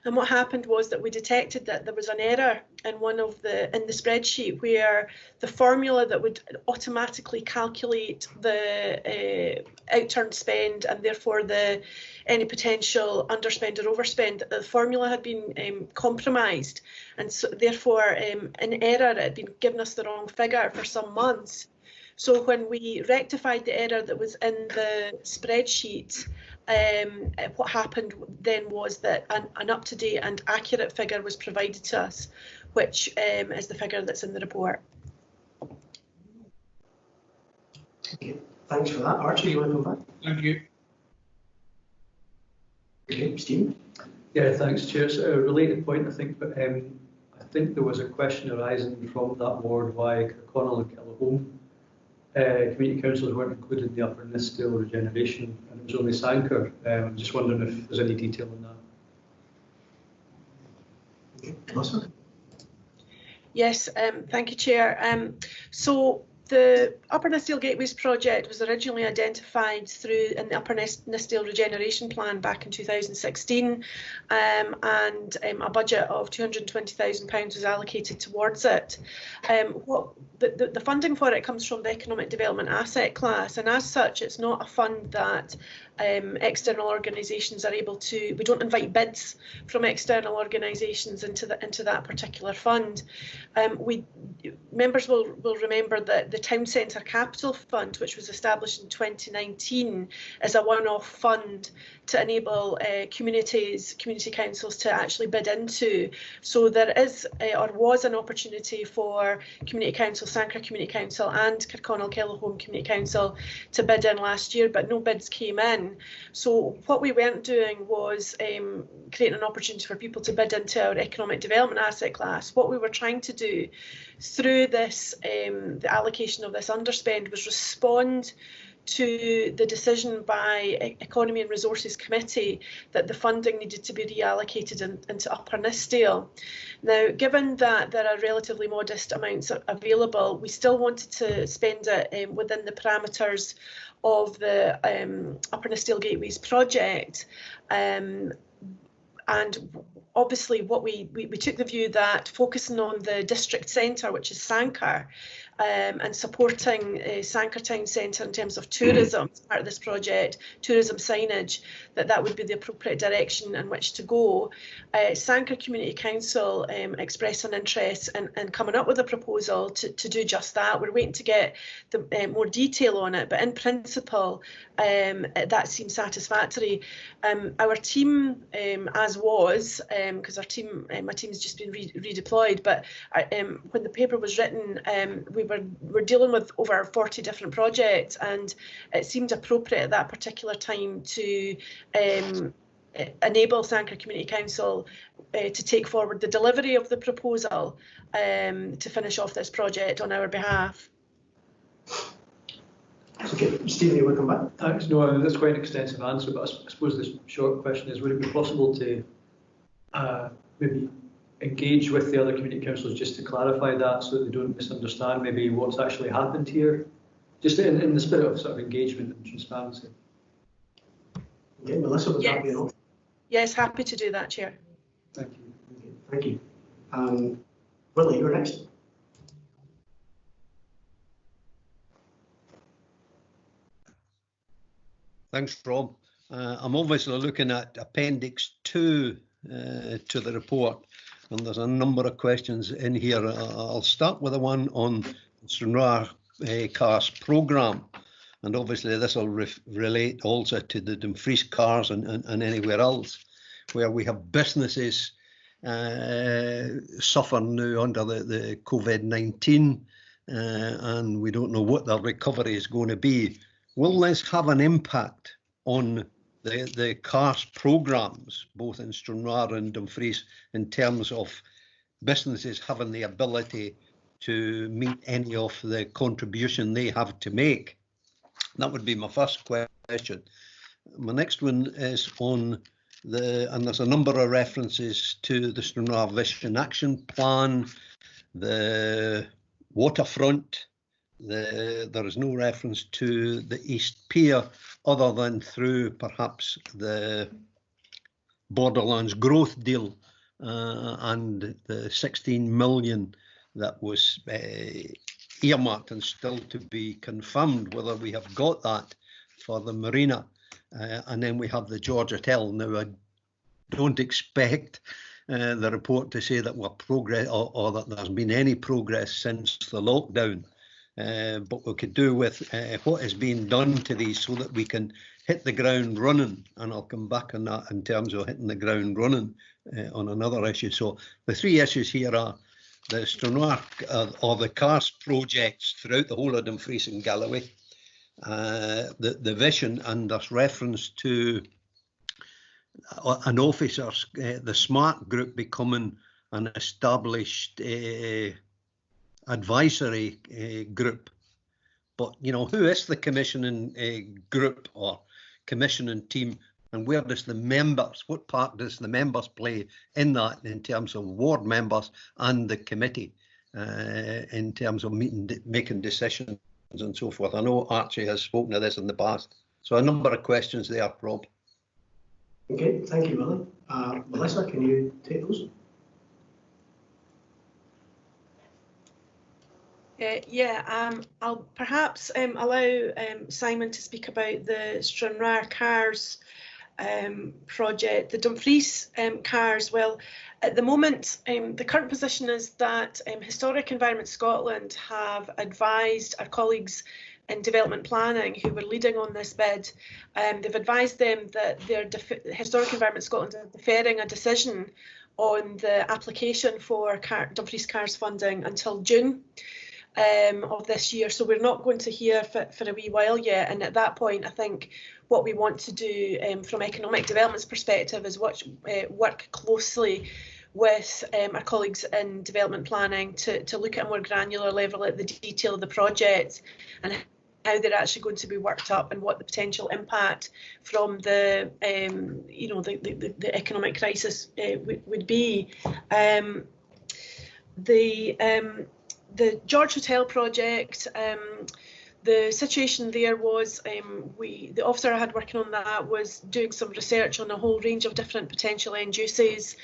And what happened was that we detected that there was an error in the spreadsheet where the formula that would automatically calculate the outturned spend and therefore any potential underspend or overspend, the formula had been compromised, and so therefore an error had been giving us the wrong figure for some months. So when we rectified the error that was in the spreadsheet, what happened then was that an up-to-date and accurate figure was provided to us, which is the figure that's in the report.
Okay, thanks for that. Archie, you want to come back?
Thank you.
Okay, Steve?
Yeah, thanks, Chair. It's a related point, I think, but I think there was a question arising from that ward why Kirkconnell and Killahome community councils weren't included in the Upper Nithsdale regeneration, and it was only Sanquhar. I'm just wondering if there's any detail on
that.
Yes, thank you, Chair. So the Upper Nithsdale Gateways project was originally identified in the Upper Nithsdale Regeneration Plan back in 2016, and a budget of £220,000 was allocated towards it. The funding for it comes from the Economic Development Asset Class, and as such it's not a fund that external organisations are able to. We don't invite bids from external organisations into that particular fund. Members will remember that the Town Centre Capital Fund, which was established in 2019, is a one-off fund to enable community councils to actually bid into. So there is or was an opportunity for community councils Sancra Community Council and Kirkconnell Kellerholm Community Council to bid in last year, but no bids came in. So what we weren't doing was creating an opportunity for people to bid into our economic development asset class. What we were trying to do through this, the allocation of this underspend, was respond to the decision by Economy and Resources Committee that the funding needed to be reallocated into Upper Nithsdale. Now, given that there are relatively modest amounts available, we still wanted to spend it within the parameters of the Upper Nithsdale Gateways project. And obviously what we took the view that focusing on the district centre, which is Sankar, and supporting Sankar Town Centre in terms of tourism as part of this project, tourism signage, that would be the appropriate direction in which to go. Sankar Community Council expressed an interest in coming up with a proposal to do just that. We're waiting to get the more detail on it, but in principle that seems satisfactory. Our team, as was, because my team's just been redeployed, but when the paper was written, we're dealing with over 40 different projects, and it seemed appropriate at that particular time to enable Sankar Community Council to take forward the delivery of the proposal to finish off this project on our behalf.
Okay, Stephen, you will come back.
Thanks. No, that's quite an extensive answer, but I suppose the short question is, would it be possible to maybe engage with the other community councils just to clarify that, so that they don't misunderstand maybe what's actually happened here, just in the spirit of sort of engagement and transparency?
Okay, Melissa, would that be enough?
Yes, happy to do that, Chair.
Thank you.
Okay, thank you. Willie, you're next.
Thanks, Rob. I'm obviously looking at Appendix 2 to the report, and there's a number of questions in here. I'll start with the one on Stranraer Cars programme, and obviously this will relate also to the Dumfries Cars and anywhere else where we have businesses suffering now under the COVID-19, and we don't know what their recovery is going to be. Will this have an impact on the cars programmes, both in Stranraer and Dumfries, in terms of businesses having the ability to meet any of the contribution they have to make? That would be my first question. My next one is on and there's a number of references to the Stranraer Vision Action Plan, the waterfront. There is no reference to the East Pier other than through perhaps the Borderlands growth deal and the 16 million that was earmarked and still to be confirmed whether we have got that for the marina. And then we have the George Hotel. Now, I don't expect the report to say that we're progress or that there's been any progress since the lockdown. But we could do with what is being done to these so that we can hit the ground running. And I'll come back on that in terms of hitting the ground running on another issue. So the three issues here are the Stranraer or the cars projects throughout the whole of Dumfries and Galloway, the vision, and there's reference to an officers, the SMART group becoming an established advisory group. But, you know, who is the commissioning group or commissioning team, and where does the members, what part does the members play in that in terms of ward members and the committee in terms of making decisions and so forth? I know Archie has spoken to this in the past. So a number of questions there, Rob.
Okay, thank you, Willie. Melissa, can you take those?
I'll perhaps allow Simon to speak about the Stranraer Cars project. The Dumfries Cars, well, at the moment, the current position is that Historic Environment Scotland have advised our colleagues in development planning who were leading on this bid. They've advised them that Historic Environment Scotland are deferring a decision on the application for Dumfries Cars funding until June. of this year. So we're not going to hear for a wee while yet. And at that point, I think what we want to do from economic development's perspective is work closely with our colleagues in development planning to look at a more granular level at the detail of the project and how they're actually going to be worked up and what the potential impact from the the economic crisis would be. The George Hotel project, the situation there was the officer I had working on that was doing some research on a whole range of different potential end uses.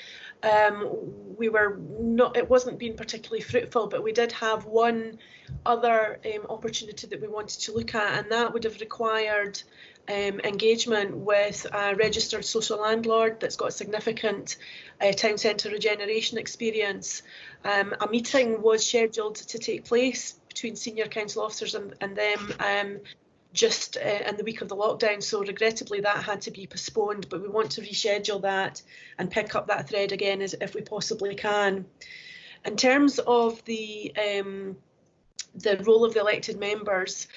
It wasn't being particularly fruitful, but we did have one other opportunity that we wanted to look at, and that would have required engagement with a registered social landlord that's got significant town centre regeneration experience. A meeting was scheduled to take place between senior council officers and them just in the week of the lockdown, so regrettably that had to be postponed, but we want to reschedule that and pick up that thread again if we possibly can. In terms of the role of the elected members,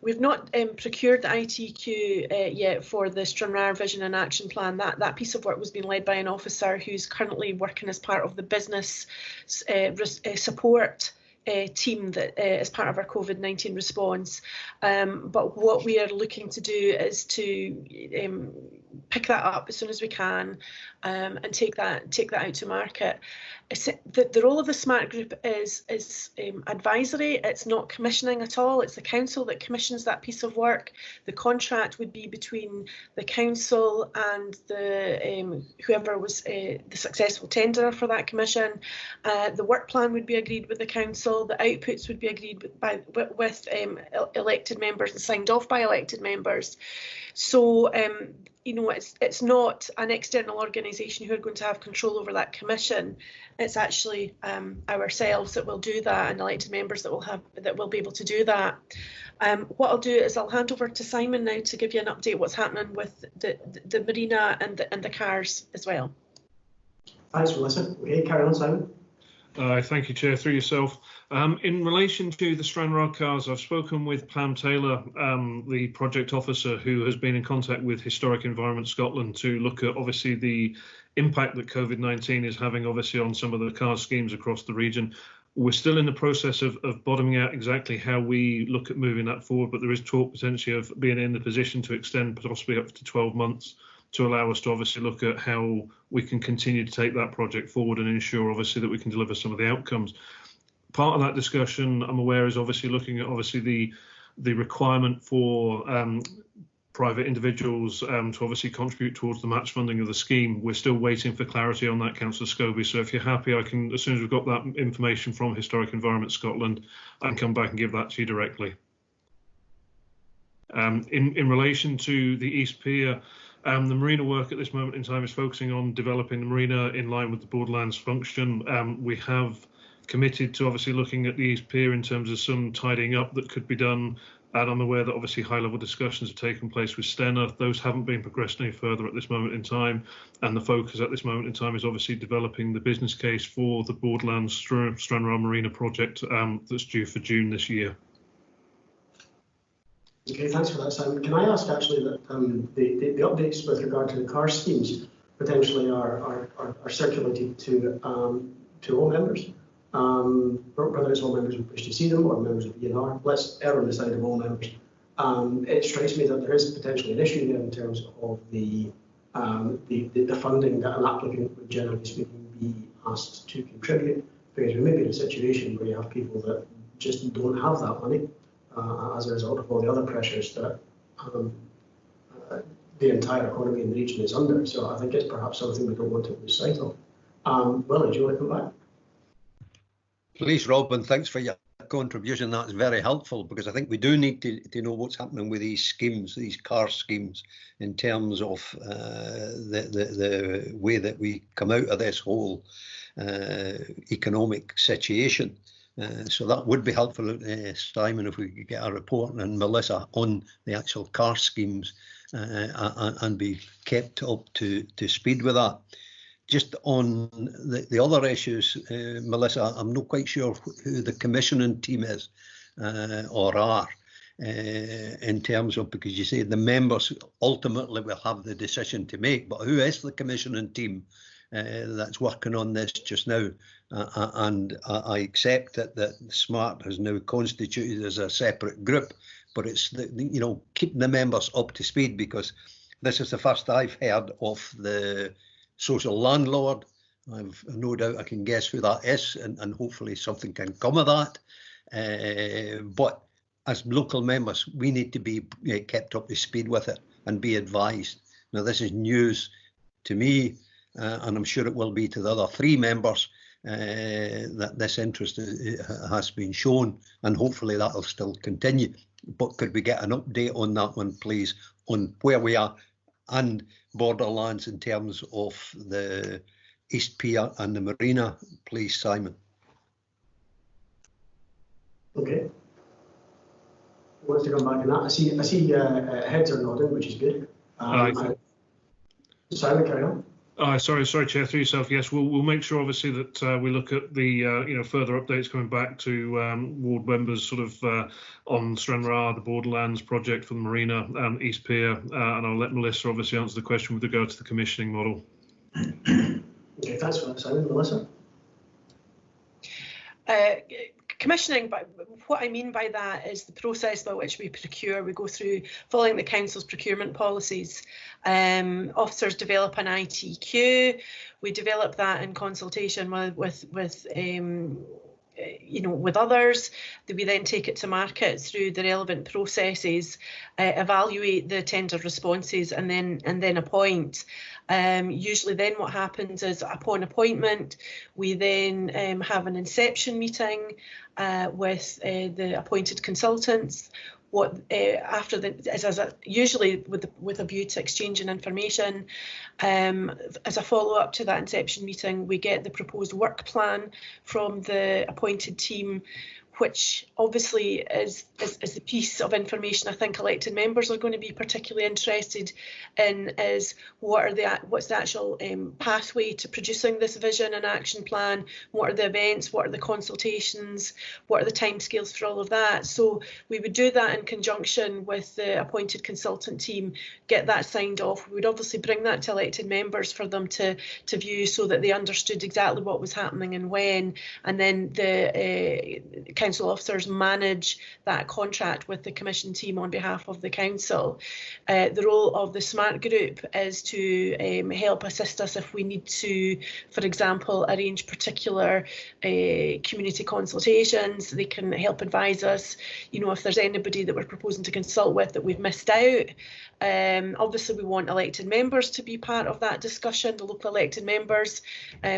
we've not procured the ITQ yet for the Stranraer Vision and Action Plan. That piece of work was being led by an officer who's currently working as part of the business support team that is part of our COVID-19 response. But what we are looking to do is to pick that up as soon as we can and take that out to market. The role of the SMART group is advisory. It's not commissioning at all. It's the council that commissions that piece of work. The contract would be between the council and the whoever was the successful tenderer for that commission. The work plan would be agreed with the council. The outputs would be agreed with elected members and signed off by elected members. So it's not an external organisation who are going to have control over that commission. It's actually ourselves that will do that, and elected members that will be able to do that. What I'll do is I'll hand over to Simon now to give you an update what's happening with the marina and the cars as well.
Thanks, Melissa. Okay, carry on, Simon.
Thank you, Chair, through yourself. In relation to the Stranraer cars, I've spoken with Pam Taylor, the project officer, who has been in contact with Historic Environment Scotland to look at obviously the impact that COVID-19 is having obviously on some of the car schemes across the region. We're still in the process of bottoming out exactly how we look at moving that forward, but there is talk potentially of being in the position to extend possibly up to 12 months to allow us to obviously look at how we can continue to take that project forward and ensure obviously that we can deliver some of the outcomes. Part of that discussion, I'm aware, is obviously looking at obviously the requirement for private individuals to obviously contribute towards the match funding of the scheme. We're still waiting for clarity on that, Councillor Scobie. So if you're happy, I can, as soon as we've got that information from Historic Environment Scotland, I can come back and give that to you directly. In relation to the East Pier, the marina work at this moment in time is focusing on developing the marina in line with the Borderlands function. We have committed to obviously looking at the East Pier in terms of some tidying up that could be done. And I'm aware that obviously high-level discussions have taken place with Stena. Those haven't been progressed any further at this moment in time. And the focus at this moment in time is obviously developing the business case for the Borderlands Stranraer Marina project that's due for June this year.
Okay, thanks for that, Simon. Can I ask actually that the updates with regard to the car schemes potentially are circulated to all members? Whether it's all members who wish to see them or members of ENR, let's err on the side of all members. It strikes me that there is potentially an issue there in terms of the funding that an applicant would generally speaking be asked to contribute, because we may be in a situation where you have people that just don't have that money as a result of all the other pressures that the entire economy in the region is under. So I think it's perhaps something we don't want to lose sight of. Willie, do you want to come back?
Please, Rob, and thanks for your contribution. That's very helpful, because I think we do need to know what's happening with these schemes, these car schemes, in terms of the way that we come out of this whole economic situation. So that would be helpful, Simon, if we could get a report, and Melissa, on the actual car schemes and be kept up to speed with that. Just on the other issues, Melissa, I'm not quite sure who the commissioning team is or are in terms of, because you say the members ultimately will have the decision to make, but who is the commissioning team that's working on this just now? And I accept that SMART has now constituted as a separate group, but it's keeping the members up to speed, because this is the first I've heard of the social landlord. I've no doubt I can guess who that is, and hopefully something can come of that. But as local members, we need to be kept up to speed with it and be advised. Now, this is news to me, and I'm sure it will be to the other 3 members, that this interest has been shown, and hopefully that will still continue. But could we get an update on that one, please, on where we are and Borderlands in terms of the East Pier and the Marina, please, Simon?
Okay. Who wants to come back on that? I see heads are nodding, which is good. Simon, carry on.
Sorry, Chair, through yourself. Yes, we'll make sure, obviously, that we look at the further updates coming back to ward members, sort of on Stranraer, the Borderlands project for the Marina, East Pier, and I'll let Melissa obviously answer the question with regard to the commissioning model.
Okay, thanks for that, Simon. Melissa.
Commissioning, but what I mean by that is the process by which we procure. We go through following the council's procurement policies. Officers develop an ITQ. We develop that in consultation with others. We then take it to market through the relevant processes, evaluate the tender responses, and then appoint. Usually then what happens is, upon appointment, we then have an inception meeting with the appointed consultants. Usually with a view to exchanging information. As a follow-up to that inception meeting, we get the proposed work plan from the appointed team, which obviously is the piece of information I think elected members are going to be particularly interested in, is what's the actual pathway to producing this vision and action plan, what are the events, what are the consultations, what are the timescales for all of that. So we would do that in conjunction with the appointed consultant team, get that signed off. We would obviously bring that to elected members for them to view, so that they understood exactly what was happening and when, and then the council officers manage that contract with the commission team on behalf of the council. The role of the SMART group is to help assist us if we need to, for example, arrange particular community consultations. They can help advise us, if there's anybody that we're proposing to consult with that we've missed out. Obviously, we want elected members to be part of that discussion, the local elected members.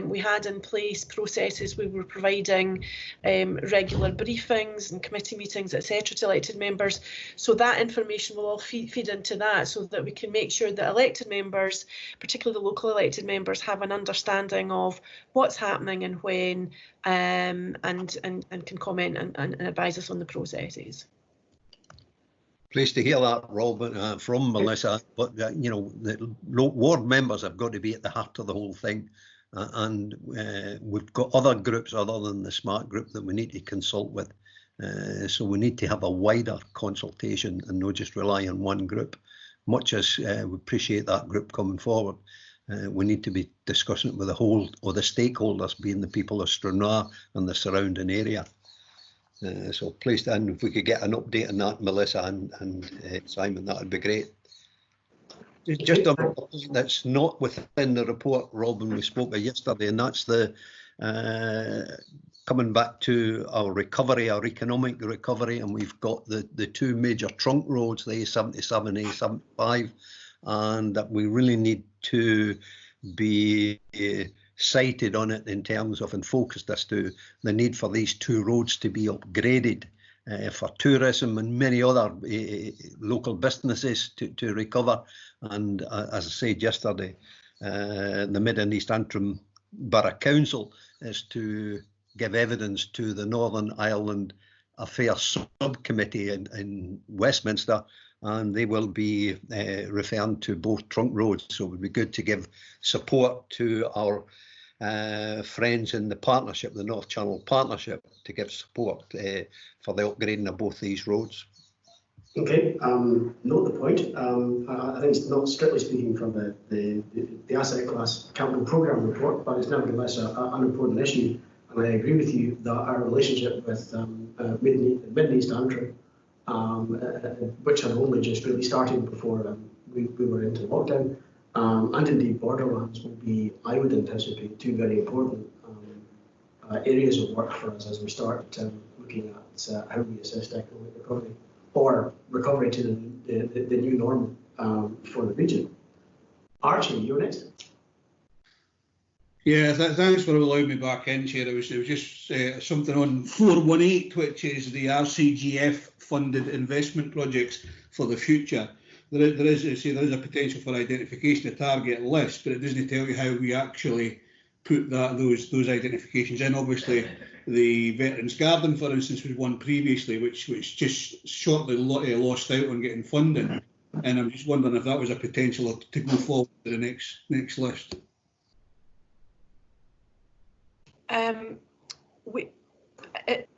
We had in place processes. We were providing regular briefings and committee meetings, etc., to elected members. So that information will all feed into that, so that we can make sure that elected members, particularly the local elected members, have an understanding of what's happening and when, and can comment and advise us on the processes.
Pleased to hear that, Rob, from Melissa. But the ward members have got to be at the heart of the whole thing, and we've got other groups other than the SMART group that we need to consult with. So we need to have a wider consultation and not just rely on one group. Much as we appreciate that group coming forward, we need to be discussing it with the whole, or the stakeholders, being the people of Stranraer and the surrounding area. So please, and if we could get an update on that, Melissa and Simon, that would be great. Just a point that's not within the report, Robin, we spoke about yesterday, and that's the coming back to our recovery, our economic recovery, and we've got the 2 major trunk roads, the A77, A75, and that we really need to be cited on it in terms of, and focused as to the need for these 2 roads to be upgraded for tourism and many other local businesses to recover. And as I said yesterday, the Mid and East Antrim Borough Council is to give evidence to the Northern Ireland Affairs Subcommittee in Westminster and they will be referring to both trunk roads. So it would be good to give support to our friends in the partnership, the North Channel Partnership, to give support for the upgrading of both these roads.
Okay, note the point. I think it's not strictly speaking from the asset class capital programme report, but it's nevertheless an important issue. And I agree with you that our relationship with Mid and East Antrim, which had only just really started before we were into lockdown, and indeed Borderlands will be, I would anticipate, two very important areas of work for us as we start looking at how we assist economic recovery or recovery to the new norm for the region. Archie, you're next.
Yeah, thanks for allowing me back in, Chair. It was just something on 418, which is the RCGF funded investment projects for the future. There is a potential for identification of target list, but it doesn't tell you how we actually put those identifications in. Obviously, the Veterans Garden, for instance, was one previously, which just shortly lost out on getting funding. And I'm just wondering if that was a potential to go forward to the next list.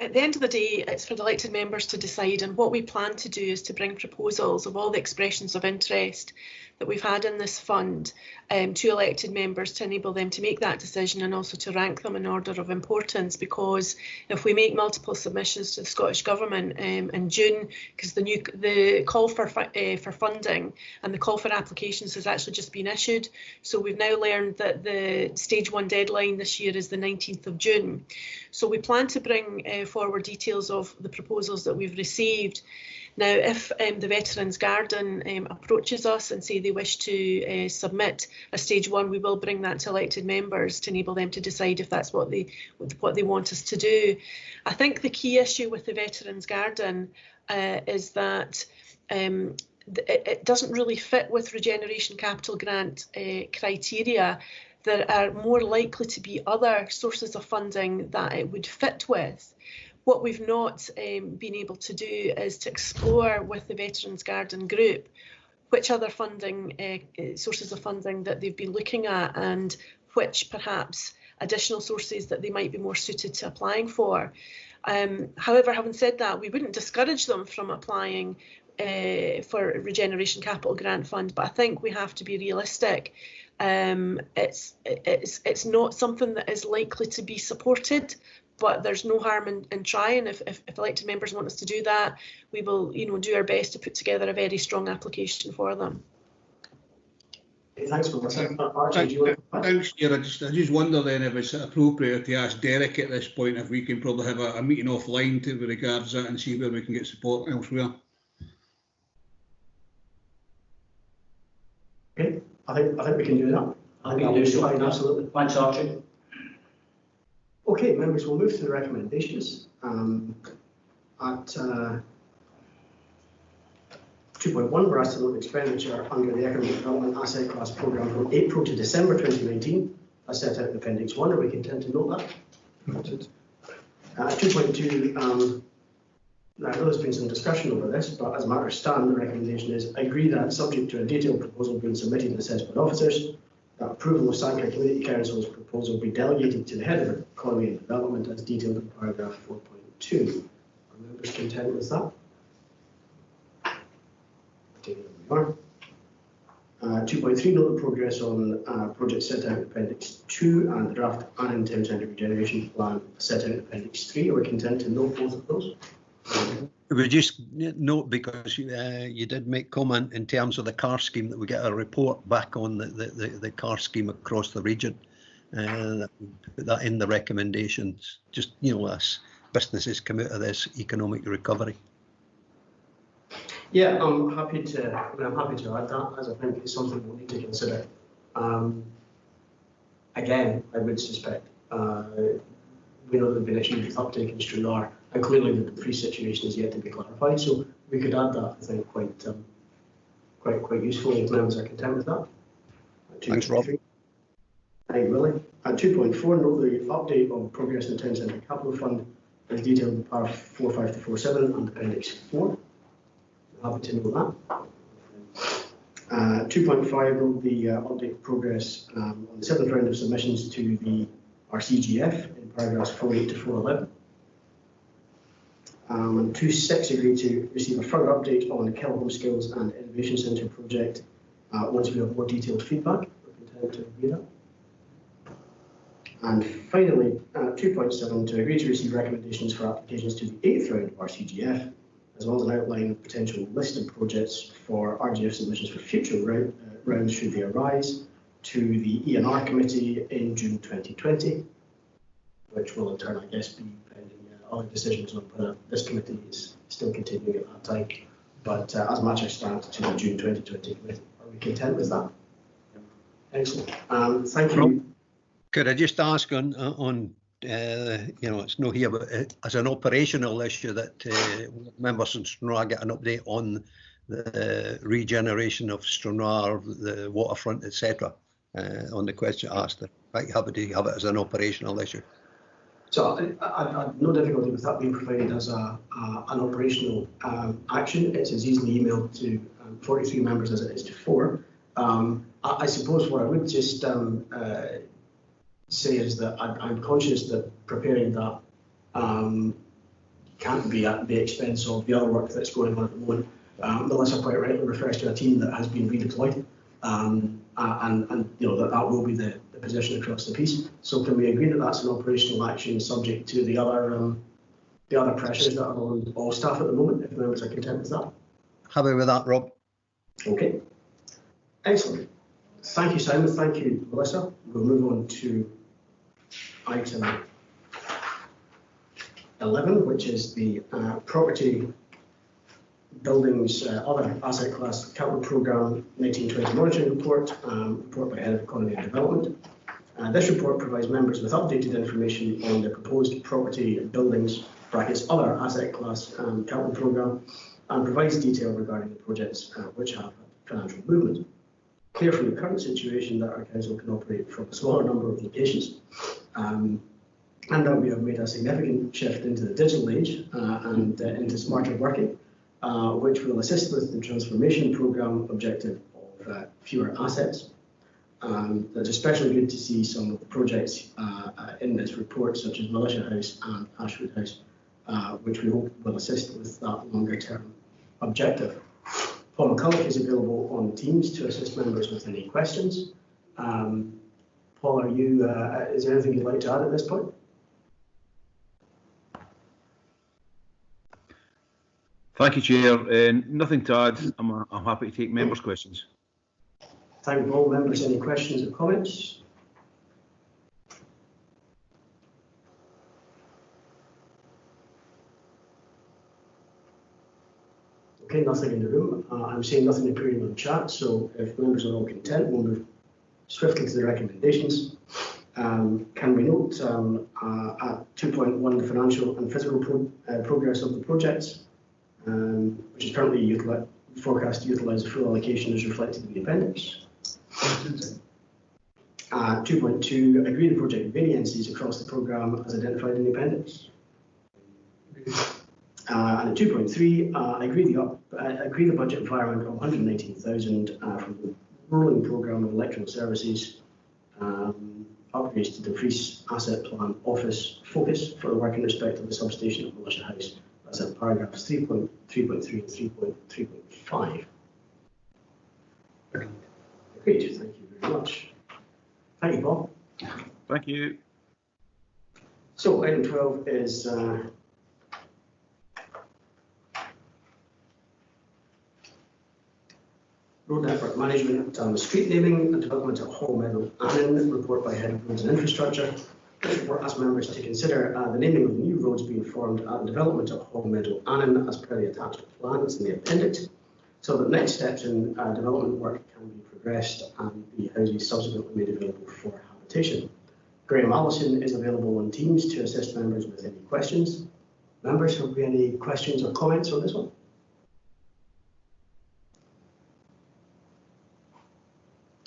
At the end of the day, it's for the elected members to decide, and what we plan to do is to bring proposals of all the expressions of interest that we've had in this fund to elected members to enable them to make that decision and also to rank them in order of importance, because if we make multiple submissions to the Scottish Government in June, because the call for funding and the call for applications has actually just been issued, so we've now learned that the stage 1 deadline this year is the 19th of June. So we plan to bring forward details of the proposals that we've received. Now, if the Veterans Garden approaches us and say they wish to submit a stage 1, we will bring that to elected members to enable them to decide if that's what they want us to do. I think the key issue with the Veterans Garden is that it doesn't really fit with Regeneration Capital Grant criteria. There are more likely to be other sources of funding that it would fit with. What we've not been able to do is to explore with the Veterans Garden group which other funding sources of funding that they've been looking at, and which perhaps additional sources that they might be more suited to applying for. However, having said that, we wouldn't discourage them from applying for Regeneration Capital Grant Fund, but I think we have to be realistic. It's not something that is likely to be supported, but there's no harm in trying. If elected members want us to do that, we will, do our best to put together a very strong application for them.
Thanks for that.
Thanks, Chair. I just wonder then if it's appropriate to ask Derek at this point if we can probably have a meeting offline with regards to that and see where we can get support elsewhere.
Okay, I think we can do that.
I think we can do so.
Fine, absolutely.
Thanks, Archie.
Okay, members, we'll move to the recommendations. At 2.1, we're asked to note expenditure under the Economic Development Asset Class Programme from April to December 2019, as set out in Appendix 1. Are we content to note that? Noted. 2.2, I know there's been some discussion over this, but as matters stand, the recommendation is agree that, subject to a detailed proposal being submitted and assessed by officers, that approval of Sankey Community Council's proposal be delegated to the Head of Economy and Development as detailed in paragraph 4.2. Are members content with that? We are. 2.3, note the progress on projects set out in Appendix 2 and the draft Annan Town Centre Regeneration Plan set out in Appendix 3. Are we content to note both of those?
We just note, because you did make comment in terms of the car scheme, that we get a report back on the car scheme across the region. Put that in the recommendations, just, as businesses come out of this economic recovery.
Yeah, I'm happy to add that, as I think it's something we'll need to consider. Again, I would suspect we know there have been issues with uptake in Stranraer, and clearly the freeze situation is yet to be clarified. So we could add that, I think, quite usefully, if members are content with that.
Thanks, Rob.
Thank you, Willie. At 2.4, note the update on progress in the Town Centre Capital Fund is detailed in paragraph 45 to 47 and Appendix 4. Happy to know that. 2.5 will be update progress on the 7th round of submissions to our CGF in paragraphs 4.8 to 4.11. 2.6 agreed to receive a further update on the Kell Home Skills and Innovation Centre project once we have more detailed feedback. We're content to review that. And finally, 2.7 to agree to receive recommendations for applications to the 8th round of our CGF, as well as an outline of potential list of projects for RGF submissions for future rounds should they arise, to the ENR committee in June 2020, which will in turn, I guess, be pending other decisions on whether this committee is still continuing at that time. But as matters stand, to the June 2020 committee. Are we content with that? Excellent. Thank you.
Could I just ask on it's not here, but as an operational issue that members in Stranraer get an update on the regeneration of Stranraer, the waterfront, etc. On the question asked, right? Happy to have it as an operational issue.
So I've no difficulty with that being provided as an operational action. It's as easily emailed to 43 members as it is to 4. I suppose what I would just say is that I'm conscious that preparing that can't be at the expense of the other work that's going on at the moment. Melissa quite rightly refers to a team that has been redeployed, and that will be the position across the piece. So can we agree that that's an operational action subject to the other pressures that are on all staff at the moment, if members are content with that?
Happy with that, Rob.
Okay. Excellent. Thank you, Simon. Thank you, Melissa. We'll move on to item 11, which is the property, buildings, other asset class capital programme 1920 monitoring report, report by Head of Economy and Development. This report provides members with updated information on the proposed property, buildings, brackets, other asset class capital programme, and provides detail regarding the projects which have financial movement. Clear from the current situation that our council can operate from a smaller number of locations, and that we have made a significant shift into the digital age and into smarter working, which will assist with the transformation programme objective of fewer assets. It's especially good to see some of the projects in this report, such as Militia House and Ashwood House, which we hope will assist with that longer term objective. Paul McCulloch is available on Teams to assist members with any questions. Paul, is there anything you'd like to add at this point?
Thank you, Chair. Nothing to add. I'm happy to take members' questions.
Thank all members. Any questions or comments? Okay, nothing in the room. I'm seeing nothing appearing on chat, so if members are all content, we'll move swiftly to the recommendations. Can we note at 2.1 the financial and physical progress of the projects, which is currently forecast to utilise the full allocation as reflected in the appendix. 2.2 agree the project variances across the programme as identified in the appendix. And at 2.3, agree the budget environment of 119,000 from the rolling programme of electrical services, upgrades to decrease asset plan office focus for the work in respect of the substation of Militia House. That's at paragraphs 3.3 and 3.5. Agreed. Thank you very much. Thank you, Paul.
Thank you.
So item 12 is road network management, street naming and development at Hall Meadow Annan, report by Head of Roads and Infrastructure. This report asks members to consider the naming of the new roads being formed at the development at Hall Meadow Annan as per the attached plan. It's in the appendix, so that next steps in development work can be progressed and the houses subsequently made available for habitation. Graham Allison is available on Teams to assist members with any questions. Members, have we any questions or comments on this one?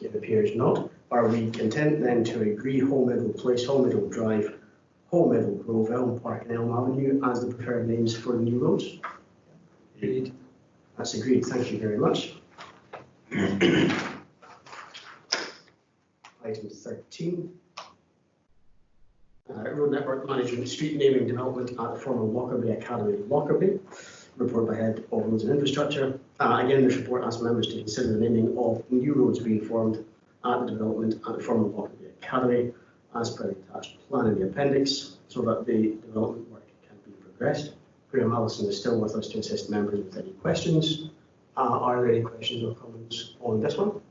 It appears not. Are we content then to agree Hall Meadow Place, Hall Meadow Drive, Hall Meadow Grove, Elm Park and Elm Avenue as the preferred names for the new roads? Agreed. That's agreed. Thank you very much. Item 13. Road network management, street naming development at the former Lockerbie Academy, Lockerbie. Report by Head of Roads and Infrastructure. Again, this report asks members to consider the naming of new roads being formed at the development at the former Lockerbie Academy, as per the attached plan in the appendix, so that the development work can be progressed. Graham Allison is still with us to assist members with any questions. Are there any questions or comments on this one?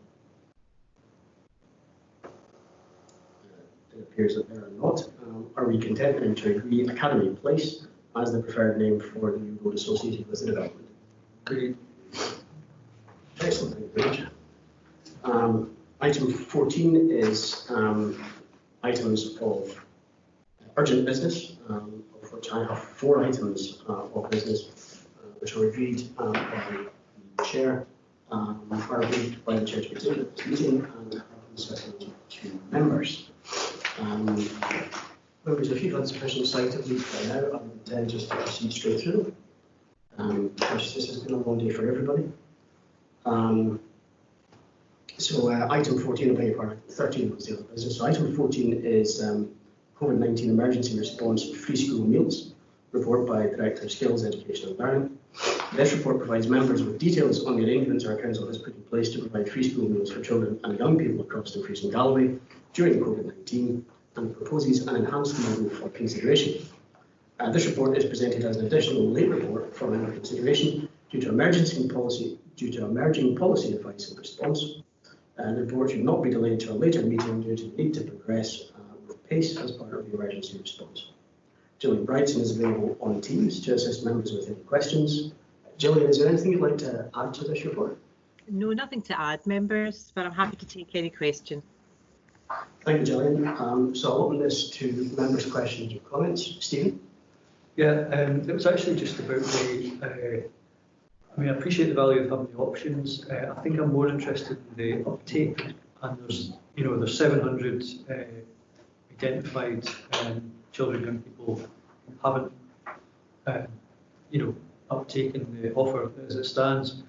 It appears that there are not. Are we content then to agree Academy Place as the preferred name for the new road associated with the development? Agreed. Excellent, thank you very much. Item 14 is items of urgent business, of which I have 4 items of business, which are agreed by the Chair, are agreed by the Chair to consider at this meeting and have been circulated to members. Members, if you've had sufficient sight of these by now, I would intend just to proceed straight through them, because this has been a long day for everybody. Item 14, I beg your pardon, 13 was the other business. So item 14 is COVID-19 emergency response free school meals, report by Director of Skills, Education and Learning. This report provides members with details on the arrangements our council has put in place to provide free school meals for children and young people across Dumfries and Galloway during COVID-19, and proposes an enhanced model for consideration. This report is presented as an additional late report for member consideration due to emerging policy advice and response. The report should not be delayed to a later meeting due to the need to progress with pace as part of the emergency response. Gillian Brightson is available on Teams to assist members with any questions. Gillian, is there anything you'd like to add to this report?
No, nothing to add, members, but I'm happy to take any questions.
Thank you, Gillian. So I'll open this to members' questions or comments. Stephen?
Yeah, it was actually just about the, I appreciate the value of having the options. I think I'm more interested in the uptake, and there's 700 identified children and people who haven't, uptaken the offer as it stands.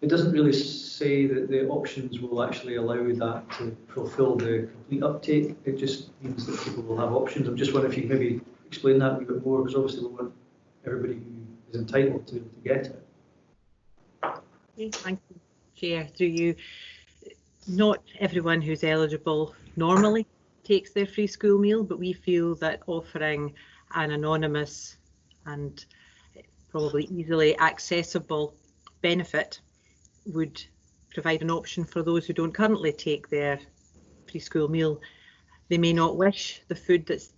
It doesn't really say that the options will actually allow that to fulfil the complete uptake. It just means that people will have options. I'm just wondering if you can maybe explain that a wee bit more, because obviously we want everybody who is entitled to get it.
Okay, thank you, Chair, through you. Not everyone who's eligible normally takes their free school meal, but we feel that offering an anonymous and probably easily accessible benefit would provide an option for those who don't currently take their free school meal. They may not wish the food that's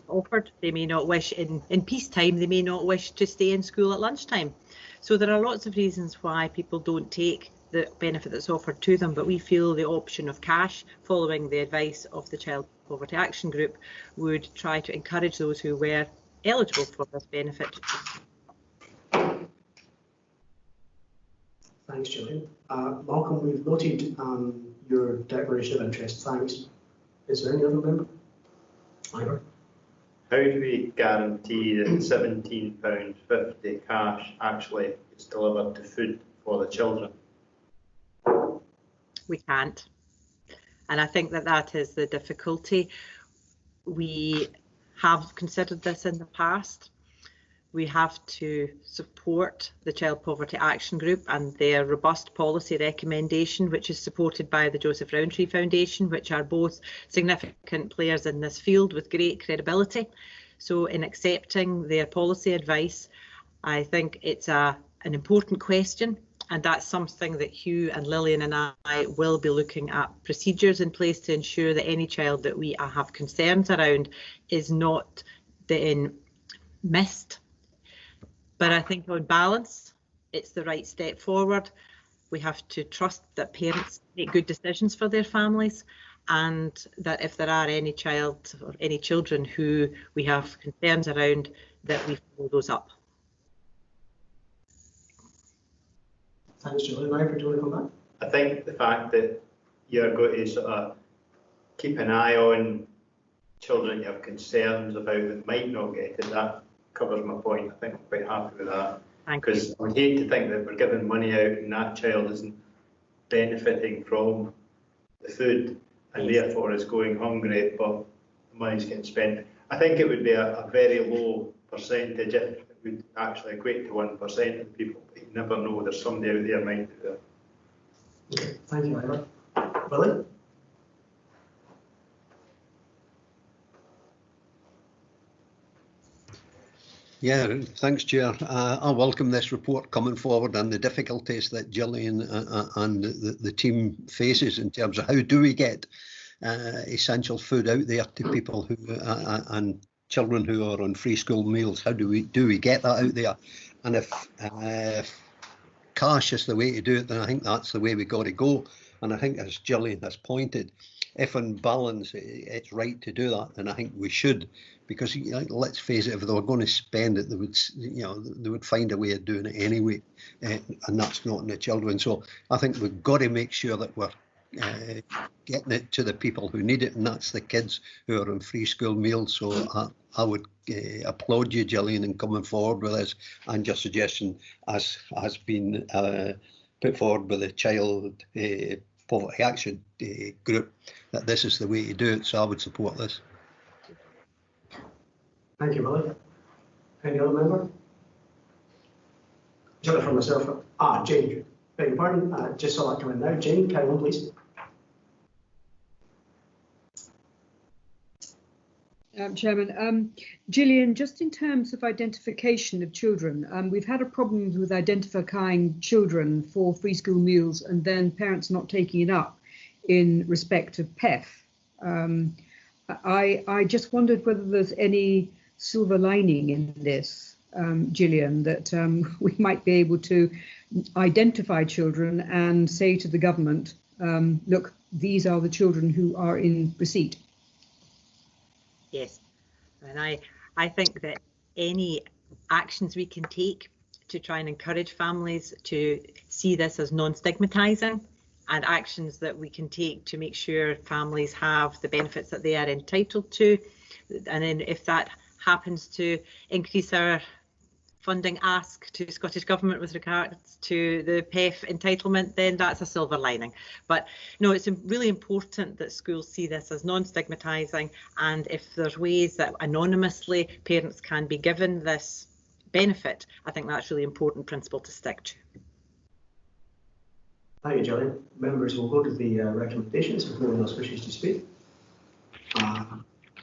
offered. They may not wish in peacetime. They may not wish to stay in school at lunchtime. So there are lots of reasons why people don't take the benefit that's offered to them, but we feel the option of cash, following the advice of the Child Poverty Action Group, would try to encourage those who were eligible for this benefit.
Thanks, Gillian. Malcolm, we've noted your declaration of interest. Thanks. Is there any other member? Ivor?
How do we guarantee that £17.50 cash actually is delivered to food for the children?
We can't. And I think that is the difficulty. We have considered this in the past. We have to support the Child Poverty Action Group and their robust policy recommendation, which is supported by the Joseph Rowntree Foundation, which are both significant players in this field with great credibility. So in accepting their policy advice, I think it's an important question, and that's something that Hugh and Lillian and I will be looking at procedures in place to ensure that any child that we have concerns around is not then missed. But I think on balance, it's the right step forward. We have to trust that parents make good decisions for their families, and that if there are any child or any children who we have concerns around, that we follow those up.
Thanks, Julie. Ivor, do you want to come back?
I think the fact that you're going to sort of keep an eye on children you have concerns about that might not get it, that covers my point. I think I'm quite happy with that. Because I hate to think that we're giving money out and that child isn't benefiting from the food and therefore is going hungry, but the money's getting spent. I think it would be a very low percentage if it would actually equate to 1% of the people, but you never know, there's somebody out there might do that.
Okay, thank you, Ira. Willie?
Yeah, thanks, Chair. I welcome this report coming forward and the difficulties that Gillian and the team faces in terms of how do we get essential food out there to people who and children who are on free school meals. How do we get that out there? And if cash is the way to do it, then I think that's the way we got to go. And I think, as Gillian has pointed, if on balance it's right to do that, then I think we should, because let's face it, if they were going to spend it, they would find a way of doing it anyway, and that's not in the children. So I think we've got to make sure that we're getting it to the people who need it, and that's the kids who are on free school meals. So I would applaud you, Gillian, in coming forward with this, and your suggestion has been put forward by the Child Poverty Action group, that this is the way to do it. So I would support this.
Thank you, Willie. Any other member? Jennifer, myself. Jane, beg your pardon. Just saw that coming now. Jane, carry on, please.
Chairman, Gillian, just in terms of identification of children, we've had a problem with identifying children for free school meals and then parents not taking it up in respect of PEF. I just wondered whether there's any silver lining in this, Gillian, that we might be able to identify children and say to the government, look, these are the children who are in receipt.
Yes, and I think that any actions we can take to try and encourage families to see this as non-stigmatising, and actions that we can take to make sure families have the benefits that they are entitled to, and then if that happens to increase our funding ask to Scottish Government with regards to the PEF entitlement, then that's a silver lining. But no, it's really important that schools see this as non-stigmatising, and if there's ways that anonymously parents can be given this benefit, I think that's a really important principle to stick to.
Thank you, Gillian. Members will go to the recommendations if no one else wishes to speak.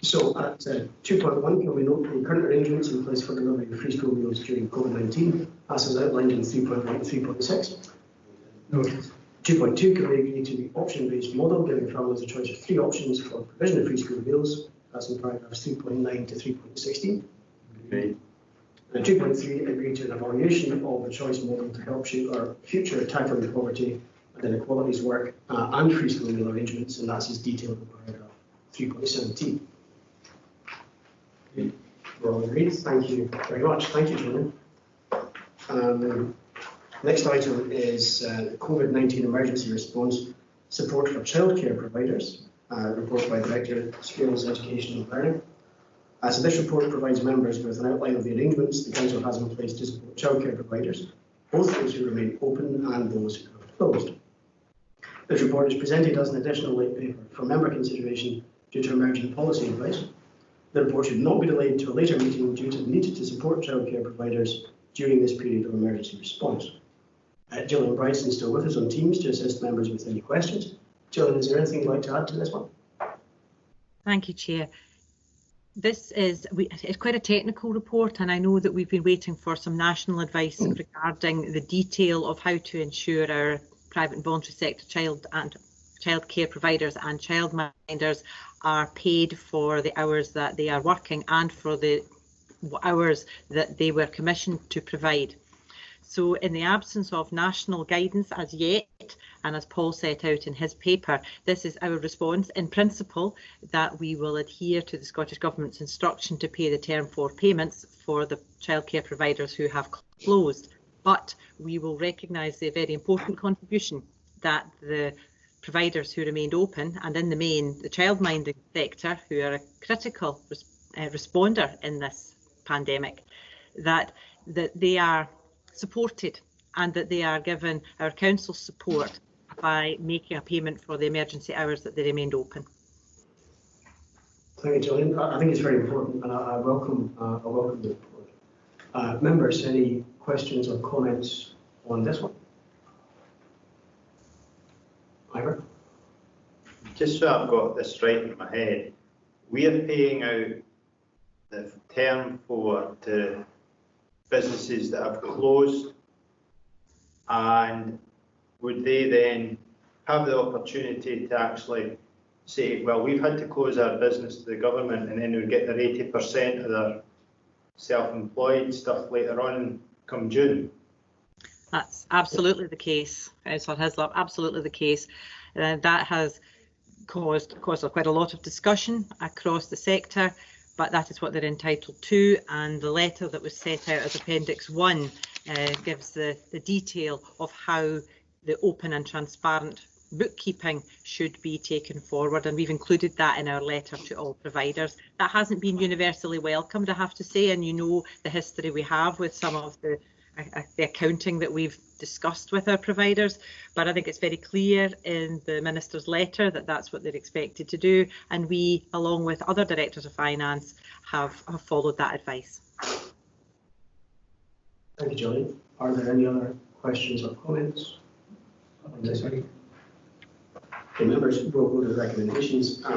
So at 2.1, can we note the current arrangements in place for delivery of free school meals during COVID-19, as is outlined in 3.1 and 3.6? Noted. 2.2, can we agree to the option-based model, giving families a choice of 3 options for provision of free school meals, as in paragraphs 3.9 to 3.16? Okay. And 2.3, agree to an evaluation of the choice model to help shape our future tackling poverty and inequalities work and free school meal arrangements, and that's as detailed in paragraph 3.17. We're all agreed. Thank you very much. Thank you, Julian. Next item is COVID-19 emergency response support for childcare providers, report by Director of Skills, Education and Learning. So this report provides members with an outline of the arrangements the Council has in place to support childcare providers, both those who remain open and those who have closed. This report is presented as an additional late paper for member consideration due to emerging policy advice. The report should not be delayed to a later meeting due to the need to support childcare providers during this period of emergency response. Gillian Bryson's still with us on Teams to assist members with any questions. Gillian, is there anything you'd like to add to this one?
Thank you, Chair. This is it's quite a technical report, and I know that we've been waiting for some national advice regarding the detail of how to ensure our private and voluntary sector childcare providers and childminders are paid for the hours that they are working and for the hours that they were commissioned to provide. So in the absence of national guidance as yet, and as Paul set out in his paper, this is our response in principle that we will adhere to the Scottish Government's instruction to pay the Term 4 payments for the childcare providers who have closed. But we will recognise the very important contribution that the providers who remained open, and in the main the childminding sector, who are a critical responder in this pandemic, that they are supported, and that they are given our council support by making a payment for the emergency hours that they remained open.
Thank you, Gillian. I think it's very important, and I welcome the report. Members, any questions or comments on this one? Ivor?
Just so I've got this right in my head, we are paying out the term for to businesses that have closed, and would they then have the opportunity to actually say, well, we've had to close our business to the government, and then we get their 80% of their self-employed stuff later on come June?
That's absolutely the case, Councillor Hislop, absolutely the case. That has caused quite a lot of discussion across the sector, but that is what they're entitled to, and the letter that was set out as Appendix 1 gives the detail of how the open and transparent bookkeeping should be taken forward, and we've included that in our letter to all providers. That hasn't been universally welcomed, I have to say, and you know the history we have with some of the accounting that we've discussed with our providers, but I think it's very clear in the Minister's letter that that's what they're expected to do, and we, along with other Directors of Finance, have followed that advice.
Thank you, Gillian. Are there any other questions or comments on this? Okay, members, we'll go to the recommendations. At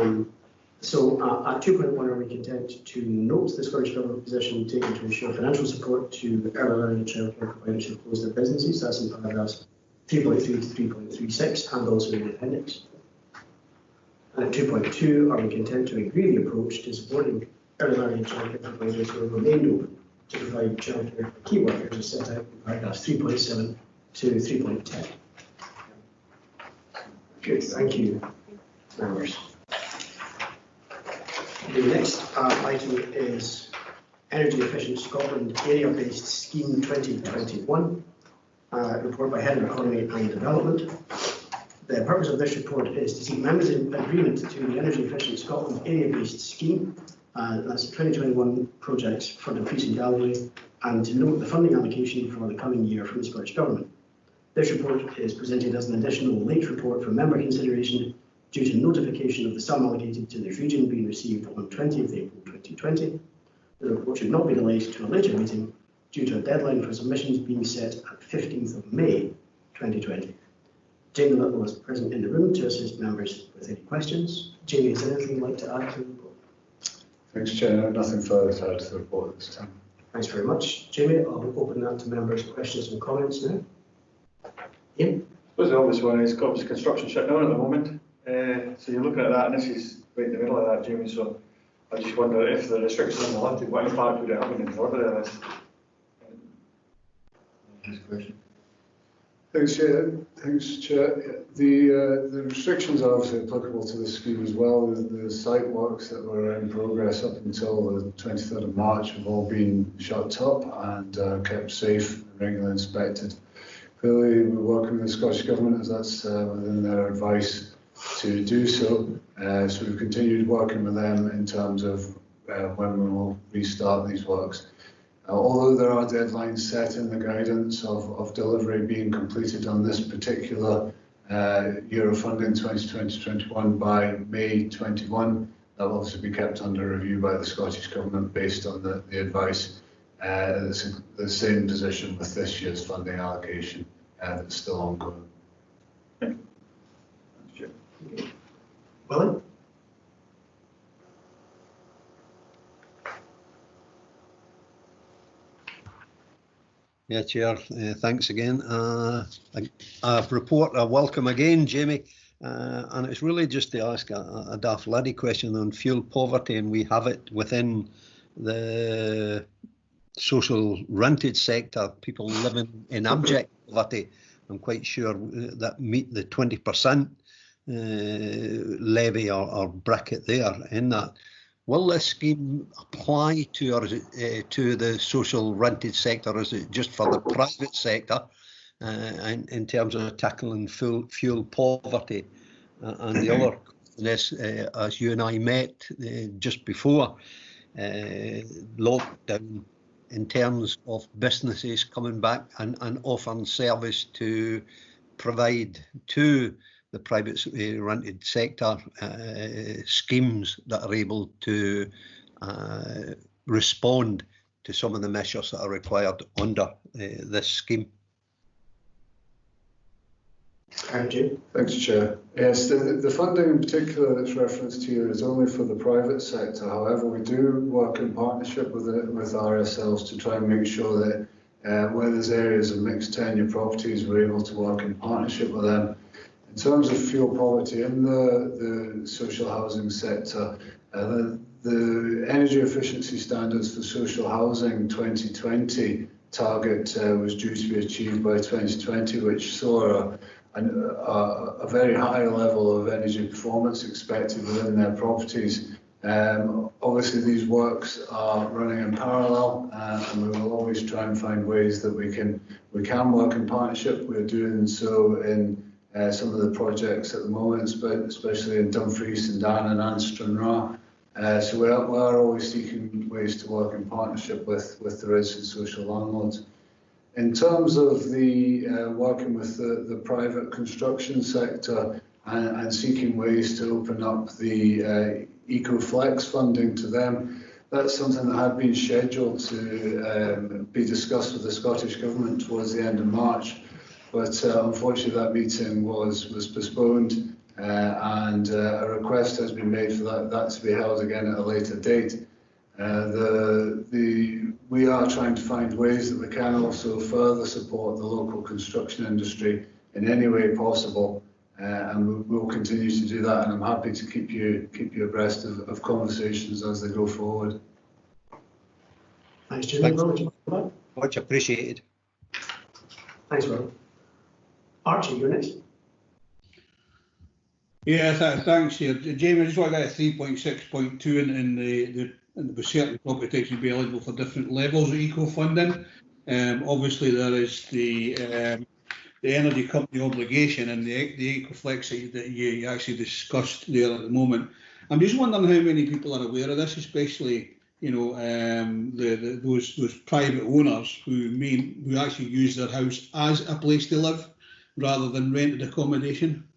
2.1, are we content to note the Scottish Government position taken to ensure financial support to early learning and childcare providers who close their businesses? That's in paragraphs 3.3 to 3.36 and also in the appendix. And at 2.2, are we content to agree the approach to supporting early learning and childcare providers who have remained open to provide childcare for key workers as set out in paragraphs 3.7 to 3.10? Good, thank you, members. The next item is Energy Efficient Scotland Area-Based Scheme 2021, report by Head of Economy and Development. The purpose of this report is to seek members' agreement to the Energy Efficient Scotland Area-Based Scheme, that's 2021 projects for the Priest and Galloway, and to note the funding allocation for the coming year from the Scottish Government. This report is presented as an additional late report for member consideration due to notification of the sum allocated to this region being received on 20th April 2020. The report should not be delayed to a later meeting due to a deadline for submissions being set at 15th of May 2020. Jamie Little is present in the room to assist members with any questions. Jamie, is there anything you'd like to add to the report?
Thanks, Chair. Nothing further to add to the report at this time.
Thanks very much, Jamie. I'll open that to members' questions and comments now. Ian?
I suppose the obvious one is obviously construction shut down at the moment. So you're looking at that, and this is right in the middle of that, Jamie. So I just wonder if the restrictions are lifted, what impact would it have on the delivery of this?
Question. Thanks, Chair. The restrictions are obviously applicable to the scheme as well. The site works that were in progress up until the 23rd of March have all been shut up and kept safe and regularly inspected. Clearly, we're working with the Scottish Government as that's within their advice to do so. So we've continued working with them in terms of when we will restart these works. Although there are deadlines set in the guidance of delivery being completed on this particular year of funding, 2020-21, by May 21, that will obviously be kept under review by the Scottish Government based on the advice. It's the same position with this year's funding allocation that's still ongoing.
Well,
yeah, Chair, thanks again. A report, a welcome again, Jamie, and it's really just to ask a daft laddie question on fuel poverty, and we have it within the social rented sector, people living in abject poverty. I'm quite sure that meet the 20% levy or bracket there in that. Will this scheme apply to, or is it to the social rented sector, or is it just for the private sector in terms of tackling fuel poverty? And the other question is, as you and I met just before lockdown in terms of businesses coming back and offering service to provide to the privately rented sector schemes that are able to respond to some of the measures that are required under this scheme.
Thanks, Chair. Yes, the funding in particular that's referenced here is only for the private sector. However, we do work in partnership with RSLs to try and make sure that where there's areas of mixed tenure properties, we're able to work in partnership with them. In terms of fuel poverty in the social housing sector, the energy efficiency standards for social housing 2020 target was due to be achieved by 2020, which saw a very high level of energy performance expected within their properties. Obviously, these works are running in parallel, and we will always try and find ways that we can work in partnership. We're doing so in some of the projects at the moment, especially in Dumfries, St Anne and Stranraer. So we are always seeking ways to work in partnership with the resident social landlords. In terms of the working with the private construction sector and seeking ways to open up the EcoFlex funding to them, that's something that had been scheduled to be discussed with the Scottish Government towards the end of March. But unfortunately, that meeting was postponed, and a request has been made for that to be held again at a later date. We are trying to find ways that we can also further support the local construction industry in any way possible, and we'll continue to do that. And I'm happy to keep you abreast of conversations as they go forward.
Thanks, Jim.
Much appreciated.
Thanks, Rob. Archie, you're next.
Yeah, thanks here. Jamie, I just want to get a 3.6.2 in the certain property types will be eligible for different levels of eco-funding. Obviously, there is the energy company obligation and the EcoFlex that you actually discussed there at the moment. I'm just wondering how many people are aware of this, especially those private owners who actually use their house as a place to live rather than rented accommodation.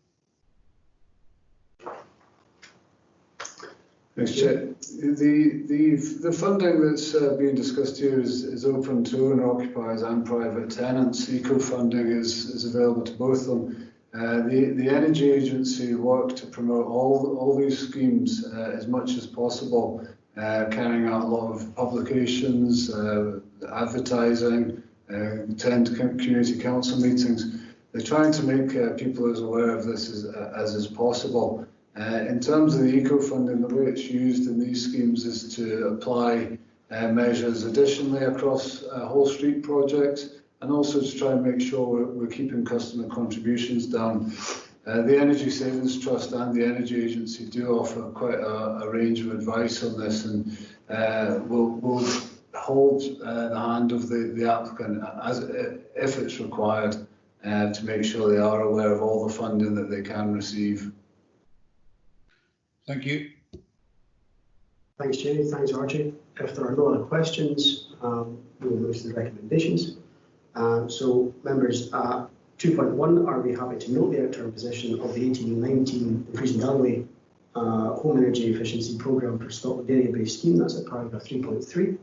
Thanks, Chair. The funding that's being discussed here is open to owner-occupiers and private tenants. Eco-funding is available to both of them. The Energy Agency work to promote all these schemes as much as possible, carrying out a lot of publications, advertising, attend community council meetings. They're trying to make people as aware of this as is possible. In terms of the eco-funding, the way it's used in these schemes is to apply measures additionally across whole street projects, and also to try and make sure we're keeping customer contributions down. The Energy Savings Trust and the Energy Agency do offer quite a range of advice on this, and we'll hold the hand of the applicant if it's required to make sure they are aware of all the funding that they can receive.
Thank you.
Thanks, Jamie. Thanks, Archie. If there are no other questions, we will move to the recommendations. So, members, 2.1, are we happy to note the outturn position of the 18-19 Increasing Galloway Home Energy Efficiency Programme for Scotland area-based scheme? That's at paragraph 3.3.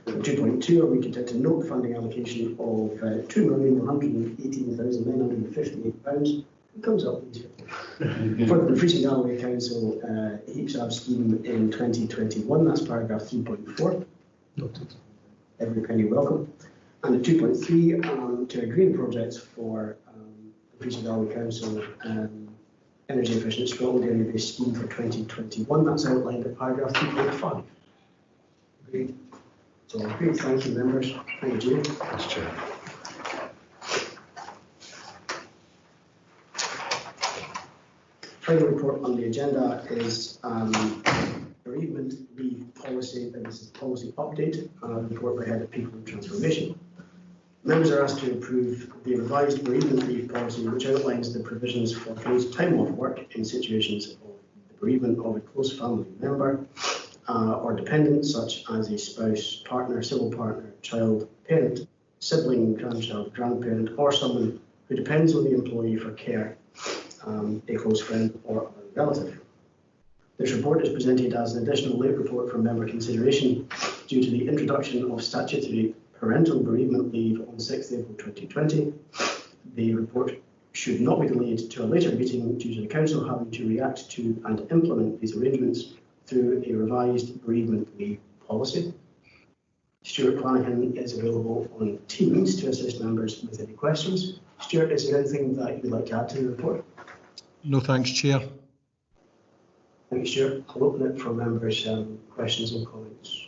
2.2, are we content to note the funding allocation of £2,118,958? It comes up easier. For the Increasing Galloway Council HSAB scheme in 2021, that's paragraph 3.4. Noted. Every penny welcome. And at 2.3, to agreeing projects for the Increasing Galloway Council Energy Efficient Scotland area-based scheme for 2021, that's outlined at paragraph 3.5. Agreed. So agreed. Thank you, members. Thank you, Jim.
Thanks, Chair.
Final report on the agenda is bereavement leave policy. This is policy update. Report by Head of People and Transformation. Members are asked to approve the revised bereavement leave policy, which outlines the provisions for paid time off work in situations of the bereavement of a close family member. or dependent, such as a spouse, partner, civil partner, child, parent, sibling, grandchild, grandparent, or someone who depends on the employee for care, a close friend or other relative. This report is presented as an additional late report for member consideration due to the introduction of statutory parental bereavement leave on 6th April 2020. The report should not be delayed to a later meeting due to the Council having to react to and implement these arrangements through a revised bereavement leave policy. Stuart Flanagan is available on Teams to assist members with any questions. Stuart, is there anything that you would like to add to the report?
No, thanks, Chair.
Thank you, Stuart. I'll open it for members' questions and comments.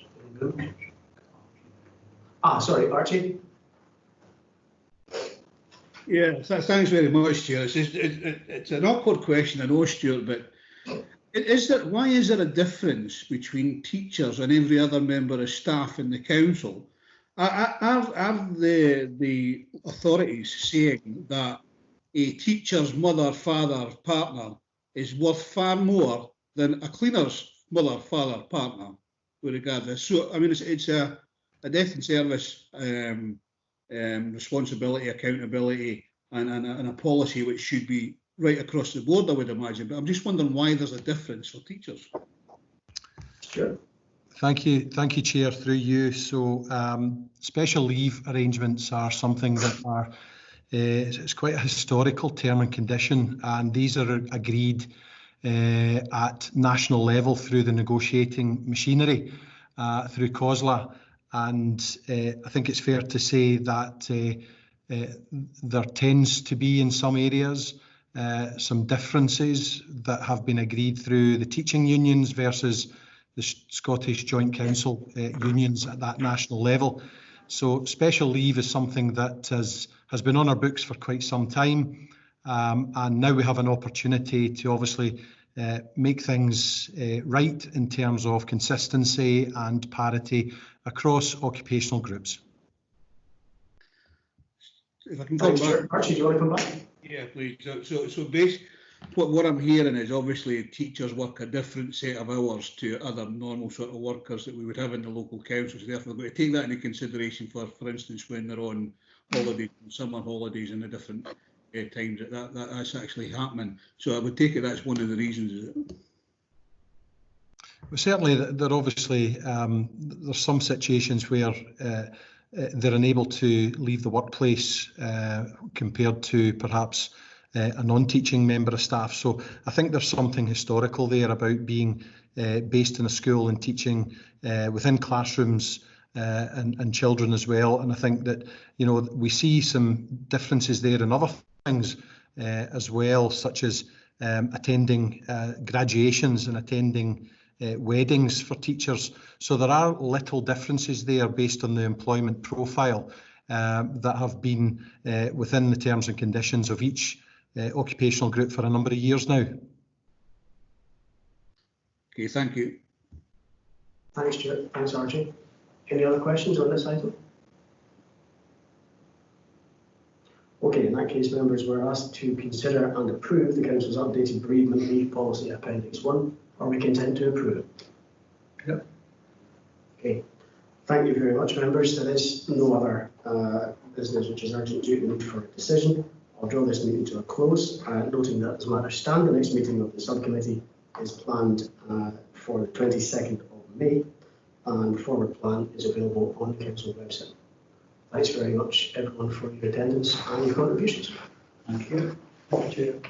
Sorry, Archie.
Yeah, thanks very much, Chair. It's an awkward question, I know, Stuart, but why is there a difference between teachers and every other member of staff in the council? Are the authorities saying that a teacher's mother, father, partner is worth far more than a cleaner's mother, father, partner with regard to this? So, I mean, it's a death in service responsibility, accountability, and a policy which should be right across the board, I would imagine. But I'm just wondering why there's a difference for teachers.
Sure.
Thank you, Chair, through you. So special leave arrangements are something that are, it's quite a historical term and condition, and these are agreed at national level through the negotiating machinery, through COSLA. And I think it's fair to say that there tends to be in some areas some differences that have been agreed through the teaching unions versus the Scottish Joint Council unions at that national level. So special leave is something that has been on our books for quite some time, and now we have an opportunity to obviously make things right in terms of consistency and parity across occupational groups.
If I can come back.
Archie, do you want to come back?
Yeah, please. So what I'm hearing is obviously teachers work a different set of hours to other normal sort of workers that we would have in the local councils. Therefore, we've got to take that into consideration for instance, when they're on holidays, summer holidays, and the different times that's actually happening. So I would take it that's one of the reasons. Is it?
Well, certainly, there obviously there's some situations where they're unable to leave the workplace compared to perhaps a non-teaching member of staff. So I think there's something historical there about being based in a school and teaching within classrooms and children as well. And I think that, you know, we see some differences there in other things as well, such as attending graduations and attending weddings for teachers. So there are little differences there based on the employment profile that have been within the terms and conditions of each occupational group for a number of years now.
Okay, thank you.
Thanks, Stuart. Thanks, Archie. Any other questions on this item? Okay, in that case, members were asked to consider and approve the Council's updated bereavement leave policy Appendix 1. Are we content to approve it?
Yep.
Okay. Thank you very much, members. There is no other business which is urgent due to need for a decision. I'll draw this meeting to a close, noting that as matters stand, the next meeting of the subcommittee is planned for the 22nd of May, and the forward plan is available on the Council website. Thanks very much, everyone, for your attendance and your contributions.
Thank you. Thank you.